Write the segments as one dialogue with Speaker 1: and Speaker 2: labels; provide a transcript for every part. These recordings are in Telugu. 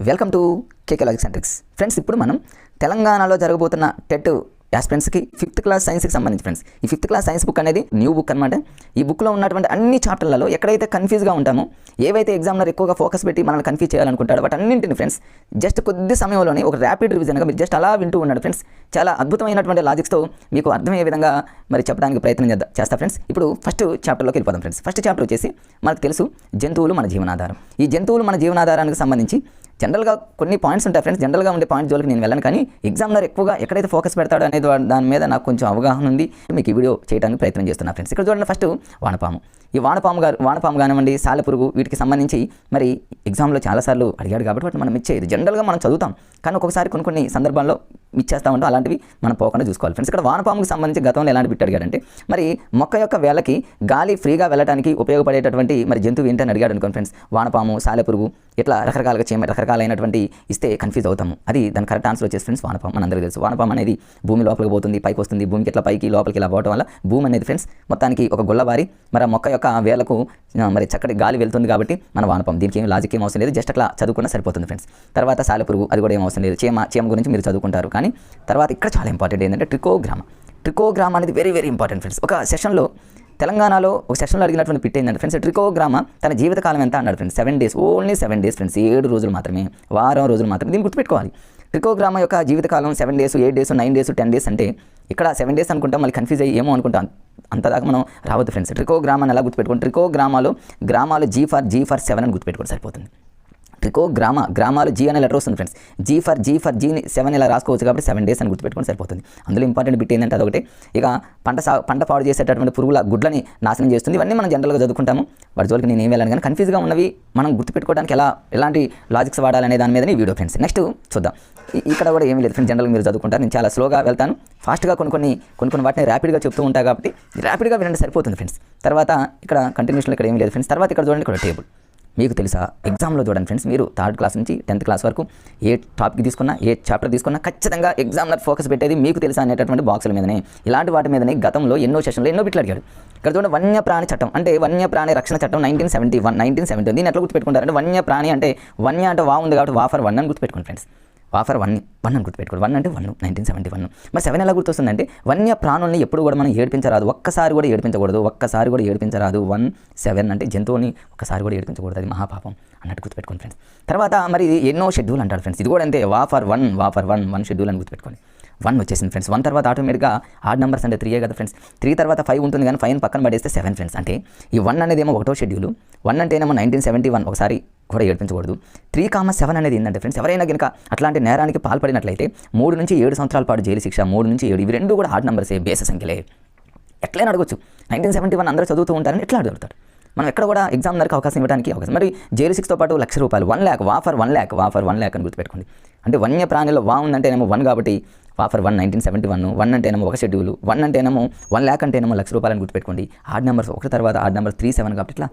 Speaker 1: Welcome to KK logics and tricks. Friends, ఇప్పుడు మనం తెలంగాణలో జరగబోతున్న టెట్ యాస్పిరెంట్స్కి 5th క్లాస్ సైన్స్కి సంబంధించి ఫ్రెండ్స్, ఈ 5th క్లాస్ సైన్స్ బుక్ అనేది న్యూ బుక్ అనమాట. ఈ బుక్లో ఉన్నటువంటి అన్ని చాప్టర్లలో ఎక్కడైతే కన్ఫ్యూజ్గా ఉంటామో, ఏవైతే ఎగ్జామ్లో ఎక్కువగా ఫోకస్ పెట్టి మనల్ని కన్ఫ్యూజ్ చేయాలనుకుంటాడో వాటన్నింటిని ఫ్రెండ్స్ జస్ట్ కొద్ది సమయంలోనే ఒక ర్యాపిడ్ రివిజన్గా మీరు జస్ట్ అలా వింటూ ఉన్నాడు ఫ్రెండ్స్. చాలా అద్భుతమైనటువంటి లాజిక్స్తో మీకు అర్థమయ్యే విధంగా మరి చెప్పడానికి ప్రయత్నం చేస్తా ఫ్రెండ్స్. ఇప్పుడు ఫస్ట్ చాప్టర్లోకి వెళ్ళిపోదాం ఫ్రెండ్స్. ఫస్ట్ చాప్టర్ వచ్చేసి మనకు తెలుసు జంతువులు మన జీవనాధారం. ఈ జంతువులు మన జీవనాధారానికి సంబంధించి జనరల్గా కొన్ని పాయింట్స్ ఉంటాయి ఫ్రెండ్స్. జనరల్గా ఉండే పాయింట్ జోలికి నేను వెళ్ళను, కానీ ఎగ్జామ్లో ఎక్కువగా ఎక్కడైతే ఫోకస్ పెడతాడో అనేది దాని మీద నాకు కొంచెం అవగాహన ఉంది. మీకు ఈ వీడియో చేయడానికి ప్రయత్నం చేస్తున్నా ఫ్రెండ్స్. ఇక్కడ చూడండి, ఫస్ట్ వానపాము. ఈ వానపాము కానివ్వండి, సాలెపురుగు, వీటికి సంబంధించి మరి ఎగ్జామ్లో చాలాసార్లు అడిగాడు కాబట్టి వాటిని మనం ఇచ్చేది. జనరల్గా మనం చదువుతాం, కానీ ఒక్కొక్కసారి కొన్ని సందర్భాల్లో ఇచ్చేస్తూ ఉంటాం. అలాంటివి మనం పోకుండా చూసుకోవాలి ఫ్రెండ్స్. ఇక్కడ వానపాముకి సంబంధించి గతంలో ఎలాంటి బిట్ అడిగాడంటే, మరి మొక్క యొక్క వేళ్ళకి గాలి ఫ్రీగా వెళ్ళడానికి ఉపయోగపడేటటువంటి మరి జంతువు ఏంటని అడిగాడు అనుకోండి ఫ్రెండ్స్. వానపాము, సాలెపురుగు, ఇట్లా రకరకాలైనటువంటి ఇస్తే కన్ఫ్యూజ్ అవుతాము. అది దాని కరెక్ట్ ఆన్సర్ వచ్చేసి ఫ్రెండ్స్ వానపాము. మనందరికీ తెలుసు వానపాము అనేది భూమి లోపలికి పోతుంది, పైకి వస్తుంది. భూమికి ఇట్లా పైకి లోపలికి ఇలా పోవడం వల్ల భూమి అనేది ఫ్రెండ్స్ మొత్తానికి ఒక గుల్లబారి మరి ఆ మొక్క యొక్క వేలకు మరి చక్కటి గాలి వెళ్తుంది కాబట్టి మన వానపాము. దీనికి ఏం లాజిక్ ఏం అవసరం లేదు, జస్ట్ అట్లా చదువుకున్నా సరిపోతుంది ఫ్రెండ్స్. తర్వాత సాలెపురుగు, అది కూడా ఏం అవసరం లేదు. చీమ గురించి మీరు చదువుకుంటారు. కానీ తర్వాత ఇక్కడ చాలా ఇంపార్టెంట్ ఏంటంటే ట్రికోగ్రామ అనేది వెరీ వెరీ ఇంపార్టెంట్ ఫ్రెండ్స్. ఒక సెషన్లో తెలంగాణలో ఒక సెషన్లో అడిగినటువంటి పిట్ ఏంటంటే ఫ్రెండ్స్, ట్రికోగ్రామ తన జీవితకాలం ఎంత అన్నాడు friends. 7 days, only 7 days friends. 7 రోజులు మాత్రమే, వారం రోజులు మాత్రమే. దీన్ని గుర్తుపెట్టుకోవాలి. ట్రికోగ్రామ యొక్క జీవితకాలం 7 days, 8 days, 9 days, 10 days అంటే ఇక్కడ 7 days అనుకుంటాం, మళ్ళీ కన్ఫ్యూజ్ అయ్యి ఏమో అనుకుంటాం. అంతదాకా మనం రావద్దు ఫ్రెండ్స్. ట్రికోగ్రామాన్ని ఎలా గుర్తుపెట్టుకోండి, ట్రికోగ్రామాలో గ్రామాలు G for 7 అని గుర్తుపెట్టుకోండి సరిపోతుంది. గ్రామాలు G అనే లెటర్ వస్తుంది ఫ్రెండ్స్. G for 7 ఇలా రాసుకోవచ్చు కాబట్టి 7 days అని గుర్తుపెట్టుకొని సరిపోతుంది. అందులో ఇంపార్టెంట్ బిట్ ఏంటంటే అదొకటి. ఇక పంట పాడు చేసేటటువంటి పురుగుల గుడ్లని నాశనం చేస్తుంది. ఇవన్నీ మనం జనరల్గా చదువుకుంటాము. వాటి జోలికి నేను ఏం వెళ్ళాను, కానీ కన్ఫ్యూజ్గా ఉన్నవి మనం గుర్తుపెట్టుకోవడానికి ఎలాంటి లాజిక్స్ వాడాలనే దాని మీద ఈ వీడియో ఫ్రెండ్స్. నెక్స్ట్ చూద్దాం. ఇక్కడ కూడా ఏమీ లేదు ఫ్రెండ్స్, జనరల్గా మీరు చదువుకుంటారు. నేను చాలా స్లోగా వెళ్తాను, ఫాస్ట్గా కొన్ని వాటిని ర్యాపిడ్గా చెప్తూ ఉంటాను కాబట్టి ర్యాపిడ్గా వినండి సరిపోతుంది ఫ్రెండ్స్. తర్వాత ఇక్కడ కంటిన్యూషన్లో ఇక్కడ ఏమీ లేదు ఫ్రెండ్స్. తర్వాత ఇక్కడ చూడండి, ఇక్కడ టేబుల్. మీకు తెలుసా, ఎగ్జామ్లో చూడండి ఫ్రెండ్స్, మీరు 3rd క్లాస్ నుంచి 10th క్లాస్ వరకు ఏ టాపిక్ తీసుకున్నా, ఏ చాప్టర్ తీసుకున్నా ఖచ్చితంగా ఎగ్జామ్లో ఫోకస్ పెట్టేది మీకు తెలుసా అనేటటువంటి బాక్సుల మీదనే, ఇలాంటి వాటి మీదనే గతంలో ఎన్నో సెషన్లో ఎన్నో బిట్లు అడిగాడు. ఇక్కడ చూడండి, వన్యప్రాణి చట్టం అంటే వన్యప్రాణి రక్షణ చట్టం 1970. దీన్ని ఎట్లా గుర్తుపెట్టుకుంటారంటే, వన్యప్రాణి అంటే వన్య అంటే వా ఉంది కాబట్టి వా for 1 అని గుర్తుపెట్టుకోండి ఫ్రెండ్స్. వా for 1 అని గుర్తుపెట్టుకోండి. 1 అంటే 1, 1971. మరి 7 ఎలా గుర్తొస్తుందంటే, వన్య ప్రాణుల్ని ఎప్పుడు కూడా మనం ఏడిపించరాదు, ఒక్కసారి కూడా ఏడిపించకూడదు. 7 అంటే జంతువుని ఒక్కసారి కూడా ఏడిపించకూడదు, అది మహాపాపం అన్నట్టు గుర్తుపెట్టుకోండి ఫ్రెండ్స్. తర్వాత మరి ఇది ఎన్నో షెడ్యూల్ అంటాడు ఫ్రెండ్స్. ఇది కూడా అంతే, వా for 1 షెడ్యూల్ అని గుర్తుపెట్టుకోండి. 1 వచ్చేసింది ఫ్రెండ్స్. 1 తర్వాత ఆటోమేటిక్గా ఆడ్ నెంబర్స్ అంటే 3 కదా ఫ్రెండ్స్. 3 తర్వాత 5 ఉంటుంది, కానీ 5 పక్కన పడేస్తే 7 ఫ్రెండ్స్. అంటే ఈ 1 అనేది ఏమో ఒకటో షెడ్యూల్. 1 అంటేనేమో 1971, ఒకసారి కూడా ఏడిపించకూడదు. 3,7 అనేది ఏంటంటే ఫ్రెండ్స్, ఎవరైనా కనుక అట్లాంటి నేరానికి పాల్పడినట్లయితే 3 నుంచి 7 సంవత్సరాల పాటు జైలు శిక్ష. 3 నుంచి 7 ఇవి రెండు కూడా ఆడ్ నెంబర్సే, బేస సంఖ్యలే. ఎట్లయినా అడగొచ్చు. 1971 అందరూ చదువుతూ ఉంటారని ఎట్లా అడుగుతారు. మనం ఎక్కడ కూడా ఎగ్జామ్ దగ్గర అవకాశం ఇవ్వడానికి అవకాశం. మరి జైలు శిక్షతో పాటు ₹1,00,000, 1 lakh, వా for 1 lakh అని గుర్తుపెట్టుకోండి. అంటే వన్య ప్రాణిలో వా ఉందంటేనేమో 1 కాబట్టి వా for 1, 1971. 1 అంటేనేమో ఒక షెడ్యూల్. 1 అంటేనేమో 1 lakh అంటేనేమో ₹1,00,000 అని గుర్తుపెట్టుకోండి. ఆడ్ నెంబర్స్ ఒకటి తర్వాత ఆడ్ నెంబర్ 37 కాబట్టి ఇట్లా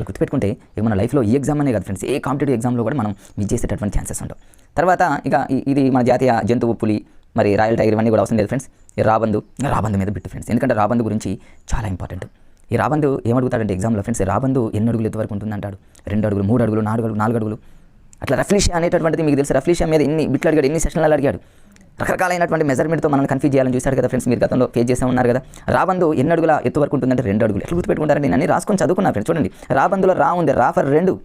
Speaker 1: గుర్తుపెట్టుకుంటే ఇక మన లైఫ్లో ఈ ఎగ్జామ్ అనే కదా ఫ్రెండ్స్, ఏ కాంపిటేటివ్ ఎగ్జామ్లో కూడా మనం మిస్ చేసేటటువంటి ఛాన్సెస్ ఉంటాం. తర్వాత ఇక ఇది మన జాతీయ జంతువు పులి, మరి రాయల్ టైగర్, ఇవన్నీ కూడా అవసరం లేదు ఫ్రెండ్స్. ఈ రాబందు మీద బిట్టు ఫ్రెండ్స్, ఎందుకంటే రాబందు గురించి చాలా ఇంపార్టెంట్. ఈ రాబందు ఏమడుగుతాడంటే ఎగ్జామ్లో ఫ్రెండ్స్, రాబందు ఎన్ని అడుగులు ఎంతవరకు ఉంటుంది అంటాడు. 2 అడుగులు, 3 అడుగులు, 4 అడుగులు. అట్లా రఫ్లీషియా అనేటటువంటిది మీకు తెలుసు. రఫ్లీషియా మీద ఎన్ని బిట్లు అడిగాడు, ఎన్ని సెషన్లు అడిగాడు. రకరకాలైనటువంటి మెజర్మెంట్తో మనల్ని కన్ఫ్యూజ్ చేయాలని చూశారు కదా ఫ్రెండ్స్. మీరు గతంలో ఫేస్ చేస్తూ ఉన్నారు కదా. రాబందు ఎన్ని అడుగుల ఎత్తు వరకు ఉంటుందంటే 2 అడుగులు. ఎట్లా గుర్తుపెట్టుకుంటారండి, నేను అన్ని రాసుకొని చదువుకున్నా ఫ్రెండ్స్. చూడండి, రాబందులో రా ఉంది, రా for 2.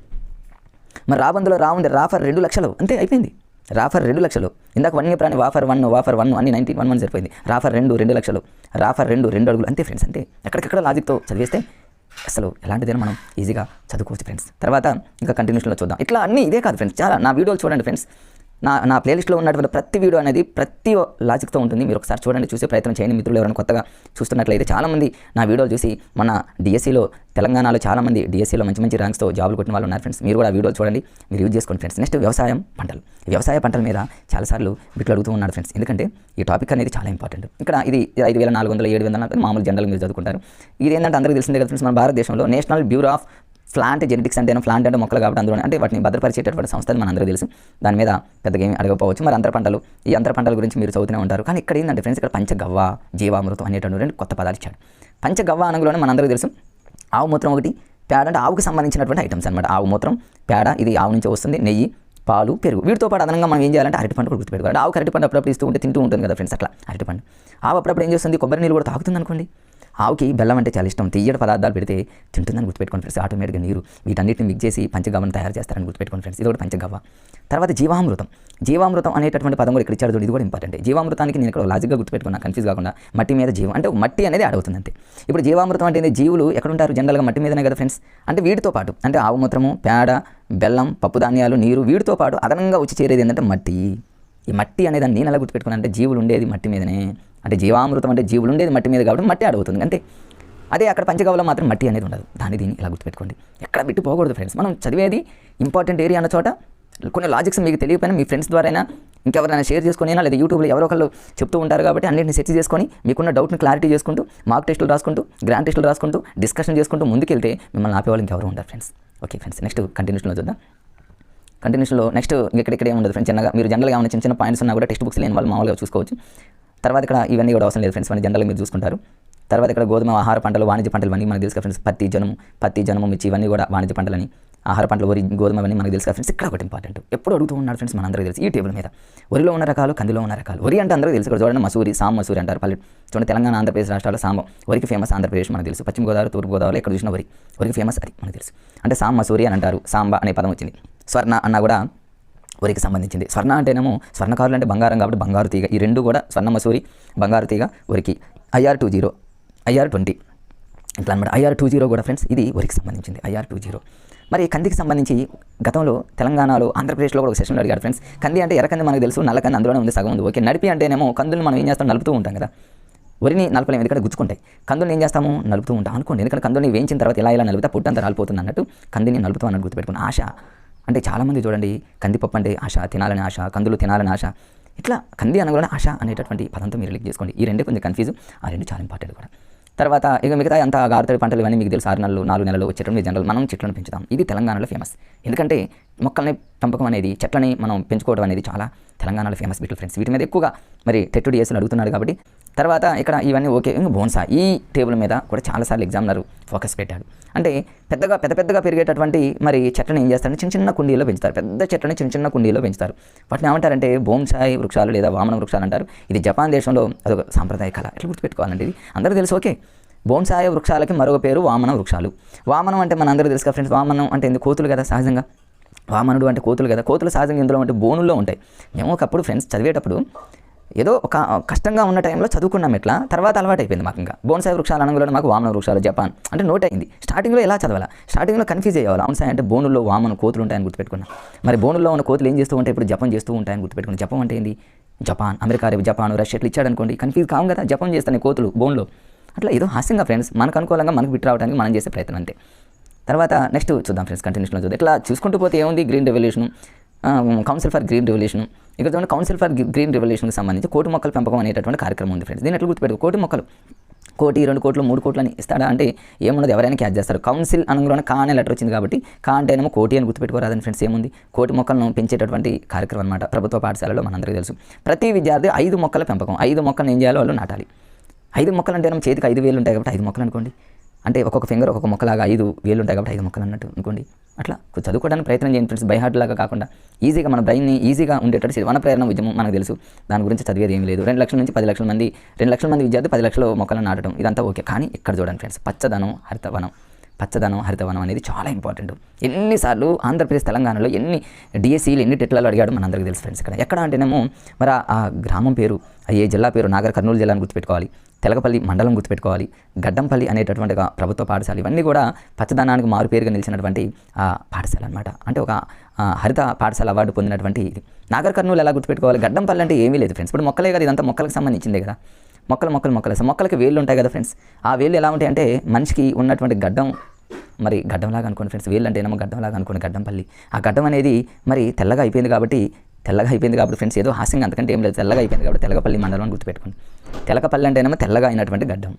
Speaker 1: మరి రాబందులో రా ఉంది, రా for 2 లక్షలు, అంతే అయిపోయింది. రా for 2 లక్షలు. ఇందాక వన్యప్రాణి వా for 1 అని 1911 సరిపోయింది. రా for 2 లక్షలు. రా for 2 అడుగులు, అంతే ఫ్రెండ్స్. అంతే ఎక్కడికక్కడ లాజిక్తో చదివేస్తే అసలు ఎలాంటిదైనా మనం ఈజీగా చదువుకోవచ్చు ఫ్రెండ్స్. తర్వాత ఇంకా కంటిన్యూషన్లో చూద్దాం. ఇట్లా అన్నీ ఇదే కాదు ఫ్రెండ్స్, చాలా నా వీడియోలు చూడండి ఫ్రెండ్స్. నా ప్లేలిస్ట్లో ఉన్నటువంటి ప్రతి వీడియో అనేది ప్రతి లాజిక్తో ఉంటుంది. మీరు ఒకసారి చూడండి, చూసే ప్రయత్నం చేయండి. మిత్రులు ఎవరైనా కొత్తగా చూస్తున్నట్లయితే, చాలామంది నా వీడియోలు చూసి మన డిఎస్సిలో తెలంగాణలో చాలామంది డిఎస్సిలో మంచి ర్యాంక్స్తో జాబులు కొట్టిన వాళ్ళు ఉన్నారు ఫ్రెండ్స్. మీరు కూడా ఆ వీడియోలు చూడండి, మీరు యూజ్ చేసుకోండి ఫ్రెండ్స్. నెక్స్ట్ వ్యవసాయ పంటల మీద చాలాసార్లు బిట్లు అడుగుతూ ఉన్నారు ఫ్రెండ్స్, ఎందుకంటే ఈ టాపిక్ అనేది చాలా ఇంపార్టెంట్. ఇక్కడ ఇది 5,400, 700 మామూలు జనరల్ మీరు చదువుకుంటారు. ఇది ఏంటంటే అందరికీ తెలిసిందే కదా ఫ్రెండ్స్, మన భారతదేశంలో national bureau of plant genetics అంటే మొక్కలు కాబట్టి అందులో అంటే వాటిని భద్రపరిచేటటువంటి సంస్థలు మన అందరూ తెలుసు. దాని మీద పెద్దగా ఏమి అడగకపోవచ్చు. మరి ఈ అంతర పంటల గురించి మీరు చదువుతూనే ఉంటారు. కానీ ఇక్కడ ఏంటంటే ఫ్రెండ్స్, ఇక్కడ పంచగవ్వ, జీవామృతం అనేటువంటి కొత్త పదాలు ఇచ్చాడు. పంచగవ్వ అనగానే మనందరికీ తెలుసు, ఆవు మూత్రం ఒకటి, పేడ అంటే ఆవుకి సంబంధించినటువంటి ఐటమ్స్ అనమాట. ఆవు మూత్రం, పేడ, ఇది ఆవు నుంచి వస్తుంది. నెయ్యి, పాలు, పెరుగు. వీటితో పాటు అదనంగా మనం ఏం చేయాలంటే అరటిపండు కూడా గుర్తుపెట్టుకోవాలి. ఆవుకి అరటిపండు అప్పుడప్పుడు ఇస్తూ ఉంటే తింటూ ఉంటుంది కదా ఫ్రెండ్స్. అట్లా అరటిపండు. ఆవు అప్పుడప్పుడు ఏం చేస్తుంది, కొబ్బరి నీళ్ళు కూడా తాగుతుంది అనుకోండి. ఆవుకి బెల్లం అంటే చాలా ఇష్టం. తీయటి పదార్థాలు పెడితే తింటుందని గుర్తుపెట్టుకోండి ఫ్రెండ్స్. ఆటోమేటిక్గా నీరు వీటన్నిటిని మిక్స్ చేసి పంచగవ్వను తయారు చేస్తారని గుర్తుపెట్టుకోండి ఫ్రెండ్స్. ఇది కూడా పంచగవ్వ. తర్వాత జీవామృతం. జీవామృతం అనేటటువంటి పదం కూడా ఇక్కడ ఇచ్చాడు చూడండి. ఇది కూడా ఇంపార్టెంట్. జీవామృతానికి నేను ఇక్కడ లాజిక్గా గుర్తుపెట్టుకున్నా, కన్ఫ్యూజ్ కాకుండా. మట్టి మీద జీవం అంటే మట్టి అనేది యాడ్ అవుతుంది అంతే. ఇప్పుడు జీవామృతం అంటే జీవులు ఎక్కడ ఉంటారు, జనరల్గా మట్టి మీదనే కదా ఫ్రెండ్స్. అంటే వీటితో పాటు అంటే ఆవు మూత్రము, పేడ, బెల్లం, పప్పు ధాన్యాలు, నీరు, వీటితో పాటు అదనంగా వచ్చి చేరేది ఏంటంటే మట్టి. ఈ మట్టి అనేది నేను ఎలా గుర్తుపెట్టుకున్నాను అంటే జీవులు ఉండేది మట్టి మీదనే. అంటే జీవామృతం అంటే జీవులు ఉండేది మట్టి మీద కాబట్టి మట్టి యాడ్ అవుతుంది అంతే. అదే అక్కడ పంచగవ్వలో మాత్రం మట్టి అనేది ఉండదు. దీన్ని ఇలా గుర్తుపెట్టుకోండి. ఎక్కడ బిట్టు పోకూడదు ఫ్రెండ్స్. మనం చదివేది ఇంపార్టెంట్ ఏరియా అన్న చోట కొన్ని లాజిక్స్ మీకు తెలియకపోయినా మీ ఫ్రెండ్స్ ద్వారా ఇంకెవరైనా షేర్ చేసుకుని లేదా యూట్యూబ్లో ఎవరో ఒకళ్ళు చెప్తూ ఉంటారు కాబట్టి అన్నింటిని సెర్చ్ చేసుకొని మీకున్న డౌట్ని క్లారిటీ చేసుకుంటూ మార్క్ టెస్టులు రాసుకుంటూ గ్రాండ్ టెస్టులు రాసుకుంటూ డిస్కషన్ చేసుకుంటూ ముందుకెళ్తే మిమ్మల్ని ఆపేవాళ్ళు ఇంకెవరు ఉంటారు ఫ్రెండ్స్. ఓకే ఫ్రెండ్స్, నెక్స్ట్ కంటిన్యూషన్లో చూద్దాం. కంటిన్యూషన్లో నెక్స్ట్ ఇక్కడే ఉండదు ఫ్రెండ్స్. చిన్నగా మీరు జనరల్గా ఏమైనా చిన్న పాయింట్స్ ఉన్నా కూడా టెక్స్ట్ బుక్స్ లేని వాళ్ళు మామూలుగా చూసుకోవచ్చు. తర్వాత ఇక్కడ ఇవన్నీ కూడా అవసరం లేదు ఫ్రెండ్స్, మన జనరల్గా మీరు చూసుకుంటారు. తర్వాత ఇక్కడ గోధుమ ఆహార పంటలు, వాణిజ్య పంటలు ఇవన్నీ మనకు తెలుసు ఫ్రెండ్స్. పత్తి, జనుము, మిర్చి ఇవన్నీ కూడా వాణిజ్య పంటలని. ఆహార పంటలు, వరి, గోధుమ అవన్నీ మనకు తెలుసు ఫ్రెండ్స్. ఇక్కడ ఒకటి ఇంపార్టెంట్ ఎప్పుడు అడుగుతూ ఉన్నాడు ఫ్రెండ్స్, మనందరికీ తెలుసు ఈ టేబుల్ మీద. వరిలో ఉన్న రకాలు, కందిలో ఉన్న రకాలు. వరి అంటే అందరికీ తెలుసు. ఇక్కడ చూడండి మసూరి, సామ్ మసూరి అంటారు. చూడండి తెలంగాణ, ఆంధ్రప్రదేశ్ రాష్ట్రాల్లో సామ వరికి ఫేమస్. ఆంధ్రప్రదేశ్ మనకు తెలుసు. పశ్చిమ గోదావరి, తూర్పు గోదావరి ఎక్కడ చూసిన వరికి ఫేమస్, అది మనకు తెలుసు. అంటే సామ్ మసూరి అని అంటారు. సాంబ అనే పదం వచ్చింది. స్వర్ణ అన్న కూడా వరికి సంబంధించింది. స్వర్ణ అంటేనేమో స్వర్ణకారులు అంటే బంగారం కాబట్టి బంగారు తీగ. ఈ రెండు కూడా స్వర్ణ మసూరి, బంగారు తీగ, వరికి. IR20, IR20 ఇట్లా అనమాట. IR20 కూడా ఫ్రెండ్స్ ఇది వరికి సంబంధించింది. IR20. మరి కందికి సంబంధించి గతంలో తెలంగాణలో, ఆంధ్రప్రదేశ్లో కూడా ఒక సెషన్లో అడిగాడు ఫ్రెండ్స్. కంది అంటే ఎర్రకంది మనకు తెలుసు, నల్లకంది అందులోనే ఉంది, సగం ఉంది. ఓకే, నడిపి అంటేనేమో కందులు మనం ఏం చేస్తాం, నలుపుతూ ఉంటాం కదా. వరిని నలపలేము ఎందుకంటే గుచ్చుకుంటాయి. కందులు ఏం చేస్తాము, నలుపుతూ ఉంటాం అనుకోండి. ఎందుకంటే కందుని వేయించిన తర్వాత ఇలా నలుపుతా పుట్టంతా రాలిపోతుంది అన్నట్టు కందిని నలుపుతాం అన్నట్టు గుర్తుపెట్టుకుని. ఆశ అంటే చాలామంది చూడండి కందిపప్పు అంటే ఆశ, తినాలని ఆశ, కందులు తినాలని ఆశ. ఇట్లా కంది అనగానే ఆశ అనేటటువంటి పదంతో మీరు లింక్ చేసుకోండి. ఈ రెండే కొంచెం కన్ఫ్యూజ్, ఆ రెండు చాలా ఇంపార్టెంట్ కూడా. తర్వాత ఇక మిగతా అంతా ఆరుతడి పంటలు ఇవన్నీ మీకు తెలుసు. 6 నెలలు 4 నెలలు వచ్చేటప్పుడు జనరల్ మనం చెట్లను పెంచుతాం. ఇది తెలంగాణలో ఫేమస్. ఎందుకంటే మొక్కల్ని పెంపకం అనేది, చెట్లని మనం పెంచుకోవడం అనేది చాలా తెలంగాణలో ఫేమస్ బిట్లు ఫ్రెండ్స్. వీటి మీద ఎక్కువగా మరి టెట్ డిఎస్లు అడుగుతున్నాడు కాబట్టి. తర్వాత ఇక్కడ ఇవన్నీ ఓకే. ఇంకా బోన్సా ఈ టేబుల్ మీద కూడా చాలాసార్లు ఎగ్జామినర్ ఫోకస్ పెట్టాడు. అంటే పెద్దగా పెరిగేటటువంటి మరి చెట్లను ఏం చేస్తారంటే చిన్న కుండీలో పెంచుతారు. పెద్ద చెట్లని చిన్న కుండీలో పెంచుతారు. వాటిని ఏమంటారంటే బోన్సాయి వృక్షాలు లేదా వామన వృక్షాలు అంటారు. ఇది జపాన్ దేశంలో అదొక సాంప్రదాయ కళ. ఎట్లా గుర్తుపెట్టుకోవాలంటే ఇది అందరూ తెలుసు. ఓకే, బోన్సాయ వృక్షాలకి మరొక పేరు వామన వృక్షాలు. వామనం అంటే మన అందరూ తెలుసు కదా ఫ్రెండ్స్. వామనం అంటే ఎందుకు, కోతులు కదా సహజంగా. వామనుడు అంటే కోతులు కదా. కోతులు సహజంగా ఇందులో అంటే బోనుల్లో ఉంటాయి. మేము ఒకప్పుడు ఫ్రెండ్స్ చదివేటప్పుడు ఏదో ఒక కష్టంగా ఉన్న టైంలో చదువుకున్నాం. ఎట్లా తర్వాత అలవాటు అయిపోయింది మాకు. ఇంకా బోన్సాయి వృక్షాలు అనగానే మాకు వామన వృక్షాలు జపాన్ అంటే నోట్ అయింది. స్టార్టింగ్లో ఎలా చదవాలా, స్టార్టింగ్లో కన్ఫ్యూజ్ అయ్యేవాళ్ళు. అవును సార్ అంటే బోనుల్లో వామన కోతులు ఉంటాయని గుర్తుపెట్టుకున్నాం. మరి బోనుల్లో ఉన్న కోతులు ఏం చేస్తూ ఉంటాయి, ఇప్పుడు జపం చేస్తూ ఉంటాయని గుర్తుపెట్టుకున్నాం. జపం అంటే ఏంది, జపాన్, అమెరికా, జపాన్, రష్యా ఇట్లా ఇచ్చాడు అనుకోండి, కన్ఫ్యూజ్ కావు కదా. జపం చేస్తాయి కోతులు బోన్లో. అట్లా ఏదో హాస్యంగా ఫ్రెండ్స్ మనకు అనుకూలంగా మనకు బిట్ రావడానికి మనం చేసే ప్రయత్నం అంతే. తర్వాత నెక్స్ట్ చూద్దాం ఫ్రెండ్స్, కంటిన్యూషన్లో చూద్దాం. ఇట్లా చూసుకుంటూ పోతే ఏముంది, green revolution, council for green revolution. ఇక్కడ చూడండి కౌన్సిల్ ఫర్ గ్రీన్ రెవల్యూషన్కి సంబంధించి కోటి మొక్కల పెంపకం అనేటటువంటి కార్యక్రమం ఉంది ఫ్రెండ్స్. దీన్ని ఎట్లా గుర్తుపెట్టుకో, కోటి మొక్కలు, 1, 2 కోట్లు 3 కోట్లు అని ఇస్తాడా అంటే ఏమున్నది, ఎవరైనా క్యాచ్ చేస్తారు. కౌన్సిల్ అనగానే కా అనే లెటర్ వచ్చింది కాబట్టి కా అంటేనేమో కోటి అని గుర్తుపెట్టుకోరాదని ఫ్రెండ్స్. ఏముంది, కోటి మొక్కలను పెంచేటటువంటి కార్యక్రమం అనమాట. ప్రభుత్వ పాఠశాలలో మనందరికీ తెలుసు. ప్రతి విద్యార్థి 5 మొక్కల పెంపకం. 5 మొక్కలను ఏం చేయాలో వాళ్ళు నాటాలి. 5 మొక్కలు అంటే మనం చేతికి 5 వేలు ఉంటాయి కాబట్టి 5 మొక్కలు అనుకోండి. అంటే ఒక్కొక్క ఫింగర్ ఒక్కొక్క మొక్కలాగా 5 వేలు ఉంటాయి కాబట్టి 5 మొక్కలు అన్నట్టు అనుకోండి. అట్లా చదువుకోవడానికి ప్రయత్నం చేయండి ఫ్రెండ్స్. బై హార్ట్ లాగా కాకుండా ఈజీగా మన బ్రెయిన్ని ఈజీగా ఉండేటట్టు వన ప్రేరణ ఉద్యమం మనకు తెలుసు. దాని గురించి చదివేది ఏం లేదు. 2 లక్షల నుంచి 10 లక్షల మంది 2 లక్షల మంది విద్యార్థి 10 లక్షల మొక్కలను నాటడం ఇదంతా ఓకే. కానీ ఇక్కడ చూడండి ఫ్రెండ్స్, పచ్చదనం హరితవనం అనేది చాలా ఇంపార్టెంట్. ఎన్నిసార్లు ఆంధ్రప్రదేశ్ తెలంగాణలో ఎన్ని డిఎస్సీలు ఎన్ని టెట్లలో అడిగాడు మనందరికీ తెలుసు ఫ్రెండ్స్. ఇక్కడ ఎక్కడ అంటేనేమో మరి ఆ గ్రామం పేరు, ఏ జిల్లా పేరు, నాగర్ కర్నూలు జిల్లాను గుర్తుపెట్టుకోవాలి, తెలకపల్లి మండలం గుర్తుపెట్టుకోవాలి, గడ్డంపల్లి అనేటటువంటి ఒక ప్రభుత్వ పాఠశాల. ఇవన్నీ కూడా పచ్చదనానికి మారు పేరుగా నిలిచినటువంటి పాఠశాల అనమాట. అంటే ఒక హరిత పాఠశాల అవార్డు పొందినటువంటి ఇది. నాగర్ కర్నూలు ఎలా గుర్తుపెట్టుకోవాలి, గడ్డంపల్లి అంటే ఏమీ లేదు ఫ్రెండ్స్. ఇప్పుడు మొక్కలే కదా, ఇదంతా మొక్కలకు సంబంధించిందే కదా. మొక్కలకి వేళ్ళు ఉంటాయి కదా ఫ్రెండ్స్. ఆ వేళ్ళు ఎలా ఉంటాయి అంటే మనిషికి ఉన్నటువంటి గడ్డం, మరి గడ్డంలాగా అనుకోండి ఫ్రెండ్స్. వేళ్ళు అంటే ఏమో గడ్డంలాగా అనుకోండి, గడ్డంపల్లి. ఆ గడ్డం అనేది మరి తెల్లగా అయిపోయింది కాబట్టి ఫ్రెండ్స్ ఏదో హాస్యంగా, అంతకంటే ఏం లేదు. తెల్లగా అయిపోయింది కాబట్టి తెలకపల్లి మండలం అని గుర్తుపెట్టుకోండి. తెలకపల్లి అంటేనేమో తెల్లగా అయినటువంటి గడ్డం,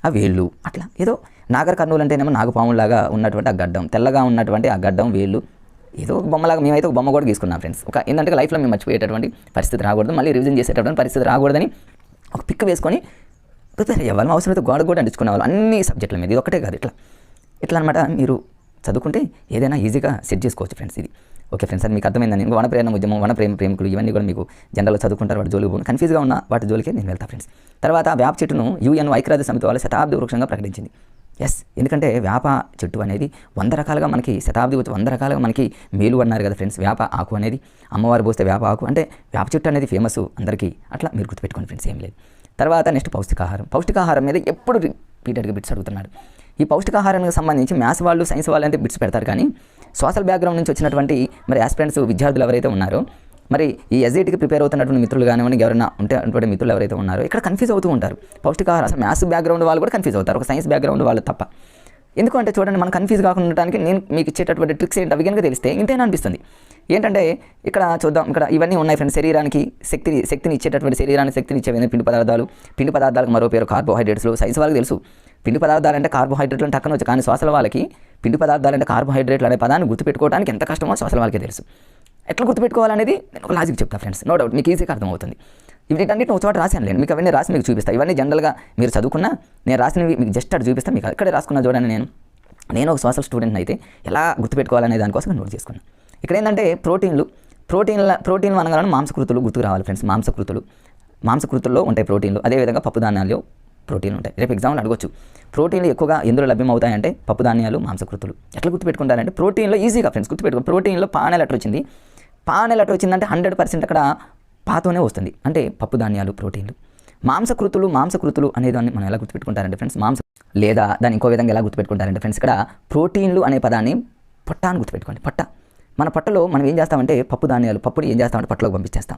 Speaker 1: ఆ వేళ్ళు. అట్లా ఏదో నాగర్ కర్నూలు అంటేనేమో నాగపాములాగా ఉన్నటువంటి ఆ గడ్డం, తెల్లగా ఉన్నటువంటి ఆ గడ్డం, వేళ్ళు. ఏదో బొమ్మలాగా మేమైతే ఒక బొమ్మ కూడా తీసుకున్నాం ఫ్రెండ్స్. ఒక ఏంటంటే లైఫ్లో మేము మర్చిపోయేటటువంటి పరిస్థితి రాకూడదు, మళ్ళీ రివిజన్ చేసేటటువంటి పరిస్థితి రాకూడదని ఒక పిక్ వేసుకొని ప్రిపేర్ అయ్యేవాళ్ళం. అవసరమైతే గోడ కూడా అంటించుకునే వాళ్ళు అన్ని సబ్జెక్టుల మీద. ఇది ఒకటే కాదు, ఇట్లా అనమాట. మీరు చదువుకుంటే ఏదైనా ఈజీగా సెట్ చేసుకోవచ్చు ఫ్రెండ్స్. ఇది ఓకే ఫ్రెండ్స్, అది మీకు అర్థమైందని. ఇంకా వనప్రేరణ ఉద్యమం, ప్రేమికులు ఇవన్నీ కూడా మీకు జనరల్గా చదువుకుంటారు. వాటి జోలికి పోను, కన్ఫ్యూజ్గా ఉన్న వాటి జోలికి నేను వెళ్తా ఫ్రెండ్స్. తర్వాత వేప చెట్టును UN ఐక్యరాజ్య సమితి వాళ్ళు శతాబ్ది వృక్షంగా ప్రకటించింది. ఎందుకంటే వేప చెట్టు అనేది 100 రకాలుగా మనకి శతాబ్ది 100 రకాలుగా మనకి మేలు అన్నారు కదా ఫ్రెండ్స్. వేప ఆకు అనేది అమ్మవారు పోస్తే వేప ఆకు అంటే వేప చెట్టు అనేది ఫేమస్ అందరికీ, అట్లా మీరు గుర్తుపెట్టుకోండి ఫ్రెండ్స్, ఏం లేదు. తర్వాత నెక్స్ట్ పౌష్టికాహారం మీద ఎప్పుడు రిపీటెడ్గా బిట్స్ అడుగుతున్నాడు. ఈ పౌష్టికాహారానికి సంబంధించి మ్యాథ్స్ వాళ్ళు, సైన్స్ వాళ్ళు అంటే బిట్స్ పెడతారు, కానీ సోషల్ బ్యాక్గ్రౌండ్ నుంచి వచ్చినటువంటి మరి ఆస్పిరెంట్స్ విద్యార్థులు ఎవరైతే ఉన్నారో, మరి ఈ ఎస్ఐటీకి ప్రిపేర్ అవుతున్నటువంటి మిత్రులు కానివ్వండి, ఎవరైనా ఉంటే అటువంటి మిత్రులు ఎవరైతే ఉన్నారో ఇక్కడ కన్ఫ్యూజ్ అవుతూ ఉంటారు. పౌష్టికాహారం అసలు మ్యాథ్స్ బ్యాక్గ్రౌండ్ వాళ్ళు కూడా కన్ఫ్యూజ్ అవుతారు, ఒక సైన్స్ బ్యాక్గ్రౌండ్ వాళ్ళు తప్ప. ఎందుకంటే చూడండి, మనం కన్ఫ్యూజ్ కాకుండా ఉండడానికి నేను మీకు ఇచ్చేటటువంటి ట్రిక్స్ ఏంటి అవి కనుక తెలిస్తే ఇంతేనా అనిపిస్తుంది. ఏంటంటే ఇక్కడ చూద్దాం, ఇక్కడ ఇవన్నీ ఉన్నాయి ఫ్రెండ్స్. శరీరానికి శక్తిని ఇచ్చేటటువంటి, శరీరానికి శక్తిని ఇచ్చే పిండి పదార్థాలకు మరో పేరు కార్బోహైడ్రేట్స్లు. సైన్స్ వాళ్ళకి తెలుసు పిండి పదార్థాలు అంటే కార్బోహైడ్రేట్లు అంటే టక్కన వచ్చు, కానీ సోషల్ వాళ్ళకి పిండి పదార్థాలు అంటే కార్బోహైడ్రేట్లు అనే పదాన్ని గుర్తుపెట్టుకోవడానికి ఎంత కష్టమో సోషల్ వాళ్ళకే తెలుసు. ఎట్లా గుర్తుపెట్టుకోవాలనేది నేను ఒక లాజిక్ చెప్తా ఫ్రెండ్స్, నో డౌట్ మీకు ఈజీగా అర్థమవుతుంది. వీటన్నిటిని ఒక చోట రాశాను నేను, మీకు అవన్నీ రాసి మీకు చూపిస్తాను. ఇవన్నీ జనరల్గా మీరు చదువుకున్నా నేను రాసినవి మీకు జస్ట్ అటు చూపిస్తాను. మీకు ఇక్కడే రాసుకున్నా చూడండి. నేను ఒక సోషల్ స్టూడెంట్ అయితే ఎలా గుర్తుపెట్టుకోవాలనే దానికోసం నేను నోట్ చేసుకున్నాను. ఇక్కడ ఏంటంటే ప్రోటీన్లు అనగానే మాంసకృతులు గుర్తుకు రావాలి ఫ్రెండ్స్. మాంసకృతుల్లో ఉంటాయి ప్రోటీన్లు. అదేవిధంగా పప్పు ధాన్యాలు ప్రోటీన్లు ఉంటాయి. రేపు ఎగ్జామ్లో అడగొచ్చు, ప్రోటీన్లు ఎక్కువగా ఎందులో లభ్యమవుతాయంటే పప్పు ధాన్యాలు, మాంసకృతులు. ఎట్లా గుర్తుపెట్టుకుంటారంటే ప్రోటీన్లో ఈజీగా ఫ్రెండ్స్ గుర్తుపెట్టుకో. ప్రోటీన్లో పానెల్ ఎట్లా వచ్చిందంటే 100% అక్కడ పాతోనే వస్తుంది, అంటే పప్పు ధాన్యాలు ప్రోటీన్లు. మాంసకృతులు అనేదాన్ని మనం ఎలా గుర్తుపెట్టుకుంటారంటే ఫ్రెండ్స్, లేదా దాన్ని ఇంకో విధంగా ఎలా గుర్తుపెట్టుకుంటారంటే ఫ్రెండ్స్, ఇక్కడ ప్రోటీన్లు అనే పదాన్ని పొట్ట అని గుర్తుపెట్టుకోండి. మన పొట్టలో మనం ఏం చేస్తామంటే పప్పు ధాన్యాలు, పప్పుని ఏం చేస్తామంటే పొట్టలోకి పంపించేస్తాం.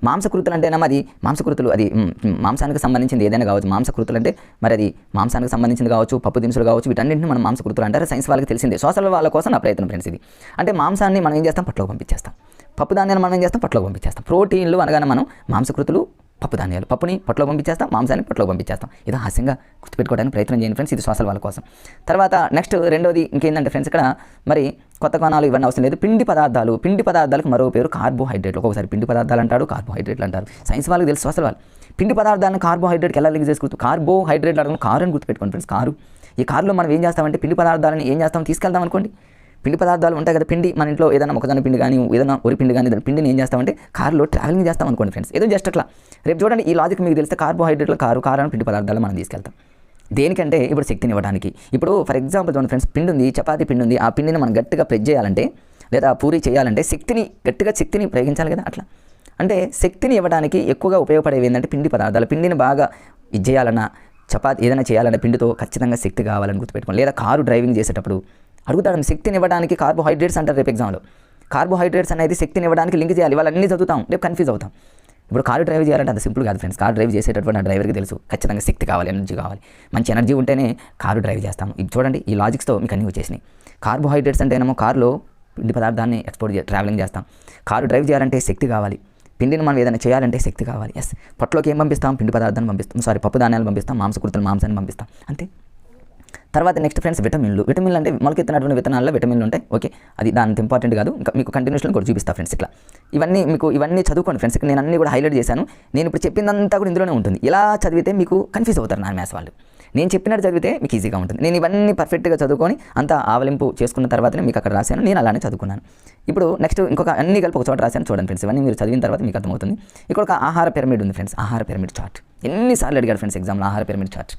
Speaker 1: మాంసకృతులు అంటేనా అది మాంసకృతులు, అది మాంసానికి సంబంధించింది ఏదైనా కావచ్చు. మాంసకృతులు అంటే మరి అది మాంసానికి సంబంధించింది కావచ్చు, పప్పు దినుసులు కావచ్చు, వీటన్నింటిని మనం మాంసకృతులు అంటారు. సైన్స్ వాళ్ళకి తెలిసిందే, సోషల్ వాళ్ళ కోసం నా ప్రయత్నం ఫ్రెండ్స్ ఇది. అంటే మాంసాన్ని మనం ఏం చేస్తాం, పొట్టలోకి పంపించేస్తాం. పప్పు ధాన్యాన్ని మనం ఏం చేస్తాం, పొట్టలోకి పంపించేస్తాం. ప్రోటీన్లు అనగానే మనం మాంసకృతులు, పప్పు ధాన్యాలు, పప్పుని పొట్టలోకి పంపించేస్తాం, మాంసాన్ని పొట్టలోకి పంపించేస్తాం. ఇది హాస్యంగా గుర్తుపెట్టుకోవడానికి ప్రయత్నం చేయండి ఫ్రెండ్స్, ఇది సోషల్ వాళ్ళ కోసం. తర్వాత నెక్స్ట్ రెండోది ఇంకేంటంటే ఫ్రెండ్స్, ఇక్కడ మరి కొత్త కోణాలు ఇవన్నీ అవసరం లేదు. పిండి పదార్థాలకు మరో పేరు కార్బోహైడ్రేట్లు. ఒక్కొక్కసారి పిండి పదార్థాలు అంటారు, కార్బోహైడ్రేట్లు అంటారు. సైన్స్ వాళ్ళకి తెలుసు, సోషల్ వాళ్ళు పిండి పదార్థాలను కార్బోహైడ్రేట్కి ఎలా లింక్ చేసుకుంటూ కార్బోహైడ్రేట్లు అనడం కారు అని గుర్తుపెట్టుకోండి ఫ్రెండ్స్. ఈ కారులో మనం ఏం చేస్తామంటే పిండి పదార్థాలను ఏం చేస్తాం, తీసుకెళ్దాం అనుకోండి. పిండి పదార్థాలు ఉంటాయి కదా, పిండి మన ఇంట్లో ఏదైనా మొక్కజొన్న పిండి కానీ ఏదైనా వరి పిండి కానీ పిండిని ఏం చేస్తామంటే కారులో ట్రావెలింగ్ చేస్తాం అనుకోండి ఫ్రెండ్స్. ఏదో జస్ట్ అట్లా. రేపు చూడండి ఈ లాజిక్ మీకు తెలిస్తే కార్బోహైడ్రేట్లు కారు పిండి పదార్థాలు మనం తీసుకెళ్తాం. దేనికంటే ఇప్పుడు శక్తిని ఇవ్వడానికి. ఇప్పుడు ఫర్ ఎగ్జాంపుల్ చూడండి ఫ్రెండ్స్, పిండి ఉంది, చపాతీ పిండి ఉంది. ఆ పిండిని మనం గట్టిగా ప్రెస్ చేయాలంటే లేదా పూరి చేయాలంటే గట్టిగా శక్తిని ప్రయోగించాలి కదా. అట్లా అంటే శక్తిని ఇవ్వడానికి ఎక్కువగా ఉపయోగపడేవి ఏంటంటే పిండి పదార్థాలు. పిండిని బాగా ఇది చేయాలన్నా, చపాతీ ఏదైనా చేయాలన్నా పిండితో ఖచ్చితంగా శక్తి కావాలని గుర్తుపెట్టుకోండి. లేదా కారు డ్రైవింగ్ చేసేటప్పుడు అడుగుతాడు, శక్తిని ఇవ్వడానికి కార్బోహైడ్రేట్స్ అంటారు రేపు ఎగ్జామ్లో. కార్బోహైడ్రేట్స్ అనేది శక్తిని ఇవ్వడానికి లింక్ చేయాలి. వాళ్ళు అన్నీ చదువుతాం, రేపు కన్ఫ్యూజ్ అవుతాం. ఇప్పుడు కారు డ్రైవ్ చేయాలంటే అంత సింపుల్ కాదు ఫ్రెండ్స్. కారు డ్రైవ్ చేసేటటువంటి ఆ డ్రైవర్కి తెలుసు ఖచ్చితంగా శక్తి కావాలి, ఎనర్జీ కావాలి. మంచి ఎనర్జీ ఉంటేనే కారు డ్రైవ్ చేస్తాము. ఇది చూడండి ఈ లాజిక్స్తో మీకు అన్నీ వచ్చేసినాయి. కార్బోహైడ్రేట్స్ అంటే ఏమో కారులో పిండి పదార్థాన్ని ట్రావెలింగ్ చేస్తాం. కారు డ్రైవ్ చేయాలంటే శక్తి కావాలి. పిండిని మనం ఏదైనా చేయాలంటే శక్తి కావాలి. పొట్టలోకి ఏం పంపిస్తాం, పిండి పదార్థాన్ని పంపిస్తాం, పప్పు ధాన్యాలు పంపిస్తాం, మాంసాన్ని పంపిస్తాం, అంతే. తర్వాత నెక్స్ట్ ఫ్రెండ్స్ విటమిన్లు అంటే మొలకెత్తినటువంటి విత్తనాల్లో విటమిన్లు ఉంటాయి. ఓకే, అది దాని ఇంపార్టెంట్ కాదు. ఇంకా మీకు కంటిన్యూషన్ కూడా చూపిస్తా ఫ్రెండ్స్. ఇట్లా ఇవన్నీ చదువుకోండి ఫ్రెండ్స్. నేను అన్నీ కూడా హైలైట్ చేశాను. నేను ఇప్పుడు చెప్పిందంతా కూడా ఇందులోనే ఉంటుంది. ఇలా చదివితే మీకు కన్ఫ్యూజ్ అవుతారు నా మ్యాథ్స్ వాళ్ళు. నేను చెప్పినట్టు చదివితే మీకు ఈజీగా ఉంటుంది. నేను ఇవన్నీ పర్ఫెక్ట్గా చదువుకొని అంతా ఆవలింపు చేసుకున్న తర్వాతనే మీకు అక్కడ రాశాను. నేను అలానే చదువుకున్నాను. ఇప్పుడు నెక్స్ట్ ఇంకొక అన్ని కలిపి ఒక చోట రాశాను చూడండి ఫ్రెండ్స్. ఇవన్నీ మీరు చదివిన తర్వాత మీకు అర్థమవుతుంది. ఇక్కడ ఒక ఆహార పిరమిడ్ ఉంది ఫ్రెండ్స్. ఆహార పిరమిడ్ చార్ట్ ఎన్నిసార్లు అడిగారు ఫ్రెండ్స్ ఎగ్జామ్లో. ఆహార పిరమిడ్ చార్ట్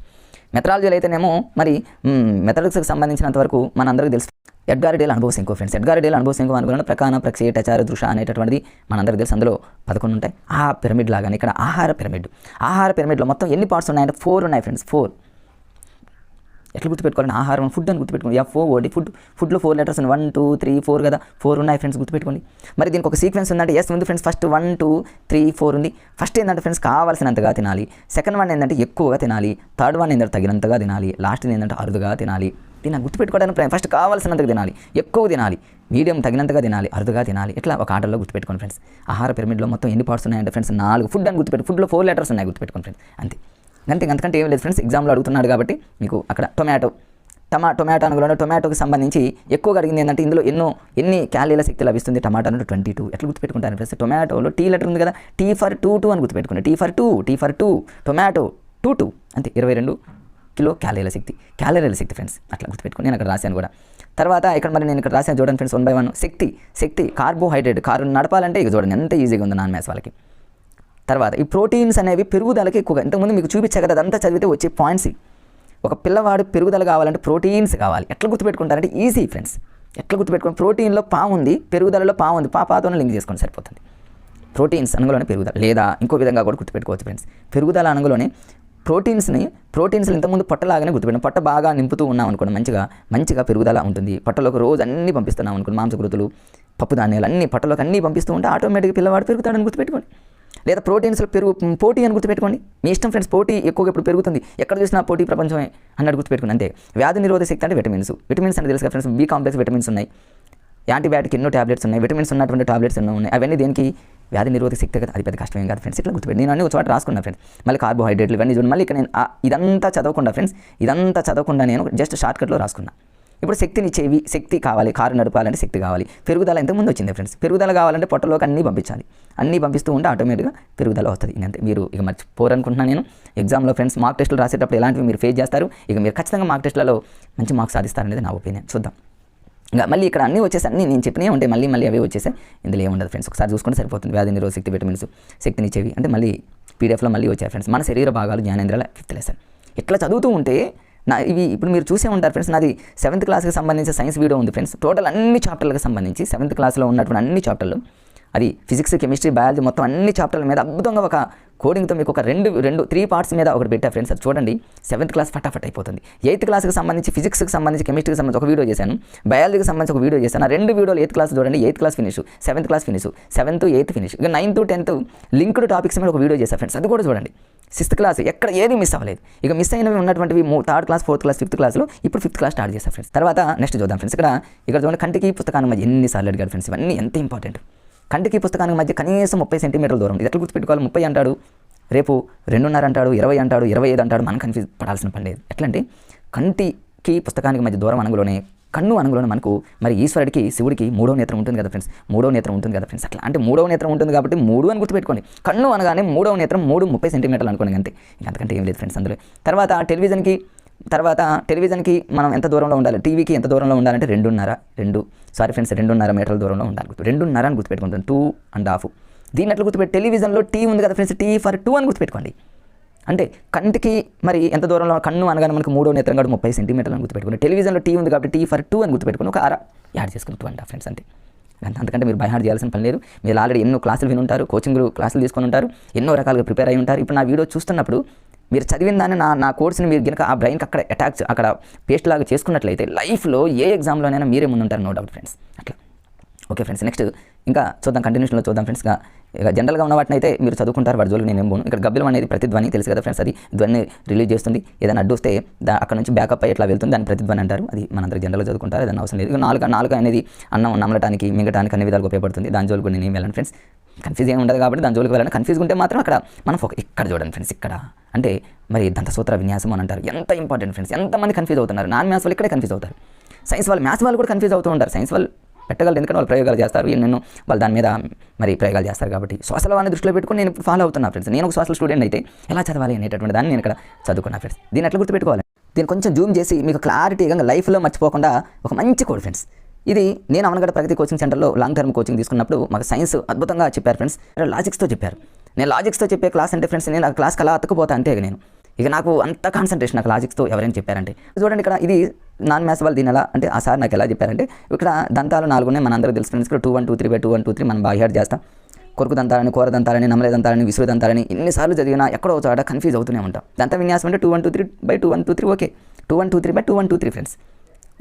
Speaker 1: మెథడాలజీలో అయితేనేమో మరి మెథడిక్స్కి సంబంధించినంత వరకు మనందరికీ తెలుసు ఎడ్గార్ డేల్ అనుభవ శంకు ఫ్రెండ్స్. ఎడ్గార్ డేల్ అనుభవ శంకు అనుకున్న ప్రకాన ప్రక్షయ టచార దృష అనేటటువంటిది మనందరికీ తెలుసు. అందులో 11 ఉంటాయి. ఆ పిరమిడ్ లాగానే ఇక్కడ ఆహార పిరమిడ్లో మొత్తం ఎన్ని పార్ట్స్ ఉన్నాయంటే 4 ఉన్నాయి ఫ్రెండ్స్. 4 ఎట్లా గుర్తుపెట్టుకోవాలంటే ఆహారం ఫుడ్ అని గుర్తుపెట్టుకోండి. ఫుడ్లో 4 లెటర్స్ ఉన్నాయి. 1 2 3 4 కదా, 4 ఉన్నాయి ఫ్రెండ్స్, గుర్తుపెట్టుకోండి. మరి దీనికి ఒక సీక్వెన్స్ ఉందంటే ఉంది ఫ్రెండ్స్. ఫస్ట్ 1 2 3 4 ఉంది. ఫస్ట్ ఏంటంటే ఫ్రెండ్స్ కావాల్సినంతగా తినాలి. సెకండ్ వన్ ఏంటంటే ఎక్కువగా తినాలి. థర్డ్ వన్ ఏంటంటే తగినంతగా తినాలి. లాస్ట్ ఏంటంటే అరుదుగా తినాలి. దీన్ని గుర్తుపెట్టుకోవడానికి ఫస్ట్ కావాల్సినంతగా తినాలి, ఎక్కువ తినాలి, మీడియం తగినంతగా తినాలి, అరుదుగా తినాలి. ఇట్లా ఒక ఆర్డర్లో గుర్తుపెట్టుకోండి ఫ్రెండ్స్. ఆహార పిరమిడ్లో మొత్తం ఎన్ని పార్ట్స్ ఉన్నాయంటే ఫ్రెండ్స్ 4. ఫుడ్ అని గుర్తుపెట్టు. ఫుడ్లో 4 లెటర్స్ ఉన్నాయి, గుర్తుపెట్టుకోండి ఫ్రెండ్స్. అంతకంటే ఏం లేదు ఫ్రెండ్స్. ఎగ్జామ్లో అడుగుతున్నాడు కాబట్టి మీకు అక్కడ టొమాటో అనుకున్నాను. టొమాటోకి సంబంధించి ఎక్కువగా అడిగింది ఏంటంటే ఇందులో ఎన్ని క్యాలరీల శక్తి లభిస్తుంది. టమాటా అంటే 22. ఎట్లా గుర్తుపెట్టుకుంటారు ఫ్రెండ్స్? టొమాటోలో టీ లెటర్ ఉంది కదా, టీ ఫర్ 2 అని గుర్తుపెట్టుకోండి. టీ ఫర్ 2 టొమాటో 2 అంతే. 22 కిలో క్యాలరీల శక్తి ఫ్రెండ్స్. అట్లా గుర్తుపెట్టుకుని నేను అక్కడ రాశాను కూడా. తర్వాత ఇక్కడ మరి నేను ఇక్కడ రాశాను చూడండి friends, 1 by 1 Shakti carbohydrate, car నడపాలంటే ఇక చూడండి ఎంత ఈజీగా ఉంది నాన్ మ్యాథ్స్ వాళ్ళకి. తర్వాత ఈ ప్రోటీన్స్ అనేవి పెరుగుదలకి ఎక్కువగా, ఇంతకుముందు మీకు చూపించా కదా, అదంతా చదివితే వచ్చే పాయింట్స్. ఒక పిల్లవాడు పెరుగుదల కావాలంటే ప్రోటీన్స్ కావాలి. ఎట్లా గుర్తుపెట్టుకుంటారంటే ఈజీ ఫ్రెండ్స్. ఎట్లా గుర్తుపెట్టుకోండి, ప్రోటీన్లో పాము ఉంది, పెరుగుదలలో పాము ఉంది, పాతోనే లింక్ చేసుకొని సరిపోతుంది. ప్రోటీన్స్ అనగానే పెరుగుదల, లేదా ఇంకో విధంగా కూడా గుర్తుపెట్టుకోవచ్చు ఫ్రెండ్స్. పెరుగుదల అనగానే ప్రోటీన్స్ ఇంతకుముందు పొట్టలాగానే గుర్తుపెట్టాం. పొట్ట బాగా నింపుతూ ఉన్నాం అనుకోండి, మంచిగా పెరుగుదల ఉంటుంది. పొట్టలోకి రోజు అన్నీ పంపిస్తున్నాం అనుకోండి, మాంసకృతులు, పప్పు ధాన్యాలు అన్నీ పొట్టలోకి అన్నీ పంపిస్తూ ఉంటే ఆటోమేటిక్గా పిల్లవాడు పెరుగుతాడని గుర్తుపెట్టుకోండి. లేదా ప్రోటీన్స్లో పోటీ అని గుర్తుపెట్టుకోండి. మీ ఇష్టం ఫ్రెండ్స్, పోటీ ఎక్కువగా ఇప్పుడు పెరుగుతుంది, ఎక్కడ చూసినా పోటీ ప్రపంచమే అన్నట్టు గుర్తుపెట్టుకోండి. అంతే. వ్యాధి నిరోధక శక్తి అంటే విటమిన్స్ అంటే తెలుసు కదా ఫ్రెండ్స్, బి కాంప్లెక్స్ విటమిన్స్ ఉన్నాయి, యాంటీబయాటిక్ ఎన్నో టాబ్లెట్స్ ఉన్నాయి, విటమిన్స్ ఉన్నటువంటి టాబ్లెట్స్ ఎన్నో ఉన్నాయి. అవన్నీ దేనికి? వ్యాధి నిరోధక శక్తి కదా, అది పెద్ద కష్టమేం కాదు ఫ్రెండ్స్. ఇట్లా గుర్తుపెట్టి నేను అన్ని ఒక చోట రాసుకున్నా ఫ్రెండ్స్. మళ్ళీ కార్బోహైడ్రేట్లు ఇవన్నీ చూడండి. మళ్ళీ ఇక్కడ నేను ఇదంతా చదవకుండా నేను జస్ట్ షార్ట్కట్లో రాసుకున్నా. ఇప్పుడు శక్తినిచ్చేవి, శక్తి కావాలి, కారు నడపాలంటే శక్తి కావాలి. పెరుగుదల ఇంతకుముందు వచ్చింది ఫ్రెండ్స్. పెరుగుదల కావాలంటే పొట్టలోకి అన్నీ పంపించాలి. అన్నీ పంపిస్తూ ఉంటే ఆటోమేటిక్గా పెరుగుదల వస్తుంది. ఇంకంతే. మీరు ఇక మర్చిపోరనుకుంటున్నాను నేను. ఎగ్జామ్లో ఫ్రెండ్స్ మార్క్ టెస్టులు రాసేటప్పుడు ఎలాంటివి మీరు ఫేస్ చేస్తారు, ఇక మీరు ఖచ్చితంగా మార్క్ టెస్టులలో మంచి మార్క్స్ సాధిస్తారనేది నా ఒపీనియన్. చూద్దాం. ఇంకా మళ్ళీ ఇక్కడ అన్నీ వచ్చేసి అన్నీ నేను చెప్పినే ఉంటాయి, మళ్ళీ అవే వచ్చేసాయి. ఇందులో ఏముండదు ఫ్రెండ్స్, ఒకసారి చూసుకుంటే సరిపోతుంది. వ్యాధి నిరోధక శక్తి, విటమిన్స్, శక్తినిచ్చేవి అంటే మళ్ళీ పీడిఎఫ్లో మళ్ళీ వచ్చాయి ఫ్రెండ్స్. మన శరీర భాగాలు, జ్ఞానేంద్రియాల 5th లెసన్. ఇట్లా చదువుతూ ఉంటే ఇవి ఇప్పుడు మీరు చూసే ఉంటారు ఫ్రెండ్స్. నాది 7th క్లాస్కి సంబంధించి సైన్స్ వీడియో ఉంది ఫ్రెండ్స్. టోటల్ అన్ని చాప్టర్లకు సంబంధించి 7th క్లాస్లో ఉన్నటువంటి అన్ని చాప్టర్లు, అది ఫిజిక్స్, కెమిస్ట్రీ, బయాలజీ మొత్తం అన్ని చాప్టర్ల మీద అద్భుతంగా ఒక కోడింగ్తో మీకు ఒక 3 పార్ట్స్ మీద ఒకటి పెట్టా ఫ్రెండ్స్. అది చూడండి. 7th క్లాస్ ఫటాఫట్ అయిపోతుంది. 8th క్లాస్కి సంబంధించి ఫిజిక్స్కి సంబంధించి, కెమిస్ట్రీకి సంబంధించి ఒక వీడియో చేశాను, బయాలజీకి సంబంధించి ఒక వీడియో చేశాను. ఆ 2 వీడియోలు 8th క్లాస్ చూడండి. 8th class finish, 7th class finish, 7th 8th finish. ఇక 9th 10th లింక్డ్ టాపిక్స్ మీద ఒక వీడియో చేశాను ఫ్రెండ్స్. అది కూడా చూడండి. 6th క్లాస్ ఎక్కడ ఏది మిస్ అవ్వలేదు. ఇక మిస్ అయినవి ఉన్నటువంటివి 3rd class, 4th class, 5th క్లాస్లో ఇప్పుడు 5th క్లాస్ స్టార్ట్ చేస్తాను ఫ్రెండ్స్. తర్వాత నెక్స్ట్ చూద్దాం ఫ్రెండ్స్. ఇక్కడ చూడండి, కంటికి పుస్తకానికి మధ్య ఎన్నిసార్లు అడిగాడు ఫ్రెండ్స్. ఇవన్నీ ఎంత ఇంపార్టెంట్. కంటికి పుస్తకానికి మధ్య కనీసం 30 సెంటీమీటర్ల దూరం. ఇది ఎట్లా గుర్తుపెట్టుకోవాలి? 30 అంటాడు, రేపు 2.5 అంటాడు, 20 అంటాడు, 25 అంటాడు. మనం కన్ఫ్యూజ్ పడాల్సిన పని లేదు. ఎట్లంటే కంటికి పుస్తకానికి మధ్య దూరం అనగానే, కన్ను అనగానే మనకు మరి ఈశ్వరుడికి, శివుడికి 3వ నేత్రం ఉంటుంది కదా ఫ్రెండ్స్. 3వ నేత్రం ఉంటుంది కదా ఫ్రెండ్స్. అట్లా అంటే 3వ నేత్రం ఉంటుంది కాబట్టి 3 అని గుర్తుపెట్టుకోండి. కన్ను అనగానే 3వ నేత్రం 30 సెంటీమీటర్లు అనుకోండి అంతే. అంతకంటే ఏం లేదు ఫ్రెండ్స్ అందులో. తర్వాత టెలివిజన్కి మనం ఎంత దూరంలో ఉండాలి, టీవీకి ఎంత దూరంలో ఉండాలంటే 2.5 మీటర్ల దూరంలో ఉండాలి. 2.5 అని గుర్తుపెట్టుకుంటాను, 2.5. దీన్ని ఎట్లా గుర్తుపెట్టి, టెలివిజన్లో టీ ఉంది కదా ఫ్రెండ్స్, టీ ఫర్ 2 అని గుర్తుపెట్టుకోండి. అంటే కంటికి మరి ఎంత దూరంలో, కన్ను అనగానే మనకు 3వ నేత్రం కాబట్టి 30 సెంటీమీటర్లు అని గుర్తుపెట్టుకోండి. టెలివిజన్లో టీ ఉంది కాబట్టి టీ ఫర్ 2 అని గుర్తుపెట్టుకుని ఒక అర యాడ్ చేసుకుని 2.5 ఫ్రెండ్స్ అంతే. అంతకంటే మీరు బైహార్ట్ చేయాల్సిన పని లేదు. మీరు ఆల్రెడీ ఎన్నో క్లాసులు విని ఉంటారు, కోచింగ్ క్లాసులు తీసుకొని ఉంటారు, ఎన్నో రకాలుగా ప్రిపేర్ అయి ఉంటారు. ఇప్పుడు నా వీడియో చూస్తున్నప్పుడు మీరు చదివిన దాన్ని, నా కోర్స్ని మీరు కనుక ఆ బ్రెయిన్కి అక్కడ పేస్ట్ లాగా చేసుకున్నట్లయితే లైఫ్లో ఏ ఎగ్జామ్లోనైనా మీరే ముందుంటారు, నో డౌట్ ఫ్రెండ్స్. అట్లా ఓకే ఫ్రెండ్స్. నెక్స్ట్ ఇంకా చూద్దాం, కంటిన్యూషన్లో చూద్దాం ఫ్రెండ్స్. ఇక జనరల్గా ఉన్న వాటిని అయితే మీరు చదువుకుంటారు, వాటి జోలికి నేనేం పోను. ఇక్కడ గబ్బిలం అనేది ప్రతిధ్వని తెలుసు కదా ఫ్రెండ్స్. అది ధ్వని రిలీజ్ చేస్తుంది. ఏదైనా అడ్డు వస్తే అక్కడ నుంచి బ్యాకప్ అయ్యి ఎట్లా వెళ్తుంది, దాన్ని ప్రతిధ్వని అంటారు. అది మనందరికీ జనరల్గా చదువుకుంటారు, ఏదైనా అవసరం లేదు. ఇక నాలుక అనేది అన్నం నమ్మలటానికి, మింగటానికి అన్ని విధాలుగా ఉపయోగపడుతుంది. దాని జోలికి కూడా నేను వెళ్ళాను ఫ్రెండ్స్. కన్ఫ్యూజ్ ఏమి ఉండదు కాబట్టి దాని జోలికి వెళ్ళాను. కన్ఫ్యూజ్ ఉంటే మాత్రం అక్కడ మనం ఇక్కడ చూడండి ఫ్రెండ్స్. ఇక్కడ అంటే మరి దంతసూత్ర విన్యాసం అని అంటారు. ఎంత ఇంపార్టెంట్ ఫ్రెండ్స్. ఎంతమంది కన్ఫ్యూజ్ అవుతున్నారు. నాన్ మ్యాథ్స్ వాళ్ళు ఇక్కడే కన్ఫ్యూజ్ అవుతారు. సైన్స్ వాళ్ళు, మ్యాథ్స్ వాళ్ళు కూడా కన్ఫ్యూజ్ అవుతూ ఉంటారు. సైన్స్ వాళ్ళు పెట్టగలరు, ఎందుకంటే వాళ్ళు ప్రయోగాలు చేస్తారు, ఎన్నెన్నో వాళ్ళు దాని మీద మరి ప్రయోగాలు చేస్తారు. కాబట్టి సోషల్ వాళ్ళని దృష్టిలో పెట్టుకుని నేను ఇప్పుడు ఫాలో అవుతున్నా ఫ్రెండ్స్. నేను ఒక సోషల్ స్టూడెంట్ అయితే ఎలా చదవాలి అనేటటువంటి దాన్ని నేను ఇక్కడ చదువుకున్నా ఫ్రెండ్స్. దీన్ని ఎట్లా గుర్తుపెట్టుకోవాలి, దీన్ని కొంచెం జూమ్ చేసి మీకు క్లారిటీగా లైఫ్లో మర్చిపోకుండా ఒక మంచి కోడ్ ఫ్రెండ్స్. ఇది నేను అవనగడ ప్రగతి కోచింగ్ సెంటర్లో లాంగ్ టర్మ్ కోచింగ్ తీసుకున్నప్పుడు మాకు సైన్స్ అద్భుతంగా చెప్పారు ఫ్రెండ్స్. లాజిక్స్తో చెప్పారు. నేను లాజిక్స్తో చెప్పే క్లాస్ అంటే ఫ్రెండ్స్, నేను ఆ క్లాస్కి అలా అతుక్కుపోతా అంతే. ఇక నాకు అంత కాన్సన్ట్రేషన్ నాకు లాజిక్స్తో ఎవరైనా చెప్పారంటే. చూడండి ఇక్కడ ఇది నాన్ మ్యాథ్స్ వాళ్ళు దీని ఎలా అంటే, ఆ సార్ నాకు ఎలా చెప్పారంటే, ఇక్కడ దంతాలు 4 ఉన్నాయి, మన అందరికీ తెలుసు ఫ్రెండ్స్. ఇక్కడ 2 1 2 3 2 1 2 3 మనం బాగా చేస్తాం. కొరుకు దంతాలని, కూర దంతాలని, నమ్మలే దంతాలని, విసురు దంతాలని ఎన్నిసార్లు చదివినా ఎక్కడో చోట కన్ఫ్యూజ్ అవుతూనే ఉంటాం. దంత విన్యాసం అంటే 2 1 2 3 బై 2 1 2 3 ఓకే, 2 1 2 3 బై 2 1 2 3 ఫ్రెండ్స్.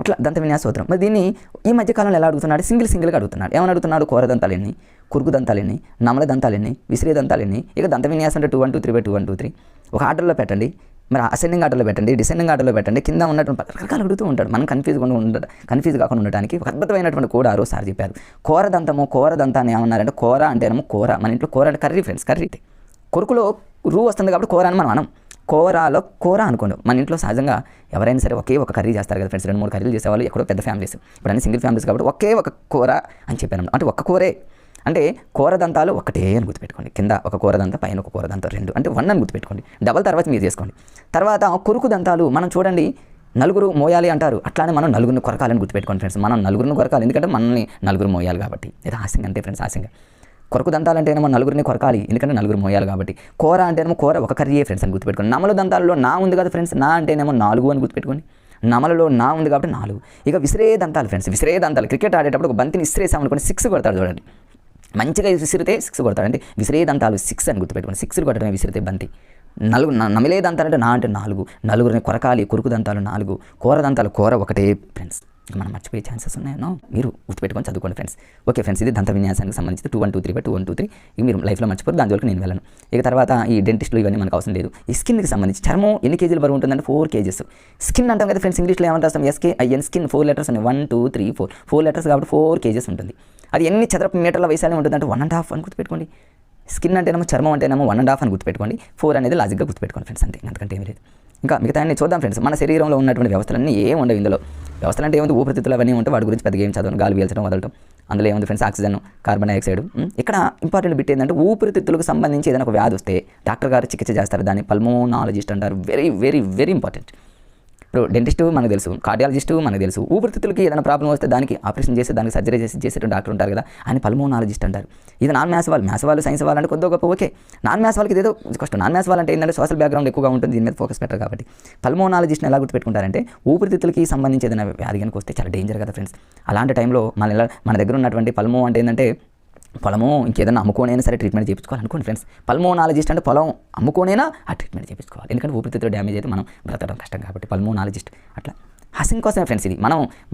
Speaker 1: అట్లా దంత విన్యాస సూత్రం. మరి దీన్ని ఈ మధ్యకాలంలో ఎలా అడుగుతున్నాడు, సింగిల్గా అడుగుతున్నాడు. ఏమని అడుగుతున్నాడు, కూర దంతాలు ఎన్ని, కురుకు దంతాలు ఎన్ని, నమ్మల దంతాలు ఎన్ని, విసిరే దంతాలు ఎన్ని. ఇక దంత విన్యాసం అంటే 2 1 2 3 బై 2 1 2 3 ఒక ఆర్డర్లో పెట్టండి. మరి అసెండింగ్ ఆర్డర్లో పెట్టండి, డిసెండింగ్ ఆర్డర్లో పెట్టండి, కింద ఉన్నటువంటి రకరకాలు అడుగుతూ ఉంటాడు. మనం కన్ఫ్యూజ్ కాకుండా ఉండడానికి ఒక అద్భుతమైనటువంటి కూడా ఆ రోజు సార్ చెప్పారు. కూర దంతాన్ని ఏమన్నారంటే, కూర అంటేనేమో కూర, మన ఇంట్లో కూర అంటే కర్రీ ఫ్రెండ్స్. కర్రీ కొరుకులో రూ వస్తుంది కాబట్టి కూర అని మనం కూరలో కూర అనుకోండి. మన ఇంట్లో సహజంగా ఎవరైనా సరే ఒకే ఒక కర్రీ చేస్తారు కదా ఫ్రెండ్స్. 2 3 కర్రీలు చేసేవాళ్ళు ఎక్కడో పెద్ద ఫ్యామిలీస్. ఇప్పుడు అన్ని సింగిల్ ఫ్యామిలీస్ కాబట్టి ఒకే ఒక కూర అని చెప్పాను. అంటే ఒక్క కూరే అంటే కూరదంతాలు ఒకటే అని గుర్తుపెట్టుకోండి. కింద ఒక కూరదంత, పైన ఒక కూరదంతం 2 అంటే 1 అని గుర్తుపెట్టుకోండి. డబల్ తర్వాత మీరు చేసుకోండి. తర్వాత కొరుకు దంతాలు మనం చూడండి నలుగురు మోయాలి అంటారు. అట్లానే మనం నలుగురిని కొరకాలని గుర్తుపెట్టుకోండి ఫ్రెండ్స్. మనం నలుగురిని కొరకాలి, ఎందుకంటే మనల్ని నలుగురు మోయాలి కాబట్టి. ఇది హాస్యంగా అంతే ఫ్రెండ్స్, హాస్యంగా. కొరకు దంతాలంటేనేమో నలుగురిని కొరకాలి, ఎందుకంటే నలుగురు మోయాలి కాబట్టి. కూర అంటేనేమో కూర ఒక కర్రీయే ఫ్రెండ్స్ అని గుర్తుపెట్టుకోండి. నమల దంతాలలో నా ఉంది కదా ఫ్రెండ్స్, నా అంటేనేమో 4 అని గుర్తుపెట్టుకోండి. నమలలో నా ఉంది కాబట్టి 4. ఇక విసిరే దంతాలు ఫ్రెండ్స్, విసిరే దంతాలు. క్రికెట్ ఆడేటప్పుడు ఒక బంతిని ఇసిరేసామనుకోండి 6 కొడతాడు చూడండి. మంచిగా విసిరితే 6 కొడతాడు. అంటే విసిరే దంతాలు 6 అని గుర్తుపెట్టుకోండి. 6 కొట్టడమే విసిరితే బంతి. నమిలే దంతాలు అంటే నా అంటే 4. నలుగురిని కొరకాలి, కొరుకు దంతాలు 4. కూర దంతాలు కూర ఒకటే ఫ్రెండ్స్. ఇక మనం మర్చిపోయే ఛాన్సెస్ ఉన్నాయో మీరు గుర్తుపెట్టుకొని చదువుకోండి ఫ్రెండ్స్. ఓకే ఫ్రెండ్స్, ఇది దంత విన్యాసానికి సంబంధించి 2 1 2 3 2 1 2 3. ఇవి మీరు లైఫ్లో మర్చిపోరు, దాని జోలికి నేను వెళ్ళను. ఇక తర్వాత ఈ డెంటిస్టులు ఇవన్నీ మనకు అవసరం లేదు. ఈ స్కిన్కి సంబంధించి చర్మం ఎన్ని కేజీలు బరువు ఉంటుందంటే 4 kgs. స్కిన్ అంటాం కదా ఫ్రెండ్స్, ఇంగ్లీష్లో ఏమంటారు రాస్తాం, SKIN స్కిన్ 4 letters ఉన్నాయి. 1 2 3 4 4 letters కాబట్టి 4 kgs ఉంటుంది. అది ఎన్ని చదరపు మీటర్ల వయసానే ఉంటుంది అంటే 1.5 అని గుర్తుపెట్టుకోండి. స్కిన్ అంటేనేమో చర్మం అంటేనేమో 1.5 అని గుర్తుపెట్టుకోండి. 4 అనేది లాజిక్గా గుర్తుపెట్టుకోండి ఫ్రెండ్స్, అంతే, అంతకంటే ఏమీ లేదు. ఇంకా మిగతా అన్ని చూద్దాం ఫ్రెండ్స్. మన శరీరంలో ఉన్నటువంటి వ్యవస్థలన్నీ ఏం ఉండవు ఇందులో. వ్యవస్థలు అంటే ఏముంది, ఊపిరితిత్తులు అవన్నీ ఉంటే వాటి గురించి పెద్దగా ఏం చదవను, గాలి పీల్చడం వదలటం. అందులో ఏముంది ఫ్రెండ్స్, ఆక్సిజన్, కార్బన్ డైఆక్సైడ్. ఇక్కడ ఇంపార్టెంట్ బిట్ ఏంటంటే ఊపిరితిత్తులకు సంబంధించి ఏదైనా ఒక వ్యాధి వస్తే డాక్టర్ గారు చికిత్స చేస్తారు, దాన్ని పల్మోనాలజిస్ట్ అంటారు. Very very very important. ఇప్పుడు డెంటిస్టు మనకు తెలుసు, కార్డియాలజిస్టు మనకు తెలుసు. ఊపిరితిత్తులకి ఏదైనా ప్రాబ్లం వస్తే దానికి ఆపరేషన్ చేసి దానికి సర్జరీ చేసేటువంటి డాక్టర్ ఉంటారు కదా, ఆయన పల్మోనాలజిస్ట్ అంటారు. ఇది నాన్ మ్యాథ్స్ వాళ్ళు సైన్స్ వాళ్ళు అంటే కొద్దిగా గొప్ప ఓకే. నాన్ మ్యాథ్స్ వాళ్ళకి ఇదేదో కష్టం. నాన్ మ్యాథ్స్ వాళ్ళంటే ఏంటంటే సోషల్ బ్యాక్గ్రౌండ్ ఎక్కువగా ఉంటుంది, దీని మీద ఫోకస్ పెట్టరు కాబట్టి. పల్మోనాలజిస్ట్ని ఎలా గుర్తుపెట్టుకుంటారంటే ఊపిరితిత్తులకి సంబంధించి ఏదైనా వ్యాధి కనుక వస్తే చాలా డేంజర్ కదా ఫ్రెండ్స్. అలాంటి టైంలో మన దగ్గర ఉన్నటువంటి పల్మో అంటే ఏంటంటే పొలము ఇంకేదైనా అమ్ముకోనైనా సరే ట్రీట్మెంట్ చేయించుకోవాలనుకోండి ఫ్రెండ్స్. పల్మోనాలజిస్ట్ అంటే పొలం అమ్ముకోనైనా ఆ ట్రీట్మెంట్ చేయించుకోవాలి, ఎందుకంటే ఊపిరితిత్తులు డ్యామేజ్ అయితే మనం బ్రతకడం కష్టం కాబట్టి. పల్మోనాలజిస్ట్ అట్లా హాస్యం కోసమే ఫ్రెండ్స్. ఇది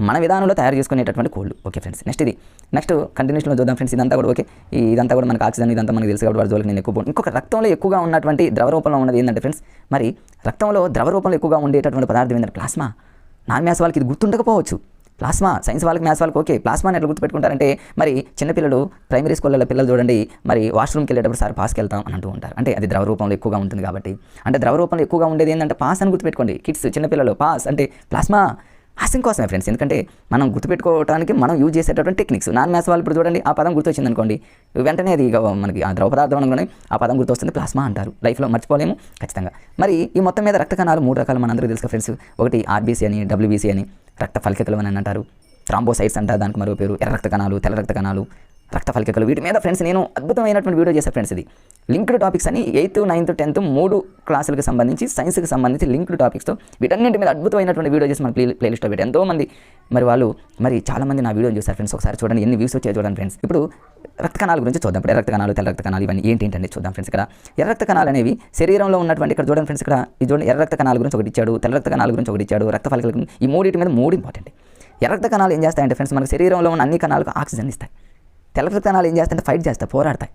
Speaker 1: మన విధానంలో తయారు చేసుకునేటటువంటి కోళ్ళు. ఓకే ఫ్రెండ్స్, నెక్స్ట్ కంటిన్యూషన్లో చూద్దాం ఫ్రెండ్స్. ఇదంతా కూడా ఓకే. ఇదంతా కూడా మనకు ఆక్సిజన్ ఇదంతా మనకు తెలుసు కాబట్టి వాటి జోలికి నేను ఎక్కువ పోను. ఇంకొక రక్తంలో ఎక్కువగా ఉన్నటువంటి ద్రవ రూపంలో ఉన్నది ఏంటంటే ఫ్రెండ్స్, మరి రక్తంలో ద్రవ రూపంలో ఎక్కువగా ఉండేటటువంటి పదార్థం ఏంటంటే ప్లాస్మా. నాన్ మ్యాథ్స్ వాళ్ళకి ఇది గుర్తుండకపోవచ్చు. ప్లాస్మా, సైన్స్ వాళ్ళకి మ్యాథ్స్ వాళ్ళకి ఓకే. ప్లాస్మాని ఎట్లా గుర్తుపెట్టుకుంటారంటే, మరి చిన్నపిల్లలు ప్రైమరీ స్కూళ్ళలో పిల్లలు చూడండి, మరి వాష్రూమ్కి వెళ్ళేటప్పుడు సార్ పాస్కి వెళ్తాం అని అంటూ ఉంటారు. అంటే అది ద్రవ రూపంలో ఎక్కువగా ఉంటుంది కాబట్టి. అంటే ద్రవ రూపంలో ఎక్కువగా ఉండేది ఏంటంటే పాస్ అని గుర్తుపెట్టుకోండి. కిడ్స్ చిన్నపిల్లలు పాస్ అంటే ప్లాస్మా. హాస్యం కోసమే ఫ్రెండ్స్, ఎందుకంటే మనం గుర్తుపెట్టుకోవడానికి మనం యూజ్ చేసేటటువంటి టెక్నిక్స్. నాన్ మ్యాథ్స్ వాళ్ళు ఇప్పుడు చూడండి, ఆ పదం గుర్తొచ్చింది అనుకోండి, వెంటనే అది మనకి ఆ ద్రవ పదార్థం అనగానే ఆ పదం గుర్తొస్తుంది, ప్లాస్మా అంటారు. లైఫ్లో మర్చిపోలేము ఖచ్చితంగా. మరి ఈ మొత్తం మీద రక్త కణాలు 3 రకాలు మనందరికీ తెలుసు ఫ్రెండ్స్. ఒకటి RBC అని, WBC అని, రక్త ఫలికలు అని అంటారు. థ్రాంబోసైట్స్ అంటారు దానికి మరో పేరు. ఎర్ర రక్త కణాలు, తెల్ల రక్త కణాలు, రక్త ఫలికలు. వీటి మీద ఫ్రెండ్స్ నేను అద్భుతమైనటువంటి వీడియో చేశాను ఫ్రెండ్స్. ఇది లింక్డ్ టాపిక్స్ అని 8th 9th 10th 3 క్లాసులకు సంబంధించి సైన్స్కి సంబంధించి లింక్డ్ టాపిక్స్తో వీటన్నింటి మీద అద్భుతమైనటువంటి వీడియో చేసి మన ప్లేలిస్ట్లో పెట్టి ఎంతోమంది మరి చాలామంది నా వీడియో చూస్తారు ఫ్రెండ్స్. ఒకసారి చూడండి ఎన్ని వ్యూస్ వచ్చాయో చూడండి ఫ్రెండ్స్. ఇప్పుడు రక్త కణాల గురించి చూద్దాం. ఇప్పుడు ఎర్ర రక్త కణాలు, తెల్ల రక్త కణాలు ఇవన్నీ ఏంటంటే చూద్దాం ఫ్రెండ్స్. ఇక్కడ ఎర్ర రక్త కణాలు అనేవి శరీరంలో ఉన్నటువంటి, ఇక్కడ చూడండి ఫ్రెండ్స్, ఇక్కడ ఇది చూడండి, ఎర్ర రక్త కణాల గురించి ఒకటి ఇచ్చాడు, తెల్ల రక్త కణాల గురించి ఒకటి ఇచ్చాడు, రక్త ఫలికల గురించి. ఈ మూడింటి మీద 3 ఇంపార్టెంట్. ఎర్ర రక్త కణాలు ఏం చేస్తాయంటే ఫ్రెండ్స్, మన శరీరంలో ఉన్న అన్ని కణాలకు ఆక్సిజన్ ఇస్తాయి. తెల్ల రక్త కణాలు ఏం చేస్తాయంటే ఫైట్ చేస్తాయి, పోరాడతాయి.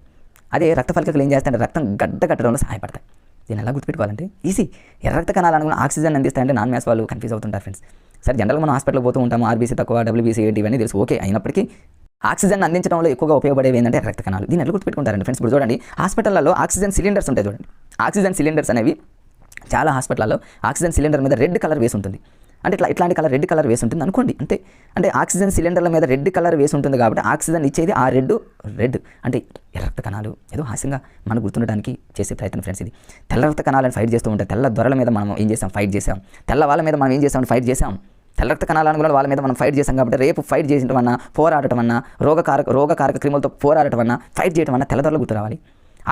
Speaker 1: అదే రక్త ఫలికలు ఏం చేస్తాయంటే రక్తం గడ్డకట్టడంలో సహాయపడతాయి. దీన్ని ఎలా గుర్తుపెట్టుకోవాలంటే ఈజీ. ఎర్ర రక్త కణాలు అనుకున్న ఆక్సిజన్ అందిస్తాయంటే నాన్ మ్యాథ్స్ వాళ్ళు కన్ఫ్యూజ్ అవుతుంటారు ఫ్రెండ్స్. సరే, జనరల్గా మనం హాస్పిటల్కి పోతూ ఉంటాము, RBC తక్కువ, WBC ఏంటి ఇవన్నీ తెలుసు ఓకే. అయినప్పటికీ ఆక్సిజన్ అందించడంలో ఎక్కువగా ఉపయోగపడేవి ఏంటంటే రక్త కణాలు. దీన్ని ఎలా గుర్తుపెట్టుకుంటారంటే ఫ్రెండ్స్, ఇప్పుడు చూడండి హాస్పిటల్లో ఆక్సిజన్ సిలిండర్స్ ఉంటాయి చూడండి. ఆక్సిజన్ సిలిండర్స్ అనేవి చాలా హాస్పిటల్లో ఆక్సిజన్ సిలిండర్ మీద రెడ్ కలర్ వేసి ఉంటుంది. అంటే ఇట్లాంటి కలర్ రెడ్ కలర్ వేసి ఉంటుంది అనుకోండి. అంటే ఆక్సిజన్ సిలిండర్ల మీద రెడ్ కలర్ వేసి ఉంటుంది కాబట్టి ఆక్సిజన్ ఇచ్చేది ఆ రెడ్ అంటే ఎర్ర రక్త కణాలు. ఏదో హాస్యంగా మనం గుర్తుండడానికి చేసే ప్రయత్నం ఫ్రెండ్స్. ఇది తెల్ల రక్త కణాలను ఫైట్ చేస్తూ ఉంటాయి. తెల్ల దొరల మీద మనం ఏం చేసాం, ఫైట్ చేసాం. తెల్ల వాళ్ళ మీద మనం ఏం చేసాం, ఫైట్ చేసాం. తెల్ల రక్త కణాలు అనుకున్న వాళ్ళ మీద మనం ఫైట్ చేసాం కాబట్టి రేపు ఫైట్ చేయడం అన్నా, పోరాడటం అన్నా, రోగకారక క్రిములతో పోరాడటం అన్నా, ఫైట్ చేయడం అన్నా తెల్ల దొరలు గుర్తు రావాలి.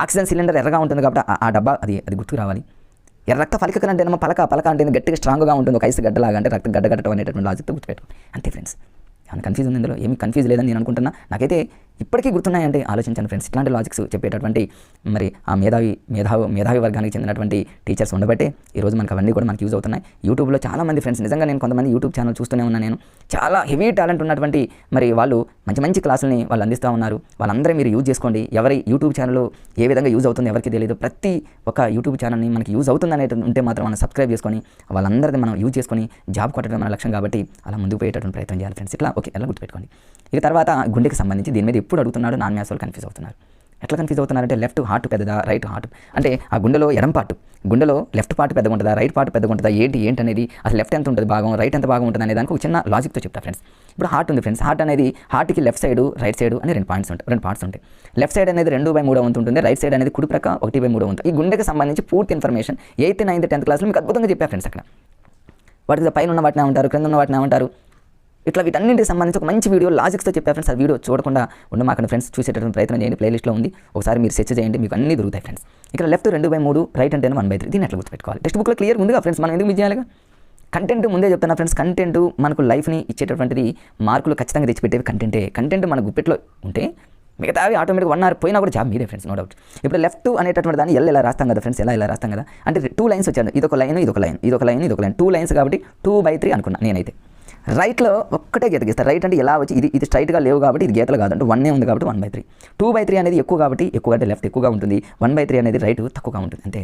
Speaker 1: ఆక్సిజన్ సిలిండర్ ఎర్రగా ఉంటుంది కాబట్టి ఆ డబ్బా అది గుర్తుకు రావాలి. ఎర్ర రక్త ఫలికలు అంటే పలక అంటే గట్టిగా స్ట్రాంగ్గా ఉంటుంది, ఒక ఐస్ గడ్డలాగా, అంటే రక్త గడ్డగట్టడం అనేటువంటి లాజిక్తో గుర్తుపెట్టుకోండి. అంతే ఫ్రెండ్స్. ఏమైనా కన్ఫ్యూజ్ ఉంది ఇందులో? ఏమి కన్ఫ్యూజ్ లేదని నేను అనుకుంటున్నా. నాకైతే ఇప్పటికీ గుర్తున్నాయంటే ఆలోచించాను ఫ్రెండ్స్. ఇట్లాంటి లాజిక్స్ చెప్పేటటువంటి మరి ఆ మేధావి వర్గానికి చెందినటువంటి టీచర్స్ ఉండబట్టే ఈరోజు మనకు అవన్నీ కూడా మనకు యూజ్ అవుతున్నాయి. యూట్యూబ్లో చాలామంది ఫ్రెండ్స్, నిజంగా నేను కొంతమంది యూట్యూబ్ ఛానల్ చూస్తూనే ఉన్నాను. నేను చాలా హెవీ టాలెంట్ ఉన్నటువంటి మరి వాళ్ళు మంచి క్లాసులని వాళ్ళు అందిస్తూ ఉన్నారు. వాళ్ళందరూ మీరు యూజ్ చేసుకోండి. ఎవరి యూట్యూబ్ ఛానల్ ఏ విధంగా యూజ్ అవుతుంది ఎవరికి తెలియదు. ప్రతి ఒక్క యూట్యూబ్ ఛానల్ని మనకి యూజ్ అవుతుంది అనేది ఉంటే మాత్రం మనం సబ్స్క్రైబ్ చేసుకొని వాళ్ళందరినీ మనం యూజ్ చేసుకొని జాబ్ కొట్టడం మన లక్ష్యం కాబట్టి అలా ముందుకు పోయేటటువంటి ప్రయత్నం చేయాలి ఫ్రెండ్స్. ఇట్లా ఓకే, ఎలా గుర్తుపెట్టుకోండి. ఇక తర్వాత గుండెకి సంబంధించి దీని మీద ఎప్పుడు అడుగుతున్నాడు నాన్ మ్యాథ్స్ వాళ్ళు కన్ఫ్యూజ్ అవుతున్నారు. ఎట్లా కన్ఫ్యూజ్ అవుతున్నారంటే లెఫ్ట్ హార్ట్ పెద్దదా, రైట్ హార్ట్ అంటే ఆ గుండెలో ఎడం పార్ట్, గుండెలో లెఫ్ట్ పార్ట్ పెద్దగా ఉంటుందా, రైట్ పార్ట్ పెద్దగా ఉంటుందా, ఏంటి అనేది అసలు లెఫ్ట్ ఎంత ఉంటుంది భాగం, రైట్ ఎంత భాగం ఉంటుంది అనే దానికి ఒక చిన్న లాజిక్తో చెప్తా ఫ్రెండ్స్. ఇప్పుడు హార్ట్ ఉంది ఫ్రెండ్స్, హార్ట్ అనేది హార్ట్కి లెఫ్ట్ సైడ్ రైట్ సైడ్ అని రెండు పార్ట్స్ ఉంటాయి. లెఫ్ట్ సైడ్ అనేది 2/3 వంతు ఉంటుంది, రైట్ సైడ్ అనేది కుడి ప్రక్క 1/3 వంతు. ఈ గుండెకి సంబంధించి పూర్తి ఇన్ఫర్మేషన్ 8th, 9th, 10th క్లాస్లో మీకు అద్భుతంగా చెప్పా ఫ్రెండ్స్. అక్కడ వాటికి పైన ఉన్న వాటిని ఏమంటారు, క్రింద ఉన్న వాటిని ఏమంటారు, ఇట్లా వీటన్నింటికి సంబంధించి ఒక మంచి వీడియో లాజిక్స్తో చెప్పా ఫ్రెండ్స్. ఆ వీడియో చూడకుండా ఉండమాకండి ఫ్రెండ్స్, చూసేటటువంటి ప్రయత్నం చేయండి. ప్లేలిస్ట్లో ఉంది, ఒకసారి మీరు సెర్చ్ చేయండి, మీకు అన్ని దొరుకుతాయి ఫ్రెండ్స్. ఇక్కడ లెఫ్ట్ 2/3, రైట్ అంటే 1/3. దీన్ని ఎట్లా గుర్తుపెట్టుకోవాలి, టెక్స్ట్ బుక్లో క్లియర్ ఉందిగా ఫ్రెండ్స్, మనం ఎందుకు మిస్ చేయాలిగా. కంటెంట్ ముందే చెప్తున్నా ఫ్రెండ్స్, కంటెంట్ మనకు లైఫ్ని ఇచ్చేటటువంటిది, మార్కులు ఖచ్చితంగా తెచ్చిపెట్టేవి కంటెంట్ మన గుప్పెట్లో ఉంటే మిగతావి ఆటోమేటిక్గా 1 hour పోయినా కూడా జాబ్ మీదే ఫ్రెండ్స్, నో డౌట్. ఇప్పుడు లెఫ్ట్ అనేటటువంటి దాన్ని ఎలా రాస్తాం కదా ఫ్రెండ్స్, ఇలా రాస్తాం కదా, అంటే 2 lines వచ్చాను, ఇదొక లైన్ 2 lines కాబట్టి 2/3 అనుకున్నా నేనైతే. రైట్లో ఒక్కటే గీత గీస్తారు, రైట్ అంటే ఎలా వచ్చి ఇది స్ట్రైట్గా లేవు కాబట్టి ఇది గీతలు కాదు, అంటే 1 ఉంది కాబట్టి 1/3. 2/3 అనేది ఎక్కువ కాబట్టి ఎక్కువ అంటే లెఫ్ట్ ఎక్కువగా ఉంటుంది, 1/3 అనేది రైట్ తక్కువగా ఉంటుంది, అంతే.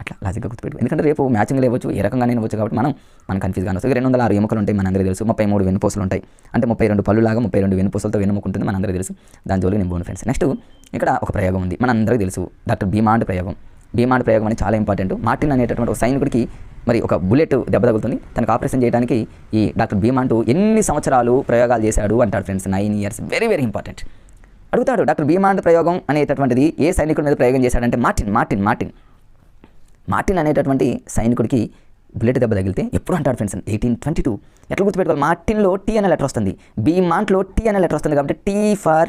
Speaker 1: అట్లా లాజిక్గా గుర్తుపెట్టు, ఎందుకంటే రేపు మ్యాచింగ్ లేవచ్చు, ఏ రకంగానే వచ్చు కాబట్టి మనం కన్ఫ్యూజ్ కాను. 206 ఎముకలు ఉంటాయి మనందరికీ తెలుసు, 33 వెన్నుపూసలు ఉంటాయి, అంటే 32 పళ్ళులాగా 32 వెన్నుపూసలతో వెన్నుముక ఉంటుంది, మనందరికీ తెలుసు. దాని జోలికి నేను పోను ఫ్రెండ్స్. నెక్స్ట్ ఇక్కడ ఒక ప్రయోగం ఉంది, మనందరికీ తెలుసు, డాక్టర్ భీమాండ్ ప్రయోగం. భీమాండ్ ప్రయోగం అనేది చాలా ఇంపార్టెంట్. మార్టిన్ అనేటటువంటి ఒక సైనికుడికి మరి ఒక బుల్లెట్ దెబ్బ తగులుతుంది, తనకు ఆపరేషన్ చేయడానికి ఈ డాక్టర్ భీమాండ్ ఎన్ని సంవత్సరాలు ప్రయోగాలు చేశాడు అంటాడు friends. 9 years, very very important. అడుగుతాడు డాక్టర్ భీమాండ్ ప్రయోగం అనేటటువంటిది ఏ సైనికుడి మీద ప్రయోగం చేశాడంటే మార్టిన్ అనేటటువంటి సైనికుడికి బుల్లెట్ దెబ్బ తగిలితే ఎప్పుడు అంటాడు ఫ్రెండ్స్ 1822. ఎట్లా గుర్తుపెట్టుకోవాలి, మార్టిన్లో టీ అనే లెటర్ వస్తుంది, భీమాంట్లో టీ అనే లెటర్ వస్తుంది కాబట్టి T for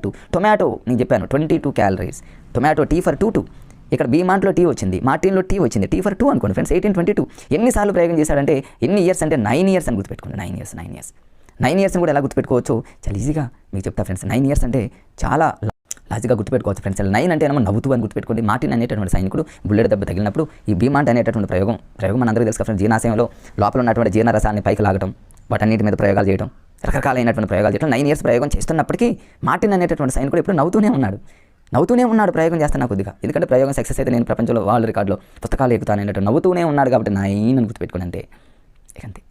Speaker 1: 2. టొమాటో నేను చెప్పాను 22 calories, టొమాటో T for 2. ఇక్కడ భీమాంట్లో టీ వచ్చింది, మార్టిన్లో టీ వచ్చింది, T for 2 అనుకోండి ఫ్రెండ్స్. 1822 ఎన్నిసార్లు ప్రయోగం చేశాడంటే ఎన్ని ఇయర్స్ అంటే 9 years అని గుర్తుపెట్టుకోండి. 9 years కూడా ఎలా గుర్తుపెట్టుకోవచ్చు, చాలా ఈజీగా మీకు చెప్తా ఫ్రెండ్స్. 9 years అంటే చాలా లాజిక్గా గుర్తుపెట్టుకోవచ్చు ఫ్రెండ్స్. 9 అంటే ఏమో నవ్వుతూ అని గుర్తుపెట్టుకోండి. మార్టిన్ అనేటటువంటి సైనికుడు బుల్లెట్ దెబ్బ తగిలినప్పుడు ఈ భీమాంట్ అనేటటువంటి ప్రయోగం మనందరికీ తెలుసు ఫ్రెండ్స్. జీర్ణాశయంలో లోపల ఉన్నటువంటి జీర్ణరసాన్ని పైకి లాగటం, వాటన్నిటి మీద ప్రయోగాలు చేయడం, రకరకాలైనటువంటి ప్రయోగాలు చేయడం. 9 years ప్రయోగం చేస్తున్నప్పటికీ మార్టిన్ అనేటటువంటి సైనికుడు ఎప్పుడు నవ్వుతూనే ఉన్నాడు ప్రయోగం చేస్తున్నా కొద్దిగా. ఎందుకంటే ప్రయోగం సక్సెస్ అయితే నేను ప్రపంచంలో వరల్డ్ రికార్డులో పుస్తకాలు ఎక్కుతాను అన్నట్టు నవ్వుతూనే ఉన్నాడు కాబట్టి 9 అని గుర్తుపెట్టుకోండి, అంతే.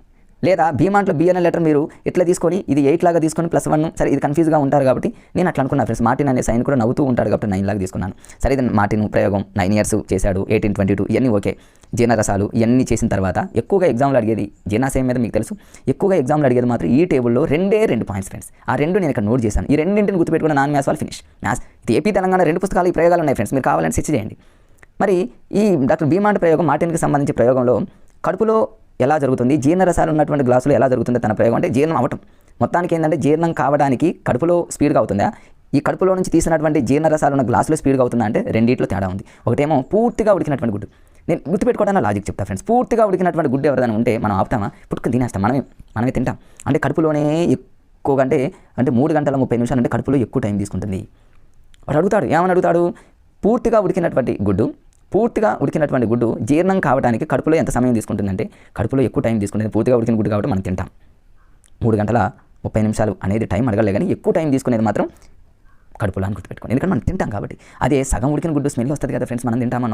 Speaker 1: లేదా భీమాంట్లో బి అనే లెటర్ మీరు ఇట్లా తీసుకొని ఇది 8 లాగా తీసుకొని +1, సరే ఇది కన్ఫ్యూజ్గా ఉంటారు కాబట్టి నేను అట్లా అనుకున్నా ఫ్రెండ్స్. మార్టిన్ అనే సైన్ కూడా నవ్వుతూ ఉంటాడు కాబట్టి 9 లాగా తీసుకున్నాను. సరే ఇది మార్టిన్ ప్రయోగం 9 years చేశాడు, 1822 ఇవన్నీ ఓకే. జీర్ణరసాలు ఇవన్నీ చేసిన తర్వాత ఎక్కువగా ఎగ్జామ్లు అడిగేది జీర్ణాశయం మీద మీకు తెలుసు, ఎక్కువగా ఎగ్జామ్లు అడిగేది మాత్రం ఈ టేబుల్లో 2 పాయింట్స్ ఫ్రెండ్స్. ఆ 2 నేను ఇక్కడ నోట్ చేశాను. ఈ రెండింటిని గుర్తుపెట్టుకున్న నాన్ మ్యాథ్స్ వాళ్ళు ఫినిష్. మ్యాథ్స్ ఇది ఏపీ తెలంగాణ 2 పుస్తకాలు ఈ ప్రయోగాలు ఉన్నాయి ఫ్రెండ్స్, మీరు కావాలని సెర్చ్ చేయండి. మరి ఈ డాక్టర్ భీమాంట్ ప్రయోగం మార్టిన్కి సంబంధించి ప్రయోగంలో కడుపులో ఎలా జరుగుతుంది, జీర్ణరసాలు ఉన్నటువంటి గ్లాసులో ఎలా జరుగుతుంది తన ప్రయోగం అంటే జీర్ణం అవ్వటం. మొత్తానికి ఏంటంటే జీర్ణం కావడానికి కడుపులో స్పీడ్గా అవుతుందా, ఈ కడుపులో నుంచి తీసినటువంటి జీర్ణరసాలు ఉన్న గ్లాసులో స్పీడ్గా అవుతుందా అంటే రెండిట్లో తేడా ఉంది. ఒకటేమో పూర్తిగా ఉడికినటువంటి గుడ్డు. నేను గుర్తుపెట్టుకోవడానికి లాజిక్ చెప్తా ఫ్రెండ్స్. పూర్తిగా ఉడికినటువంటి గుడ్డు ఎవరైనా ఉంటే మనం ఆపుతామా, పుట్టుకుని తినేస్తాం, మనమే తింటాం. అంటే కడుపులోనే ఎక్కువ అంటే 3 గంటల 30 నిమిషాలు అంటే కడుపులో ఎక్కువ టైం తీసుకుంటుంది. వాడు అడుగుతాడు, ఏమని అడుగుతాడు, పూర్తిగా ఉడికినటువంటి గుడ్డు జీర్ణం కావడానికి కడుపులో ఎంత సమయం తీసుకుంటుందంటే కడుపులో ఎక్కువ టైం తీసుకుంటుంది. పూర్తిగా ఉడికిన గుడ్డు కాబట్టి మనం తింటాం. 3 గంటల 30 నిమిషాలు అనేది టైం అడగలే కానీ ఎక్కువ టైం తీసుకునేది మాత్రం కడుపులో అని గుర్తుపెట్టుకోండి. ఎందుకంటే మనం తింటాం కాబట్టి. అదే సగం ఉడికిన గుడ్డు స్మెల్ వస్తుంది కదా ఫ్రెండ్స్, మనం తింటామో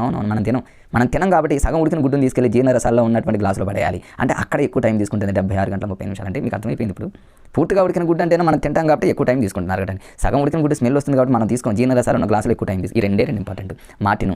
Speaker 1: మనం తినం కాబట్టి సగం ఉడికిన గుడ్డుని తీసుకెళ్ళి జీర్ణరసాల్లో ఉన్నటువంటి గ్లాసులో పడేయాలి. అంటే అక్కడ ఎక్కువ టైం తీసుకుంటుంది, 76 గంటల 30 నిమిషాలు. అంటే మీకు అర్థమైపోయింది. ఇప్పుడు పూర్తిగా ఉడికిన గుడ్డు అంటే మనం తింటాం కాబట్టి ఎక్కువ టైం తీసుకుంటున్నారు కాబట్టి, సగం ఉడికిన గుడ్డు స్మెల్ వస్తుంది కాబట్టి మనం తీసుకోం, జీర్ణరసాలు ఉన్న గ్లాసులో ఎక్కువ టైం ఈ 2 ఇంపార్టెంట్. మార్టిన్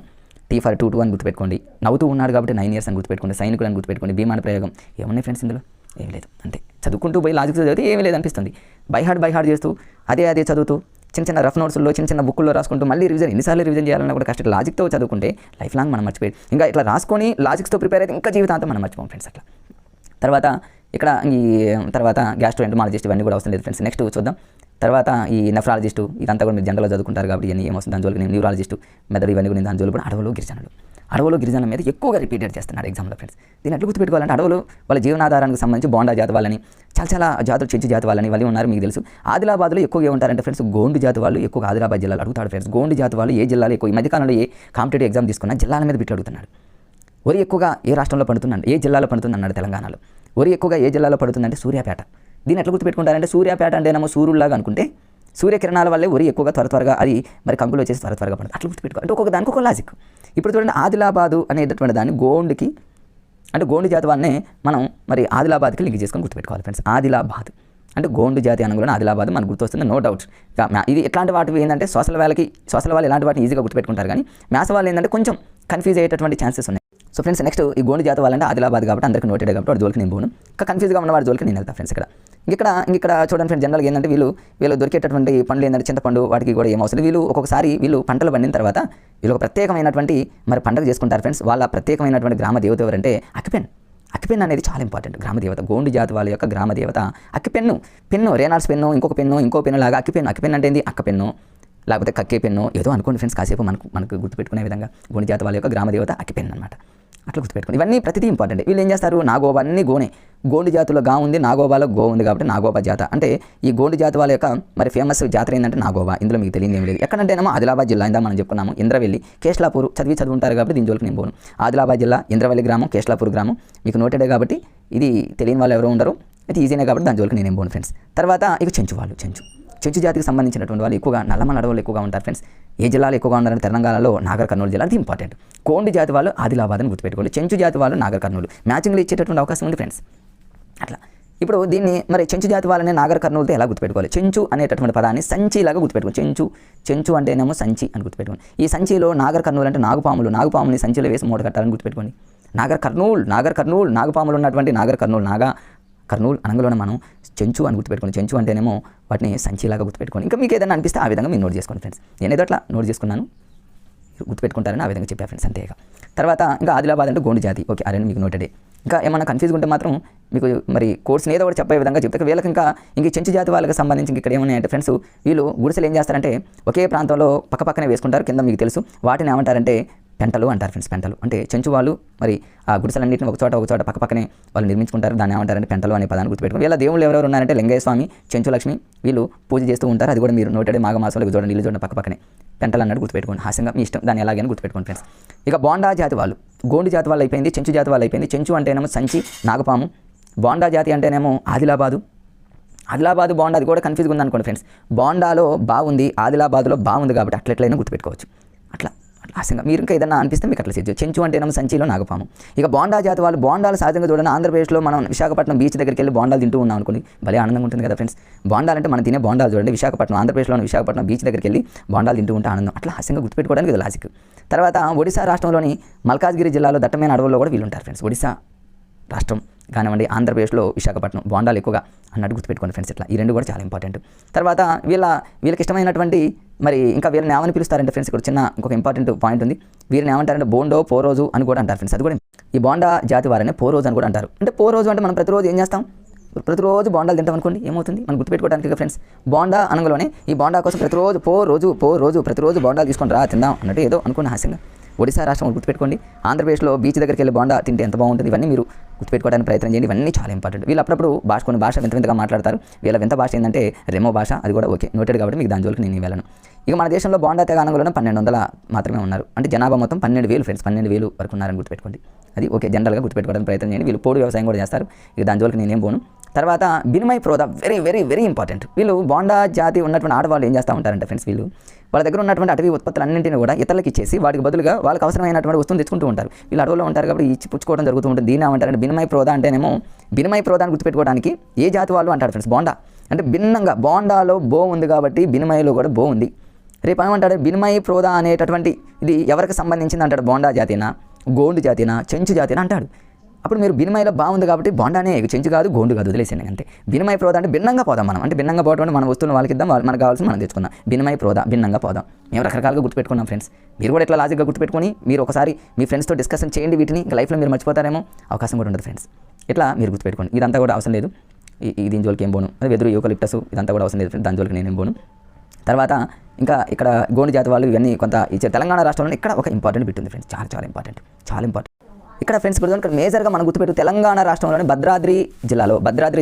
Speaker 1: T for 2 అని గుర్తుపెట్టుకోండి. నవ్వుతూ ఉన్నాడు కాబట్టి 9 years అని గుర్తుపెట్టుకోండి. సైనికుడు అని గుర్తుపెట్టుకోండి. భీమాంట్ ప్రయోగం ఏమున్నాయి ఫ్రెండ్స్ ఇందులో, ఏం లేదు, అంతే. చదువుకుంటూ పోయి లాజిక్స్ చదివితే ఏమీ లేదు అనిపిస్తుంది. బై హార్ట్ చేస్తూ అదే చదువుతూ చిన్న రఫ్ నోట్స్లో చిన్న బుక్కుల్లో రాసుకుంటూ మళ్ళీ ఎన్నిసార్లు రివిజన్ చేయాలన్నా కూడా కష్టం. లాజిక్తో చదువుకుంటే లైఫ్ లాంగ్ మనం మర్చిపోయి, ఇంకా ఇట్లా రాసుకొని లాజిక్స్తో ప్రిపేర్ అయితే ఇంకా జీవితాంతం మనం మర్చిపోం ఫ్రెండ్స్. అట్లా తర్వాత గ్యాస్ట్రోఎంటమాలజిస్ట్ ఇవన్నీ కూడా అవసరం లేదు ఫ్రెండ్స్. నెక్స్ట్ చూద్దాం. తర్వాత ఈ నెఫ్రాలజిస్టు ఇదంతా కూడా మీరు జనరల్గా చదువుకుంటారు కాబట్టి ఇవన్నీ ఏమొస్తుంది దాని జోలికి. న్యూరాలజిస్టు మెదడు ఇవన్నీ కూడా దాని జోలికి. అడవులు గిరిజనుల మీద ఎక్కువగా రిపీటెడ్ చేస్తున్నారు ఎగ్జామ్లో ఫ్రెండ్స్. దీన్ని ఎట్లా గుర్తుపెట్టుకోవాలంటే అడవులు వాళ్ళ జీవనాధారానికి సంబంధించి బోండా జాతి వాళ్ళని, చాలా జాతులు, చెంచు జాతి వాళ్ళని వాళ్ళు ఉన్నారు మీకు తెలుసు. ఆదిలాబాద్లో ఎక్కువగా ఉంటారంటే ఫ్రెండ్స్ గోండు జాతి వాళ్ళు ఎక్కువగా ఆదిలాబాద్ జిల్లాలో అడుగుతాడు ఫ్రెండ్స్. గోండు జాతి వాళ్ళు ఏ జిల్లాలో ఎక్కువ, ఈ మధ్యకాలంలో ఏ కాంపిటేటివ్ ఎగ్జామ్ తీసుకున్నా జిల్లాల మీద బిట్లు అడుగుతున్నాడు. వరి ఎక్కువగా ఏ రాష్ట్రంలో పడుతుందండి, ఏ జిల్లాలో పడుతుంది అన్నాడు తెలంగాణలో. వరి ఎక్కువగా ఏ జిల్లాలో పడుతుందంటే సూర్యాపేట. దీన్ని ఎట్లా గుర్తుపెట్టుకుంటారంటే సూర్యాపేట అంటేనేమో సూర్యుల్లాగా అనుకుంటే సూర్యకిరణాల వల్లే వరి ఎక్కువగా త్వరగా అది మరి కంకులు వచ్చేసి త్వరగా పడుతుంది. అట్లా గుర్తుపెట్టుకోవాలి. అంటే ఒక్కొక్క దానికి ఒక లాజిక్. ఇప్పుడు చూడండి, ఆదిలాబాదు అనేటటువంటి దాన్ని గోండుకి అంటే గోండు జాతి వాళ్ళనే మనం మరి ఆదిలాబాద్కి లింక్ చేసుకొని గుర్తుపెట్టుకోవాలి ఫ్రెండ్స్. అంటే గోండు జాతి అనగానే ఆదిలాబాద్ మనకు గుర్తొస్తుంది, నో డౌట్స్. ఇది ఎట్లాంటి వాటివి ఏంటంటే సోషల్ వాళ్ళు ఇలాంటి వాటిని ఈజీగా గుర్తుపెట్టుకుంటారు, కానీ మ్యాథ్స్ వాళ్ళు ఏంటంటే కొంచెం కన్ఫ్యూజ్ అయ్యేటటువంటి ఛాన్సెస్ ఉన్నాయి. సో ఫ్రెండ్స్ నెక్స్ట్ ఈ గోండు జాతి వాళ్ళంటే ఆదిలాబాద్ కాబట్టి అందరికీ నోటెడ్ కాబట్టి వాడి జోలికి నేను పోను. ఇంకా కన్ఫ్యూజ్గా ఉన్న వాడి జోలికి నేను వెళ్తాను ఫ్రెండ్స్. ఇక్కడ చూడండి ఫ్రెండ్స్, జనరల్గా ఏంటంటే వీళ్ళు దొరికేటటువంటి పండ్లు ఏంటంటే చింతపండు, వాటికి కూడా ఏం అవసరం. ఒక్కొక్కసారి పంటలు పండిన తర్వాత వీళ్ళు ఒక ప్రత్యేకమైనటువంటి మరి పండుగ చేసుకుంటారు ఫ్రెండ్స్. వాళ్ళ ప్రత్యేకమైనటువంటి గ్రామ దేవత ఎవరంటే అక్కిపెన్ అనేది చాలా ఇంపార్టెంట్. గ్రామ దేవత గోండు జాతి వాళ్ళ యొక్క గ్రామ దేవత పెన్ను రేనాల్డ్స్ పెన్ను, ఇంకో పెన్ను లాగా అక్కిపెన్ అంటే ఏంది, అక్క పెన్ను లేకపోతే కక్కే పెన్ను ఏదో అనుకోండి ఫ్రెండ్స్. కాసేపు మనకు గుర్తుపెట్టుకునే విధంగా గోండు జాతి వాళ్ళ యొక్క గ్రామ దేవత అక్కిపెన్ అనమాట. అట్లా గుర్తుపెట్టుకోండి. ఇవన్నీ ప్రతిదీ ఇంపార్టెంట్. వీళ్ళు ఏం చేస్తారు, నాగోబా అన్ని గోండు జాతిలో గా ఉంది, నాగోబాలో గో ఉంది కాబట్టి నాగోబా జాత. అంటే ఈ గోండు జాతి వాళ్ళ యొక్క మరి ఫేమస్ జాతర ఏంటంటే నాగోబా. ఇందులో మీకు తెలియదు ఏం లేదు. ఎక్కడంటేనేమో ఆదిలాబాద్ జిల్లా, ఇందా మనం చెప్పుకున్నాము, ఇంద్రవెల్లి, కేశ్లాపూర్ చదువుంటారు కాబట్టి దీని జోలికి నేను పోను. ఆదిలాబాద్ జిల్లా, ఇంద్రవెల్లి గ్రామం, కేశ్లాపూర్ గ్రామం మీకు నోటెడే కాబట్టి ఇది తెలియని వాళ్ళు ఎవరో ఉండరు, అయితే ఈజీనే కాబట్టి దాని జోలికి నేనేం పోను ఫ్రెండ్స్. తర్వాత ఇక చెంచు జాతికి సంబంధించినటువంటి వాళ్ళు ఎక్కువగా నల్లమల అడవులు ఎక్కువగా ఉంటారు ఫ్రెండ్స్. ఏ జిల్లాలో ఎక్కువగా ఉన్నారంటే తెలంగాణలో నాగర్ కర్నూలు జిల్లా, అది ఇంపార్టెంట్. గోండు జాతి వాళ్ళు ఆదిలాబాద్ అని గుర్తుపెట్టుకోండి, చెంచు జాతి వాళ్ళు నాగర్ కర్నూలు. మ్యాచింగ్లో ఇచ్చేటటువంటి అవకాశం ఉంది ఫ్రెండ్స్. అట్లా ఇప్పుడు దీన్ని మరి చెంచు జాతి వాళ్ళని నాగర్ కర్నూలుతో ఎలా గుర్తుపెట్టుకోవాలి, చెంచు అనేటటువంటి పదాన్ని సంచిలాగా గుర్తుపెట్టుకోండి. చెంచు అంటేనేమో సంచి అని గుర్తుపెట్టుకోండి. ఈ సంచిలో నాగర్ కర్నూలు అంటే నాగుపాముని సంచిలో వేసి మూట కట్టాలని గుర్తుపెట్టుకోండి. నాగర్ కర్నూలు నాగుపాములు ఉన్నటువంటి నాగర్ కర్నూలు అనగానే మనం చెంచు అని గుర్తుపెట్టుకోండి. చెంచు అంటేనేమో వాటిని సంచిలాగా గుర్తుపెట్టుకోండి. ఇంకా మీకు ఏదైనా అనిపిస్తే ఆ విధంగా మీరు నోట్ చేసుకోండి ఫ్రెండ్స్. నేనేదో అట్లా నోట్ చేసుకున్నాను, గుర్తుపెట్టుకుంటారని ఆ విధంగా చెప్పా ఫ్రెండ్స్, అంతేగా. తర్వాత ఇంకా ఆదిలాబాద్ అంటే గోండు జాతి, ఓకే, అదే మీకు నోటెడే. ఇంకా ఏమైనా కన్ఫ్యూజ్ ఉంటే మాత్రం మీకు మరి కోర్సుని ఏదో ఒకటి చెప్పే విధంగా చెప్తే వీళ్ళకి ఇంకా చెంచు జాతి వాళ్ళకి సంబంధించి ఇక్కడ ఏమన్నాయంటే ఫ్రెండ్స్, వీళ్ళు గుడిసెలు ఏం చేస్తారంటే ఒకే ప్రాంతంలో పక్కపక్కనే వేసుకుంటారు. కింద మీకు తెలుసు వాటిని ఏమంటారంటే పెంటలు అంటారు ఫ్రెండ్స్. పెంటలు అంటే చెంచు వాళ్ళు మరి ఆ గుడిసెలన్నింటిని ఒక చోట పక్కపక్కనే వాళ్ళు నిర్మించుకుంటారు. దాన్ని ఏమంటారంటే పెంటలు అనే పదాన్ని గుర్తుపెట్టుకోండి. వీళ్ళ దేవుళ్ళు ఎవరెవరు ఉన్నారంటే లింగయ్య స్వామి, చెంచు లక్ష్మి, వీళ్ళు పూజ చేస్తూ ఉంటారు. అది కూడా మీరు నోటెడే మాఘమాసంలో చూడండి, నీళ్ళు చూడండి పక్కపక్కనే పెంటలు అన్నట్టు గుర్తుపెట్టుకోండి. హాస్యంగా మీ ఇష్టం, దాన్ని ఎలాగైనా గుర్తుపెట్టుకోండి ఫ్రెండ్స్. ఇక బోండా జాతి వాళ్ళు, గోండు జాతి వాళ్ళు అయిపోయింది, చెంచు జాతి వాళ్ళు అయిపోయింది. చెంచు అంటేనేమో సంచి, నాగపాము. బోండా జాతి అంటేనేమో ఆదిలాబాదు బోండా. అది కూడా కన్ఫ్యూజ్గా ఉందనుకోండి ఫ్రెండ్స్. బోండాలో బాగుంది, ఆదిలాబాద్లో బాగుంది కాబట్టి అట్లెట్లయినా గుర్తుపెట్టుకోవచ్చు. అట్లా హాస్యంగా మీరు ఇంకా ఏదైనా అనిపిస్తే మీకు అట్లా చేయొచ్చు. చెంచు అంటేనేమో సంచిలో నాగపాము. ఇక బోండా జాతి వాళ్ళు, బోండాలు సహజంగా చూడండి ఆంధ్రప్రదేశ్లో మనం విశాఖపట్నం బీచ్ దగ్గరికి వెళ్ళి బోండాలు తింటూ ఉన్నాం అనుకోండి, భలే ఆనందంగా ఉంటుంది కదా ఫ్రెండ్స్. బోండాలు అంటే మనం తినే బోండాలు చూడండి, ఆంధ్రప్రదేశ్లోని విశాఖపట్నం బీచ్ దగ్గరికి వెళ్ళి బోండాలు తింటూ ఉంటే ఆనందం. అట్లా హాస్యంగా గుర్తుపెట్టుకోవడానికి ఇది లాజిక్. తర్వాత ఒడిశా రాష్ట్రంలోని మల్కాజ్గిరి జిల్లాలో దట్టమైన అడవుల్లో కూడా వీళ్ళు ఉంటారు ఫ్రెండ్స్. ఒడిశా రాష్ట్రం కానివ్వండి, ఆంధ్రప్రదేశ్లో విశాఖపట్నం బోండాలు ఎక్కువగా అన్నట్టు గుర్తుపెట్టుకోండి ఫ్రెండ్స్. ఇట్లా ఈ రెండు కూడా చాలా ఇంపార్టెంట్. తర్వాత వీళ్ళకి ఇష్టమైనటువంటి మరి ఇంకా వీళ్ళని ఏమని పిలుస్తారంటే ఫ్రెండ్స్, ఇక్కడ ఇంకొక ఇంపార్టెంట్ పాయింట్ ఉంది. వీరిని ఏమంటారంటే బోండో, పోరోజు అని కూడా అంటారు ఫ్రెండ్స్. అది కూడా ఈ బోండా జాతి వారిని పోరోజు అని కూడా అంటారు. అంటే పోరోజు అంటే మనం ప్రతిరోజు ఏం చేస్తాం, ప్రతిరోజు బోండాలు తింటాం అనుకోండి, ఏమవుతుంది మనం గుర్తుపెట్టుకోవడానికి ఫ్రెండ్స్. బోండా అనగానే ఈ బోండా కోసం ప్రతిరోజు బోండాలు తీసుకొని రా తిందాం అన్నట్టు ఏదో అనుకున్న హాస్యంగా. ఒడిశా రాష్ట్రం గుర్తుపెట్టుకోండి. ఆంధ్రప్రదేశ్లో బీచ్ దగ్గరికి వెళ్ళి బోండా తింటే ఎంత బాగుంటుంది, ఇవన్నీ మీరు గుర్తుపెట్టుకోవడానికి ప్రయత్నం చేయండి. ఇవన్నీ చాలా ఇంపార్టెంట్. వీళ్ళు అప్పుడప్పుడు కొన్ని భాష వింతగా మాట్లాడతారు. వీళ్ళ వింత భాష ఏంటంటే రెమో భాష, అది కూడా ఓకే నోటెడ్ కాబట్టి మీకు దాని జోలికి నేను వెళ్ళను. ఇక మన దేశంలో బోండా తెగ అనగానే 1200 మాత్రమే ఉన్నారు. అంటే జనాభా మొత్తం 12,000 ఫ్రెండ్స్, 12,000 వరకు ఉన్నారని గుర్తుపెట్టుకోండి. అది ఓకే, జనరల్గా గుర్తుపెట్టుకోవడానికి ప్రయత్నం చేయండి. వీళ్ళు పోడు వ్యవసాయం కూడా చేస్తారు, ఇక దాని జోలికి నేనేం పోను. తర్వాత బినిమై ప్రోదా, వెరీ వెరీ వెరీ ఇంపార్టెంట్. వీళ్ళు బోండా జాతి ఉన్నటువంటి ఆడవాళ్ళు ఏం చేస్తూ ఉంటారంటే ఫ్రెండ్స్, వీళ్ళు వాళ్ళ దగ్గర ఉన్నటువంటి అటవీ ఉత్పత్తులన్నింటినీ కూడా ఇతరులకు ఇచ్చేసి వాటికి బదులుగా వాళ్ళకి అవసరమైనటువంటి వస్తువులు తెచ్చుకుంటూ ఉంటారు. వీళ్ళు అడవుల్లో ఉంటారు కాబట్టి ఇచ్చి పుచ్చుకోవడం జరుగుతూ ఉంటుంది. దీని ఏమంటారంటే బినిమై ప్రోదా అంటేనేమో బినిమై ప్రోదాన్ని గుర్తుపెట్టుకోవడానికి ఏ జాతి వాళ్ళు అంటారు ఫ్రెండ్స్. బోండా అంటే భిన్నంగా, బోండాలో బో ఉంది కాబట్టి బినిమైలో కూడా బో ఉంది. రేపు ఏమంటాడు బినిమై ప్రోదా అనేటటువంటి ఇది ఎవరికి సంబంధించింది అంటాడు, బోండా జాతినా, గోండు జాతినా, చెంచు జాతినా అంటాడు. అప్పుడు మీరు బినిమైలో బాగుంది కాబట్టి బోండానే, చెంచు కాదు గోండు కాదు, వదిలేసేయండి అంతే. బినిమై ప్రోదా అంటే భిన్నంగా పోదాం మనం, అంటే భిన్నంగా పోవడం మన వస్తువులను వాళ్ళకి ఇద్దాం, మనకు కావాల్సిన మనం తెచ్చుకుందాం. బినిమై ప్రోదా భిన్నంగా పోదాం. మేము రకరకాలుగా గుర్తుపెట్టుకున్నాం ఫ్రెండ్స్. మీరు కూడా ఇట్లా లాజిక్గా గుర్తుపెట్టుకొని మీరు ఒకసారి మీ ఫ్రెండ్స్తో డిస్కషన్ చేయండి. వీటిని ఇంకా లైఫ్లో మీరు మర్చిపోతారేమో, అవకాశం కూడా ఉండదు ఫ్రెండ్స్. ఇట్లా మీరు గుర్తుపెట్టుకోండి. ఇదంతా కూడా అవసరం లేదు, దీని జోలికి ఏం పోను. అది వెదురు, యూకలిప్టస్ ఇదంతా కూడా అవసరం లేదు ఫ్రెండ్స్, దాని జోలికి నేనేం పోను. తర్వాత ఇంకా ఇక్కడ గోండు జాతి వాళ్ళు ఇవన్నీ కొంత ఇచ్చే. తెలంగాణ రాష్ట్రంలో ఇక్కడ ఒక ఇంపార్టెంట్ బిట్ ఉంది ఫ్రెండ్స్, చాలా ఇంపార్టెంట్. ఇక్కడ ఫ్రెండ్స్ ఇక్కడ మేజర్గా మనం గుర్తుపెట్టు, తెలంగాణ రాష్ట్రంలోని భద్రాద్రి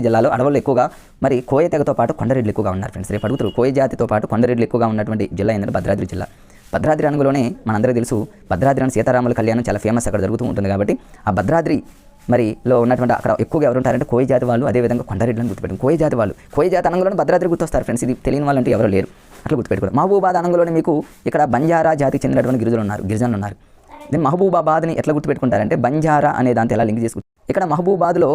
Speaker 1: జిల్లాలో అడవులు ఎక్కువగా మరి కోయ తెగతో పాటు కొండరెడ్లు ఎక్కువగా ఉన్నారు ఫ్రెండ్స్. రేపు అడుగుతారు కోయ జాతితో పాటు కొండరెడ్లు ఎక్కువగా ఉన్నటువంటి జిల్లా ఏంటంటే భద్రాద్రి జిల్లా. భద్రాద్రి అనగానే మనందరికీ తెలుసు, భద్రాద్రి అని సీతారాముల కళ్యాణం చాలా ఫేమస్ అక్కడ జరుగుతూ ఉంటుంది కాబట్టి ఆ భద్రాద్రి మరిలో ఉన్నటువంటి అక్కడ ఎక్కువగా ఎవరు ఉంటారంటే కోయ జాతి వాళ్ళు, అదేవిధంగా కొండరెడ్లను గుర్తుపెట్టారు. కోయ జాతి అనగానే భద్రాద్రి గుర్తొస్తారు ఫ్రెండ్స్. ఇది తెలియని వాళ్ళు అంటే ఎవరు లేరు, అట్లా గుర్తుపెట్టుకోరు. మహబూబాద్ అనగానే మీకు ఇక్కడ బంజారా జాతికి చెందినటువంటి గిరిజనులు ఉన్నారు. దీన్ని మహబూబాబాద్ని ఎట్లా గుర్తుపెట్టుకుంటారంటే బంజారా అనే దాంతో ఎలా లింక్ చేసుకుంటారు. ఇక్కడ మహబూబాద్లో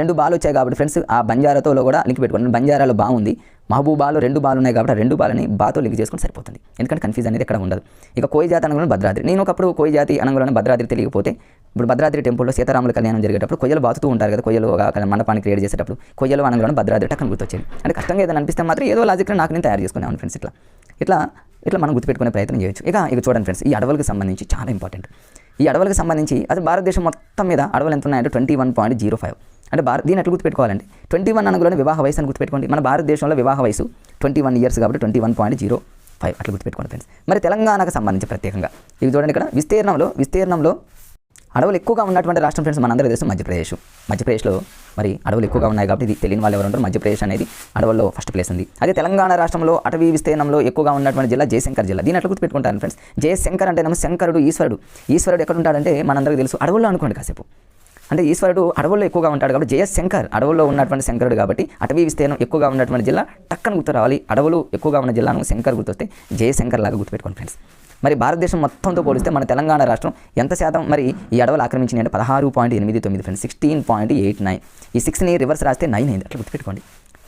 Speaker 1: రెండు బాలు వచ్చాయి కాబట్టి ఫ్రెండ్స్ ఆ బంజారాతో కూడా లింక్ పెట్టుకోండి. బంజారాలో బాగుంది, మహబూబాలో 2 బాలు ఉన్నాయి కాబట్టి ఆ 2 బాలని బాతో లింక్ చేసుకుని సరిపోతుంది. ఎందుకంటే కన్ఫ్యూజ్ అనేది ఎక్కడ ఉండదు. ఇక కోయి జాతి అనగానే భద్రాద్రి. నేను ఒకప్పుడు కోయి జాతి అనగానే భద్రాద్రి తెలియకపోతే ఇప్పుడు భద్రాద్రి టెంపుల్లో సీతారాముల కళ్యాణం జరిగేటప్పుడు కొయ్యలు బాతుతూ ఉంటారు కదా, కొయ్యలు మండపాన్ని క్రియేట్ చేసేటప్పుడు కొయ్యలు అనగానే భద్రాద్రి టక్కన గుర్తొచ్చేది. అంటే కష్టంగా ఏదైనా అనిపిస్తే మాత్రం ఏదో లాజిక్లో నాకు నేను తయారు చేసుకున్నాను ఫ్రెండ్స్. ఇట్లా మనం గుర్తుపెట్టుకునే ప్రయత్నం చేయొచ్చు. ఇక చూడండి ఫ్రెండ్స్, ఈ అడవులకు సంబంధించి చాలా ఇంపార్టెంట్. ఈ అడవులకు సంబంధించి అది భారతదేశం మొత్తం మీద అడవులు ఎంత ఉన్నాయంటే 21.05. అంటే దీన్ని ఎట్లా గుర్తుపెట్టుకోవాలంటే 21 అనగానే వివాహ వయసు అని గుర్తుపెట్టుకోండి. మన భారతదేశంలో వివాహ వయసు 21 ఇయర్స్ కాబట్టి 21.05 అట్లా గుర్తుపెట్టుకోండి ఫ్రెండ్స్. మరి తెలంగాణకు సంబంధించి ప్రత్యేకంగా ఇవి చూడండి, ఇక్కడ విస్తీర్ణంలో అడవులు ఎక్కువగా ఉన్నటువంటి రాష్ట్రం ఫ్రెండ్స్ మనందరూ తెలుసు మధ్యప్రదేశ్లో మరి అడవులు ఎక్కువగా ఉన్నాయి కాబట్టి ఇది తెలియని వాళ్ళు ఎవరు ఉంటారు. మధ్యప్రదేశ్ అనేది అడవుల్లో ఫస్ట్ ప్లేస్ ఉంది. అదే తెలంగాణ రాష్ట్రంలో అటవీ విస్తీర్ణంలో ఎక్కువగా ఉన్నటువంటి జిల్లా జయశంకర్ జిల్లా. దీని అట్లా గుర్తుపెట్టుకుంటాను ఫ్రెండ్స్. జయశంకర్ అంటే శంకరుడు, ఈశ్వరుడు ఎక్కడ ఉంటాడంటే మనందరికీ తెలుసు అడవుల్లో అనుకోండి కాసేపు. అంటే ఈశ్వరుడు అడవుల్లో ఎక్కువగా ఉంటాడు కాబట్టి జయశంకర్ అడవుల్లో ఉన్నటువంటి శంకరుడు కాబట్టి అటవీ విస్తీర్ణం ఎక్కువగా ఉన్నటువంటి జిల్లా టక్కన గుర్తు రావాలి. అడవులు ఎక్కువగా ఉన్న జిల్లాను శంకర్ గుర్తొస్తే జయశంకర్ లాగా గుర్తుపెట్టుకోండి ఫ్రెండ్స్. మరి భారతదేశం మొత్తంతో పోలిస్తే మన తెలంగాణ రాష్ట్రం ఎంత శాతం మరి ఈ అడవులు ఆక్రమించింది అంటే 16.89 ఫ్రెండ్స్, 16.89. ఈ 6ని రివర్స్ రాస్తే 9 అయింది. అట్లా గుర్తుపెట్టుకోండి.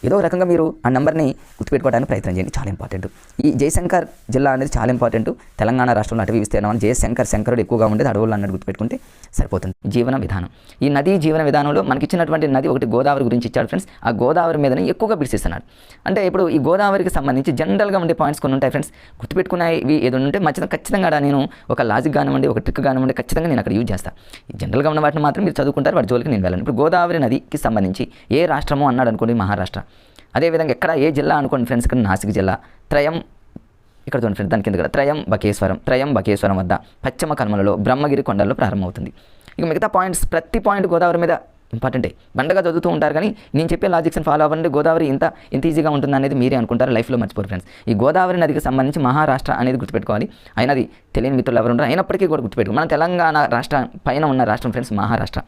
Speaker 1: ఏదో రకంగా మీరు ఆ నెంబర్ని గుర్తుపెట్టుకోవడానికి ప్రయత్నం చేయండి, చాలా ఇంపార్టెంట్. ఈ జయశంకర్ జిల్లా అనేది చాలా ఇంపార్టెంట్. తెలంగాణ రాష్ట్రంలో అటవీ విస్తీర్ణం అని శంకరుడు ఎక్కువగా ఉండేది అడవులు అన్నట్టు గుర్తుపెట్టుకుంటే సరిపోతుంది. జీవన విధానం, ఈ నదీ జీవన విధానంలో మనకి ఇచ్చినటువంటి నది ఒకటి గోదావరి గురించి ఇచ్చాడు ఫ్రెండ్స్. ఆ గోదావరి మీదనే ఎక్కువగా బిడిసిస్తున్నాడు. అంటే ఇప్పుడు ఈ గోదావరికి సంబంధించి జనరల్గా ఉండే పాయింట్స్ కొన్ని ఉంటాయి ఫ్రెండ్స్. గుర్తుపెట్టుకునేవి ఏదో ఉంటే ఖచ్చితంగా నేను ఒక లాజిక్ కానివ్వండి, ఒక ట్రిక్ కానివ్వండి, ఖచ్చితంగా నేను అక్కడ యూజ్ చేస్తాను. జనరల్గా ఉన్న వాటిని మాత్రం మీరు చదువుకుంటారు, వాటి జోలికి నేను వెళ్ళను. ఇప్పుడు గోదావరి నదికి సంబంధించి ఏ రాష్ట్రమో అన్నాడు అనుకోండి, మహారాష్ట్ర. అదేవిధంగా ఎక్కడ ఏ జిల్లా అనుకోండి ఫ్రెండ్స్, ఇక్కడ నాసిక్ జిల్లా. ఇక్కడ చూడండి ఫ్రెండ్స్, దాని కింద కదా త్రయంబకేశ్వరం వద్ద పశ్చిమ కనుమలలో బ్రహ్మగిరి కొండల్లో ప్రారంభమవుతుంది. ఇక మిగతా పాయింట్స్ ప్రతి పాయింట్ గోదావరి మీద ఇంపార్టెంటే. బండగా చదువుతూ ఉంటారు కానీ నేను చెప్పే లాజిక్స్ని ఫాలో అవ్వండి. గోదావరి ఇంత ఈజీగా ఉంటుంది అనేది మీరే అనుకుంటారు, లైఫ్లో మర్చిపోరు ఫ్రెండ్స్. ఈ గోదావరి నదికి సంబంధించి మహారాష్ట్ర అనేది గుర్తుపెట్టుకోవాలి. అయినది తెలియని మిత్రులు ఎవరు ఉంటారు, అయినప్పటికీ కూడా గుర్తుపెట్టుకోవాలి. మన తెలంగాణ రాష్ట్రం పైన ఉన్న రాష్ట్రం ఫ్రెండ్స్ మహారాష్ట్ర.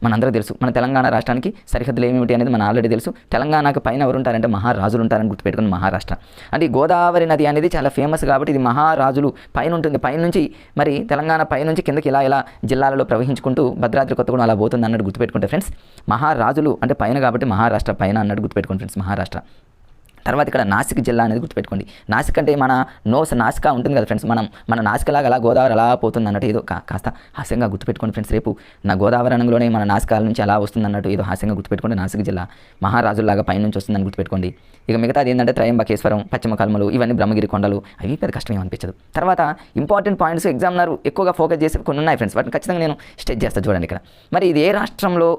Speaker 1: మనందరూ తెలుసు మన తెలంగాణ రాష్ట్రానికి సరిహద్దులు ఏమిటి అనేది మన ఆల్రెడీ తెలుసు. తెలంగాణకు పైన ఎవరు ఉంటారంటే మహారాజులు ఉంటారని గుర్తుపెట్టుకుని మహారాష్ట్ర. అంటే ఈ గోదావరి నది అనేది చాలా ఫేమస్ కాబట్టి ఇది మహారాజులు పైన ఉంటుంది. పైనుంచి మరి తెలంగాణ పైనుంచి కిందకి ఇలా జిల్లాలలో ప్రవహించుకుంటూ భద్రాద్రి కొత్తగూడెం అలా పోతుంది అన్నట్టు గుర్తుపెట్టుకుంటే ఫ్రెండ్స్. మహారాజులు అంటే పైన కాబట్టి మహారాష్ట్ర పైన అన్నట్టు గుర్తుపెట్టుకోండి ఫ్రెండ్స్, మహారాష్ట్ర. తర్వాత ఇక్కడ నాసిక్ జిల్లా అనేది గుర్తుపెట్టుకోండి. నాసిక్ అంటే మన నాసిక ఉంటుంది కదా ఫ్రెండ్స్, మన నాసికలాగా అలా గోదావరి అలా పోతుంది అన్నట్టు ఏదో కాస్త హాస్యంగా గుర్తుపెట్టుకోండి ఫ్రెండ్స్. రేపు నా గోదావరి రంగులోనే మన నాసికాల నుంచి అలా వస్తుంది అన్నట్టు ఏదో హాస్యంగా గుర్తుపెట్టుకోండి. నాసిక్ జిల్లా మహారాజులాగా పైనుంచి వస్తుందని గుర్తుపెట్టుకోండి. ఇక మిగతాది ఏంటంటే త్రయంబకేశ్వరం, పశ్చిమ కనుమలు, ఇవన్నీ బ్రహ్మగిరి కొండలు. అవి పెద్ద కష్టం ఏమనిపించదు. తర్వాత ఇంపార్టెంట్ పాయింట్స్ ఎగ్జామినర్ ఎక్కువగా ఫోకస్ చేసి కొన్ని ఉన్నాయి ఫ్రెండ్స్, వాటిని ఖచ్చితంగా నేను స్టేట్ చేస్తాను చూడండి ఇక్కడ. మరి ఇది ఏ రాష్ట్రంలో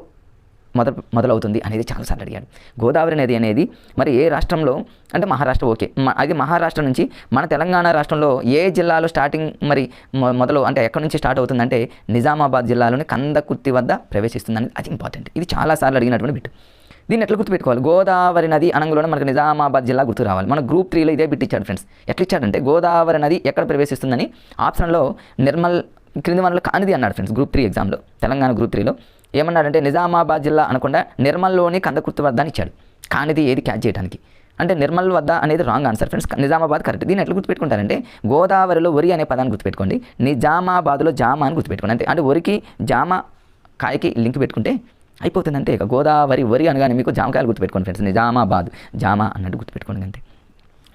Speaker 1: మొదలవుతుంది అనేది చాలాసార్లు అడిగాడు. గోదావరి నది అనేది మరి ఏ రాష్ట్రంలో అంటే మహారాష్ట్ర. ఓకే, అది మహారాష్ట్ర నుంచి మన తెలంగాణ రాష్ట్రంలో ఏ జిల్లాలో స్టార్టింగ్ మరి మొదలు అంటే ఎక్కడి నుంచి స్టార్ట్ అవుతుందంటే నిజామాబాద్ జిల్లాలోని కందకుర్తి వద్ద ప్రవేశిస్తుందని, అది ఇంపార్టెంట్. ఇది చాలాసార్లు అడిగినటువంటి బిట్. దీన్ని ఎట్లా గుర్తుపెట్టుకోవాలి? గోదావరి నది అనగానే మనకు నిజామాబాద్ జిల్లా గుర్తు రావాలి. మన గ్రూప్ 3లో ఇదే బిట్ ఇచ్చాడు ఫ్రెండ్స్. ఎట్లా ఇచ్చాడంటే గోదావరి నది ఎక్కడ ప్రవేశిస్తుందని ఆప్షన్లో నిర్మల్ క్రింది వనరులు కానిది అన్నాడు ఫ్రెండ్స్. గ్రూప్ 3 ఎగ్జామ్లో తెలంగాణ గ్రూప్ 3లో ఏమన్నాడంటే నిజామాబాద్ జిల్లా అనకుండా నిర్మల్లోని కందకుర్తి వద్ద అని ఇచ్చాడు. కానిది ఏది క్యాచ్ చేయడానికి అంటే నిర్మల్ వద్ద అనేది wrong answer friends. Nizamabad correct. దీన్ని ఎట్లా గుర్తుపెట్టుకుంటారంటే గోదావరిలో వరి అనే పదాన్ని గుర్తుపెట్టుకోండి, నిజామాబాద్లో జామ అని గుర్తుపెట్టుకోండి. అంటే వరికి జామ కాయకి లింక్ పెట్టుకుంటే అయిపోతుంది అంతే. ఇక గోదావరి వరి అనగానే మీకు జామకాయలు గుర్తుపెట్టుకోండి ఫ్రెండ్స్, నిజామాబాద్ జామ అన్నట్టు గుర్తుపెట్టుకోండి అంతే.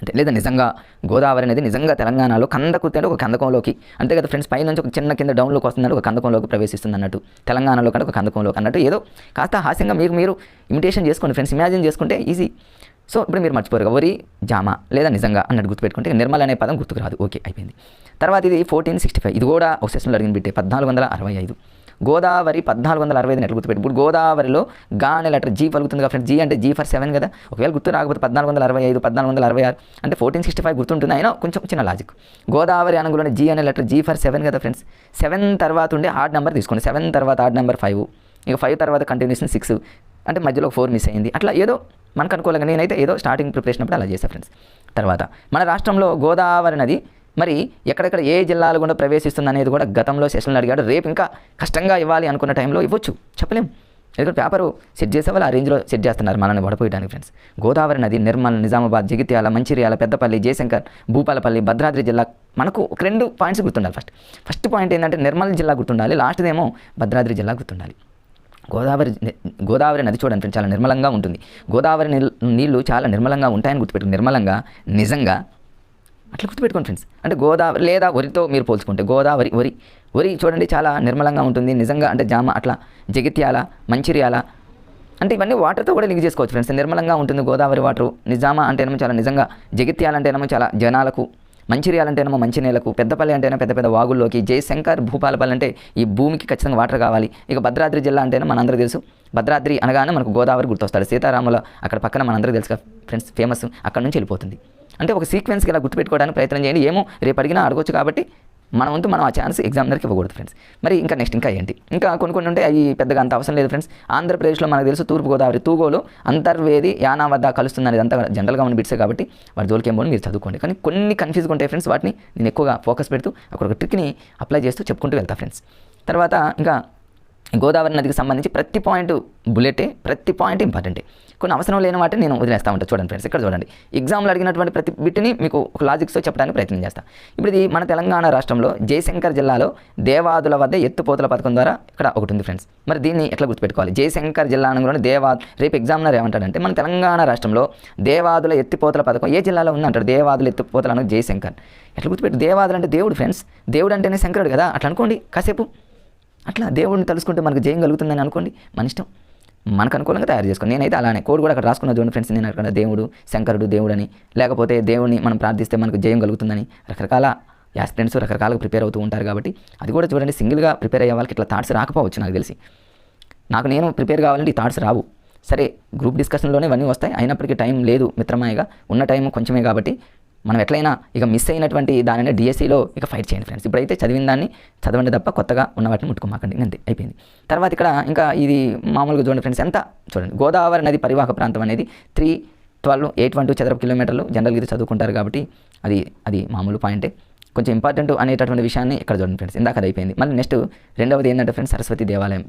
Speaker 1: అంటే లేదా నిజంగా గోదావరి అనేది నిజంగా తెలంగాణలో కందకుర్తి అంటే ఒక కందకంలోకి అంతే కదా ఫ్రెండ్స్, పై నుంచి ఒక చిన్న కింద డౌన్లోకి వస్తుందంటే ఒక కందకంలోకి ప్రవేశిస్తుంది అన్నట్టు. తెలంగాణలో కంటే ఒక కందకంలోకి అన్నట్టు ఏదో కాస్త హాస్యంగా మీరు ఇమిటేషన్ చేసుకోండి ఫ్రెండ్స్, ఇమాజిన్ చేసుకుంటే ఈజీ. సో ఇప్పుడు మీరు మర్చిపోరు వరి జామ లేదా నిజంగా అన్నట్టు గుర్తుపెట్టుకుంటే నిర్మల్ అనే పదం గుర్తుకు రాదు. ఓకే, అయిపోయింది. తర్వాత ఇది 1465, ఇది కూడా ఒక సెషన్లో అడిగిన బిట్టే. 1465 గోదావరి 1465 ఎట్లా గుర్తుపెట్టి. ఇప్పుడు గోదావరిలో గా అనే లెటర్ జీ పలుకుతుంది కదా ఫ్రెండ్స్. జీ అంటే జీ ఫర్ 7 కదా. ఒకవేళ గుర్తు రాకపోతే 1465, 1466 అంటే 1465 గుర్తుంటుంది. అయినా కొంచెం చిన్న లాజిక్. గోదావరి అనగానే జీ అనే లెటర్ జీ ఫర్ 7 కదా ఫ్రెండ్స్. 7 తర్వాత ఉండే ఆడ్ నెంబర్ తీసుకోండి. 7 తర్వాత ఆడ్ నెంబర్ 5, ఇక 5 తర్వాత కంటిన్యూషన్ 6 అంటే మధ్యలో 4 మిస్ అయింది. అట్లా ఏదో మనకు అనుకోలేక నేనైతే ఏదో స్టార్టింగ్ ప్రిపరేషన్ అప్పుడు అలా చేస్తాను ఫ్రెండ్స్. తర్వాత మన రాష్ట్రంలో గోదావరి నది మరి ఎక్కడెక్కడ ఏ జిల్లాలు కూడా ప్రవేశిస్తుంది అనేది కూడా గతంలో సెషన్లో అడిగాడు. రేపు ఇంకా కష్టంగా ఇవ్వాలి అనుకున్న టైంలో ఇవ్వచ్చు, చెప్పలేం. ఎందుకంటే పేపరు సెట్ చేసే వాళ్ళు ఆ రేంజ్లో సెట్ చేస్తున్నారు మనల్ని పడిపోయడానికి ఫ్రెండ్స్. గోదావరి నది నిర్మల్, నిజామాబాద్, జగిత్యాల, మంచిర్యాల, పెద్దపల్లి, జయశంకర్, భూపాలపల్లి, భద్రాద్రి జిల్లా. మనకు ఒక 2 పాయింట్స్ గుర్తుండాలి. ఫస్ట్ పాయింట్ ఏంటంటే నిర్మల్ జిల్లా గుర్తుండాలి, లాస్ట్దేమో భద్రాద్రి జిల్లా గుర్తుండాలి. గోదావరి నది చూడండి ఫ్రెండ్స్, చాలా నిర్మలంగా ఉంటుంది. గోదావరి నీళ్ళు చాలా నిర్మలంగా ఉంటాయని గుర్తుపెట్టుకుని, నిర్మలంగా నిజంగా అట్లా గుర్తుపెట్టుకోండి ఫ్రెండ్స్. అంటే గోదావరి లేదా వరితో మీరు పోల్చుకుంటే గోదావరి వరి చూడండి చాలా నిర్మలంగా ఉంటుంది నిజంగా. అంటే జామ అట్లా జగిత్యాల, మంచిర్యాల అంటే ఇవన్నీ వాటర్తో కూడా లింక్ చేసుకోవచ్చు ఫ్రెండ్స్. నిర్మలంగా ఉంటుంది గోదావరి వాటరు. నిజామా అంటేనేమో చాలా నిజంగా, జగిత్యాల అంటేనేమో చాలా జనాలకు, మంచిర్యాల అంటేనేమో మంచినీళ్ళకు, పెద్దపల్లి అంటేనే పెద్ద పెద్ద వాగుల్లోకి, జయశంకర్ భూపాలపల్లి అంటే ఈ భూమికి ఖచ్చితంగా వాటర్ కావాలి. ఇక భద్రాద్రి జిల్లా అంటేనే మనందరికీ తెలుసు, భద్రాద్రి అనగానే మనకు గోదావరి గుర్తొస్తాడు. సీతారాముల అక్కడ పక్కన మనందరికీ తెలుసు ఫ్రెండ్స్, ఫేమస్, అక్కడ నుంచి వెళ్ళిపోతుంది. అంటే ఒక సీక్వెన్స్కి ఇలా గుర్తుపెట్టుకోవడానికి ప్రయత్నం చేయండి. ఏమో రేపు అడిగినా అడగొచ్చు కాబట్టి మనం ఆ ఛాన్స్ ఎగ్జామినర్కి ఇవ్వకూడదు ఫ్రెండ్స్. మరి ఇంకా నెక్స్ట్ ఇంకా ఏంటి, ఇంకా కొన్ని ఉంటే అవి పెద్దగా అంత అవసరం లేదు ఫ్రెండ్స్. ఆంధ్రప్రదేశ్లో మనకు తెలుసు తూర్పుగోదావరి తూగోలు అంతర్వేది యానా వద్ద కలుస్తుంది అనేది అంతా జనరల్గా ఉన్న బిట్సే కాబట్టి వాటి జోలికి ఏమో మీరు చదువుకోండి. కానీ కొన్ని కన్ఫ్యూజ్గా ఉంటాయి ఫ్రెండ్స్, వాటిని నేను ఎక్కువగా ఫోకస్ పెడుతూ అక్కడ ఒక ట్రిక్ని అప్లై చేస్తూ చెప్పుకుంటూ వెళ్తా ఫ్రెండ్స్. తర్వాత ఇంకా గోదావరి నదికి సంబంధించి ప్రతి పాయింట్ బుల్లెటే, ప్రతి పాయింట్ ఇంపార్టెంటే. కొన్ని అవసరం లేని వాటిని నేను వదిలేస్తూ ఉంటాను. చూడండి ఫ్రెండ్స్, ఇక్కడ చూడండి, ఎగ్జామ్లో అడిగినటువంటి ప్రతి బిట్ని మీకు ఒక లాజిక్స్తో చెప్పడానికి ప్రయత్నం చేస్తాను. ఇప్పుడు ఇది మన తెలంగాణ రాష్ట్రంలో జయశంకర్ జిల్లాలో దేవాదుల వద్ద ఎత్తుపోతల పథకం ద్వారా ఇక్కడ ఒకటి ఉంది ఫ్రెండ్స్. మరి దీన్ని ఎట్లా గుర్తుపెట్టుకోవాలి? జయశంకర్ జిల్లా అనగానే రేపు ఎగ్జామినర్ ఏమంటాడంటే మన తెలంగాణ రాష్ట్రంలో దేవాదుల ఎత్తిపోతల పథకం ఏ జిల్లాలో ఉంది అంటాడు. దేవాదుల ఎత్తిపోతల అనగా జయశంకర్. ఎట్లా గుర్తుపెట్టి, దేవాదులు అంటే దేవుడు ఫ్రెండ్స్, దేవుడు అంటేనే శంకరుడు కదా, అట్లా అనుకోండి కాసేపు. అట్లా దేవుడిని తలుసుకుంటే మనకు జయం కలుగుతుందని అనుకోండి, మన ఇష్టం, మనకు అనుకూలంగా తయారు చేసుకోండి. నేనైతే అలానే కోడ్ కూడా అక్కడ రాసుకున్న చూడండి ఫ్రెండ్స్. నేను అక్కడ దేవుడు, శంకరుడు, దేవుడని, లేకపోతే దేవుడిని మనం ప్రార్థిస్తే మనకు జయం కలుగుతుందని రకరకాల యాస్పిరెంట్స్ రకరకాలుగా ప్రిపేర్ అవుతూ ఉంటారు కాబట్టి అది కూడా చూడండి. సింగిల్గా ప్రిపేర్ అయ్యే వాళ్ళకి ఇట్లా థాట్స్ రాకపోవచ్చు నాకు తెలిసి. నేను ప్రిపేర్ కావాలంటే ఈ థాట్స్ రావు. సరే గ్రూప్ డిస్కషన్లోనే ఇవన్నీ వస్తాయి, అయినప్పటికీ టైం లేదు మిత్రమాయిగా, ఉన్న టైం కొంచెమే కాబట్టి మనం ఎట్లయినా ఇక మిస్ అయినటువంటి దానిని డిఎస్సిలో ఇక ఫైట్ చేయండి ఫ్రెండ్స్. ఇప్పుడైతే చదివిన దాన్ని చదవండి తప్ప కొత్తగా ఉన్న వాటిని ముట్టుకోమాకండి, అంతే అయిపోయింది. తర్వాత ఇక్కడ ఇంకా ఇది మామూలుగా చూడండి ఫ్రెండ్స్, ఎంత చూడండి, గోదావరి నది పరివాహక ప్రాంతం అనేది 312 చదరపు కిలోమీటర్లు. జనరల్గా ఇది చదువుకుంటారు కాబట్టి అది మామూలు పాయింటే, కొంచెం ఇంపార్టెంట్ అనేటటువంటి విషయాన్ని ఇక్కడ చూడండి ఫ్రెండ్స్. ఇందాక అది అయిపోయింది. మళ్ళీ నెక్స్ట్ రెండవది ఏంటంటే ఫ్రెండ్స్, సరస్వతి దేవాలయం,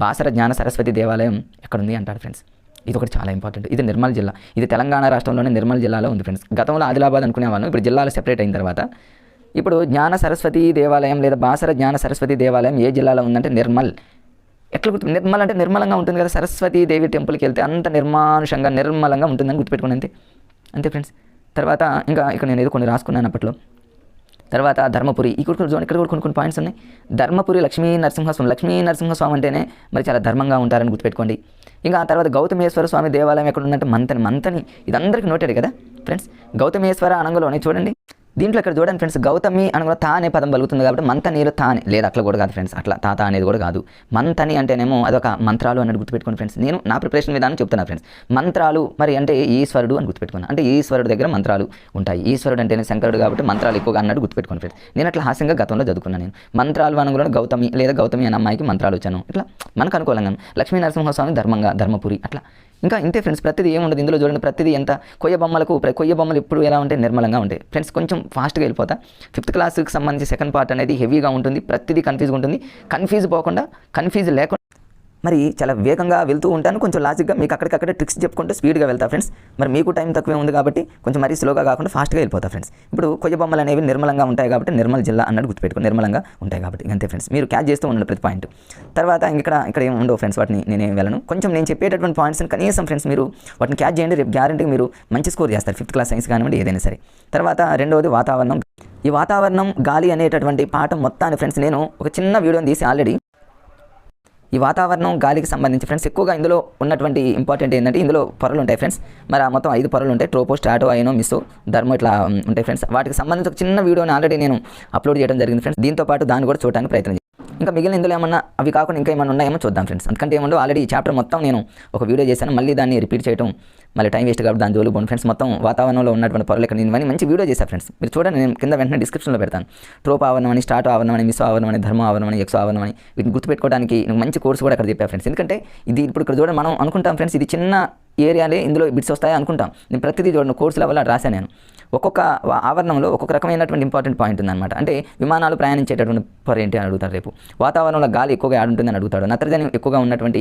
Speaker 1: బాసర జ్ఞాన సరస్వతి దేవాలయం ఎక్కడుంది అంటారు ఫ్రెండ్స్. ఇది ఒకటి చాలా ఇంపార్టెంట్. ఇది నిర్మల్ జిల్లా, ఇది తెలంగాణ రాష్ట్రంలోనే నిర్మల్ జిల్లాలో ఉంది ఫ్రెండ్స్. గతంలో ఆదిలాబాద్ అనుకునేవాళ్ళం, ఇప్పుడు జిల్లాలు సెపరేట్ అయిన తర్వాత ఇప్పుడు జ్ఞాన సరస్వతి దేవాలయం లేదా బాసర జ్ఞాన సరస్వతి దేవాలయం ఏ జిల్లాలో ఉందంటే నిర్మల్. ఎట్లా గుర్తు, నిర్మల్ అంటే నిర్మలంగా ఉంటుంది కదా, సరస్వతి దేవి టెంపుల్కి వెళ్తే అంత నిర్మానుషంగా నిర్మలంగా ఉంటుందని గుర్తుపెట్టుకుని అంతే ఫ్రెండ్స్. తర్వాత ఇంకా ఇక్కడ నేను ఏదో కొన్ని రాసుకున్నాను అప్పట్లో. తర్వాత ధర్మపురి, ఇక్కడ కూడా కొన్ని పాయింట్స్ ఉన్నాయి. ధర్మపురి లక్ష్మీ నరసింహస్వామి అంటేనే మరి చాలా ధర్మంగా ఉంటారని గుర్తుపెట్టుకోండి. ఇంకా ఆ తర్వాత గౌతమేశ్వర స్వామి దేవాలయం ఎక్కడ ఉందంటే మంతని. ఇది అందరికీ నోటెడ్ కదా ఫ్రెండ్స్. గౌతమేశ్వర అనంగలోనే చూడండి, దీంట్లో ఇక్కడ చూడండి ఫ్రెండ్స్, గౌతమి అనగా తా అనే పదం పలుకుతుంది కాబట్టి మంతనీలో తానే లేదా అట్లా కూడా కాదు ఫ్రెండ్స్, అట్లా తాత అనేది కూడా కాదు. మంతని అంటేనేమో అదొక మంత్రాలు అన్నట్టు గుర్తుపెట్టుకోండి ఫ్రెండ్స్. నేను నా ప్రిపరేషన్ విధానం చెప్తున్నా ఫ్రెండ్స్. మంత్రాలు మరి అంటే ఈశ్వరుడు అని గుర్తుపెట్టుకున్నాను, అంటే ఈశ్వరుడు దగ్గర మంత్రాలు ఉంటాయి. ఈశ్వరుడు అంటేనే శంకరుడు కాబట్టి మంత్రాలు ఎక్కువగా అన్నట్టు గుర్తుపెట్టుకోండి ఫ్రెండ్స్. నేను అట్లా హాస్యంగా గతంలో చదువుకున్నాను. నేను మంత్రాలు అనగా గౌతమి లేదా గౌతమి అనే అమ్మాయికి మంత్రాలు వచ్చాను, ఇట్లా మనకు అనుకూలంగా. లక్ష్మీ నరసింహస్వామి ధర్మపురి అట్లా. ఇంకా ఇంతే ఫ్రెండ్స్, ప్రతిదీ ఏముండదు ఇందులో చూడండి. ప్రతిదీ ఎంత కొయ్య బొమ్మలు ఎప్పుడు ఎలా ఉంటాయి, నిర్మలంగా ఉంటాయి ఫ్రెండ్స్. కొంచెం ఫాస్ట్గా వెళ్ళిపోతా. 5th క్లాస్కి సంబంధించి సెకండ్ పార్ట్ అనేది హెవీగా ఉంటుంది, ప్రతిదీ కన్ఫ్యూజ్గా ఉంటుంది. కన్ఫ్యూజ్ లేకుండా మరి చాలా వేగంగా వెళ్తూ ఉంటాను. కొంచెం లాజిక్గా మీకు అక్కడికక్కడే ట్రిక్స్ చెప్పుకుంటూ స్పీడ్గా వెళ్తా ఫ్రెండ్స్. మరి మీకు టైం తక్కువే ఉంది కాబట్టి కొంచెం మరీ స్లోగా కాకుండా ఫాస్ట్గా వెళ్ళిపోతా ఫ్రెండ్స్. ఇప్పుడు కొయ్య బొమ్మలు అనేవి నిర్మలంగా ఉంటాయి కాబట్టి నిర్మల్ జిల్లా అన్నట్టు గుర్తుపెట్టుకుని, నిర్మలంగా ఉంటాయి కాబట్టి అంతే ఫ్రెండ్స్. మీరు క్యాచ్ చేస్తూ ఉండండి ప్రతి పాయింట్. తర్వాత ఇక్కడ ఏమి ఉండవు ఫ్రెండ్స్, వాటిని నేనేం వెళ్ళను. కొంచెం నేను చెప్పేటటువంటి పాయింట్స్ని కనీసం ఫ్రెండ్స్ మీరు వాటిని క్యాచ్ చేయండి, రేపు గ్యారెంటీగా మీరు మంచి స్కోర్ చేస్తారు 5th క్లాస్ సైన్స్ కానివ్వండి ఏదైనా సరే. తర్వాత రెండవది వాతావరణం. ఈ వాతావరణం గాలి అనేటటువంటి పాఠం మొత్తాన్ని ఫ్రెండ్స్ నేను ఒక చిన్న వీడియోని తీసి ఆల్రెడీ ఈ వాతావరణం గాలికి సంబంధించి ఫ్రెండ్స్ ఎక్కువగా ఇందులో ఉన్నటువంటి ఇంపార్టెంట్ ఏంటంటే ఇందులో పొరలు ఉంటాయి ఫ్రెండ్స్. మరి ఆ మొత్తం 5 పొరలు ఉంటాయి, ట్రోపో, స్ట్రాటో, అయనో, మిసో, ధర్మో ఇట్లా ఉంటాయి ఫ్రెండ్స్. వాటికి సంబంధించి ఒక చిన్న వీడియోని ఆల్రెడీ నేను అప్లోడ్ చేయడం జరిగింది ఫ్రెండ్స్. దీంతో పాటు దాన్ని కూడా చూడడానికి ప్రయత్నం చేయండి. ఇంకా మిగిలిన ఇందులో ఏమన్నా అవి కాకుండా ఇంకా ఏమన్నా ఉన్నాయేమో చూద్దాం ఫ్రెండ్స్. అందుకంటే ఏమన్నా ఆల్రెడీ ఈ చాప్టర్ మొత్తం నేను ఒక వీడియో చేశాను, మళ్ళీ దాన్ని రిపీట్ చేయడం మళ్ళీ టైం వేస్ట్ కాబట్టి దాని జోలు పోను ఫ్రెండ్స్. మొత్తం వాతావరణంలో ఉన్నటువంటి పొరలు ఇక్కడ నేను మంచి వీడియో చేశాను ఫ్రెండ్స్. మీరు చూడండి, నేను కింద వెంటనే డిస్క్రిప్షన్లో పెడతాను. ట్రోప్ ఆవరణం అని, స్టార్ట్ ఆవరణం అని, మిసో ఆవరణం అని, ధర్మ ఆవరణం అని, ఎక్సో ఆవరణం అని, వీటిని గుర్తుపెట్టుకోవడానికి మంచి కోర్స్ కూడా అక్కడ చెప్పాను ఫ్రెండ్స్. ఎందుకంటే ఇది ఇప్పుడు ఇక్కడ చూడండి, మనం అనుకుంటాం ఫ్రెండ్స్ ఇది చిన్న ఏరియాలే ఇందులో బిట్స్ వస్తాయి అనుకుంటాం. నేను ప్రతిదీ చూడండి కోర్సు లెవెల్ రాశాను నేను. ఒక్కొక్క ఆవరణంలో ఒక్కొక్క రకమైనటువంటి ఇంపార్టెంట్ పాయింట్ ఉందన్నమాట. అంటే విమానాలు ప్రయాణించేటటువంటి పొర ఏంటి అని అడుగుతాడు రేపు. వాతావరణంలో గాలి ఎక్కువగా ఆడుంటుందని అడుగుతాడు. నత్రజని ఎక్కువగా ఉన్నటువంటి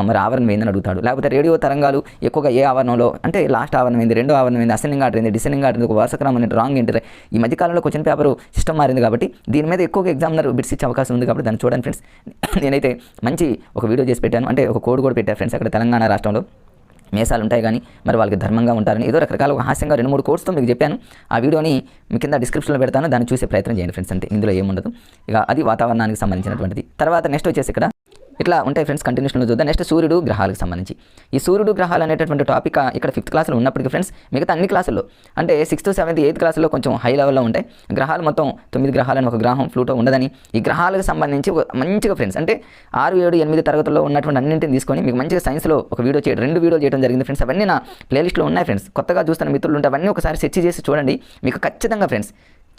Speaker 1: మరి ఆవరణం ఏందని అడుగుతాడు. లేకపోతే రేడియో తరంగాలు ఎక్కువగా ఏ ఆవరణంలో ఆవరణంలో అంటే లాస్ట్ ఆవరణం ఏంది, రెండో ఆవరణం ఏంది, అసెండింగ్ ఆర్డర్ ఏంది, డిసెండింగ్ ఆర్డర్ ఒక వరుస క్రమం ఏంటి, రాంగ్ ఏంటి. ఈ మధ్యకాలంలో క్వశ్చన్ పేపర్ సిస్టమ్ మారింది కాబట్టి దీని మీద ఎక్కువగా ఎగ్జామినర్ బిట్స్ ఇచ్చే అవకాశం ఉంది కాబట్టి దాన్ని చూడండి ఫ్రెండ్స్. నేనైతే మంచి ఒక వీడియో చేసి పెట్టాను, అంటే ఒక కోడ్ కూడా పెట్టాను ఫ్రెండ్స్. అక్కడ తెలంగాణ రాష్ట్రంలో మేసాలు ఉంటాయి కానీ మరి వాళ్ళకి ధర్మంగా ఉంటారని ఏదో రకరకాల ఒక హాస్యంగా 2-3 కోర్సుతో మీకు చెప్పాను. ఆ వీడియోని మీ కింద డిస్క్రిప్షన్లో పెడతాను, దాన్ని చూసే ప్రయత్నం చేయండి ఫ్రెండ్స్. అంతే, ఇందులో ఏముండదు. ఇక అది వాతావరణానికి సంబంధించినటువంటిది. తర్వాత నెక్స్ట్ వచ్చేసి ఇక్కడ ఇట్లా ఉంటాయి ఫ్రెండ్స్. కంటిన్యూషన్లో చూద్దాం. నెక్స్ట్ సూర్యుడు గ్రహాలకు సంబంధించి. ఈ సూర్యుడు గ్రహాలు అనేటటువంటి టాపిక్ ఇక్కడ 5th క్లాస్లో ఉన్నప్పటికీ ఫ్రెండ్స్ మిగతా అన్ని క్లాసుల్లో అంటే 6th, 7th, 8th క్లాసుల్లో కొంచెం హై లెవెల్లో ఉంటాయి. గ్రహాలు మొత్తం 9 గ్రహాలని ఒక గ్రహం ప్లూటో ఉండదని ఈ గ్రహాలకు సంబంధించి మంచిగా ఫ్రెండ్స్ అంటే 6, 7, 8 తరగతుల్లో ఉన్నటువంటి అన్నింటిని తీసుకొని మీకు మంచిగా సైన్స్లో ఒక వీడియో 2 వీడియోలు చేయడం జరిగింది ఫ్రెండ్స్. అవన్నీ నా ప్లేలిస్ట్లో ఉన్నాయి ఫ్రెండ్స్. కొత్తగా చూస్తున్న మిత్రులు ఉంటే అవన్నీ ఒకసారి సెర్చ్ చేసి చూడండి. మీకు ఖచ్చితంగా ఫ్రెండ్స్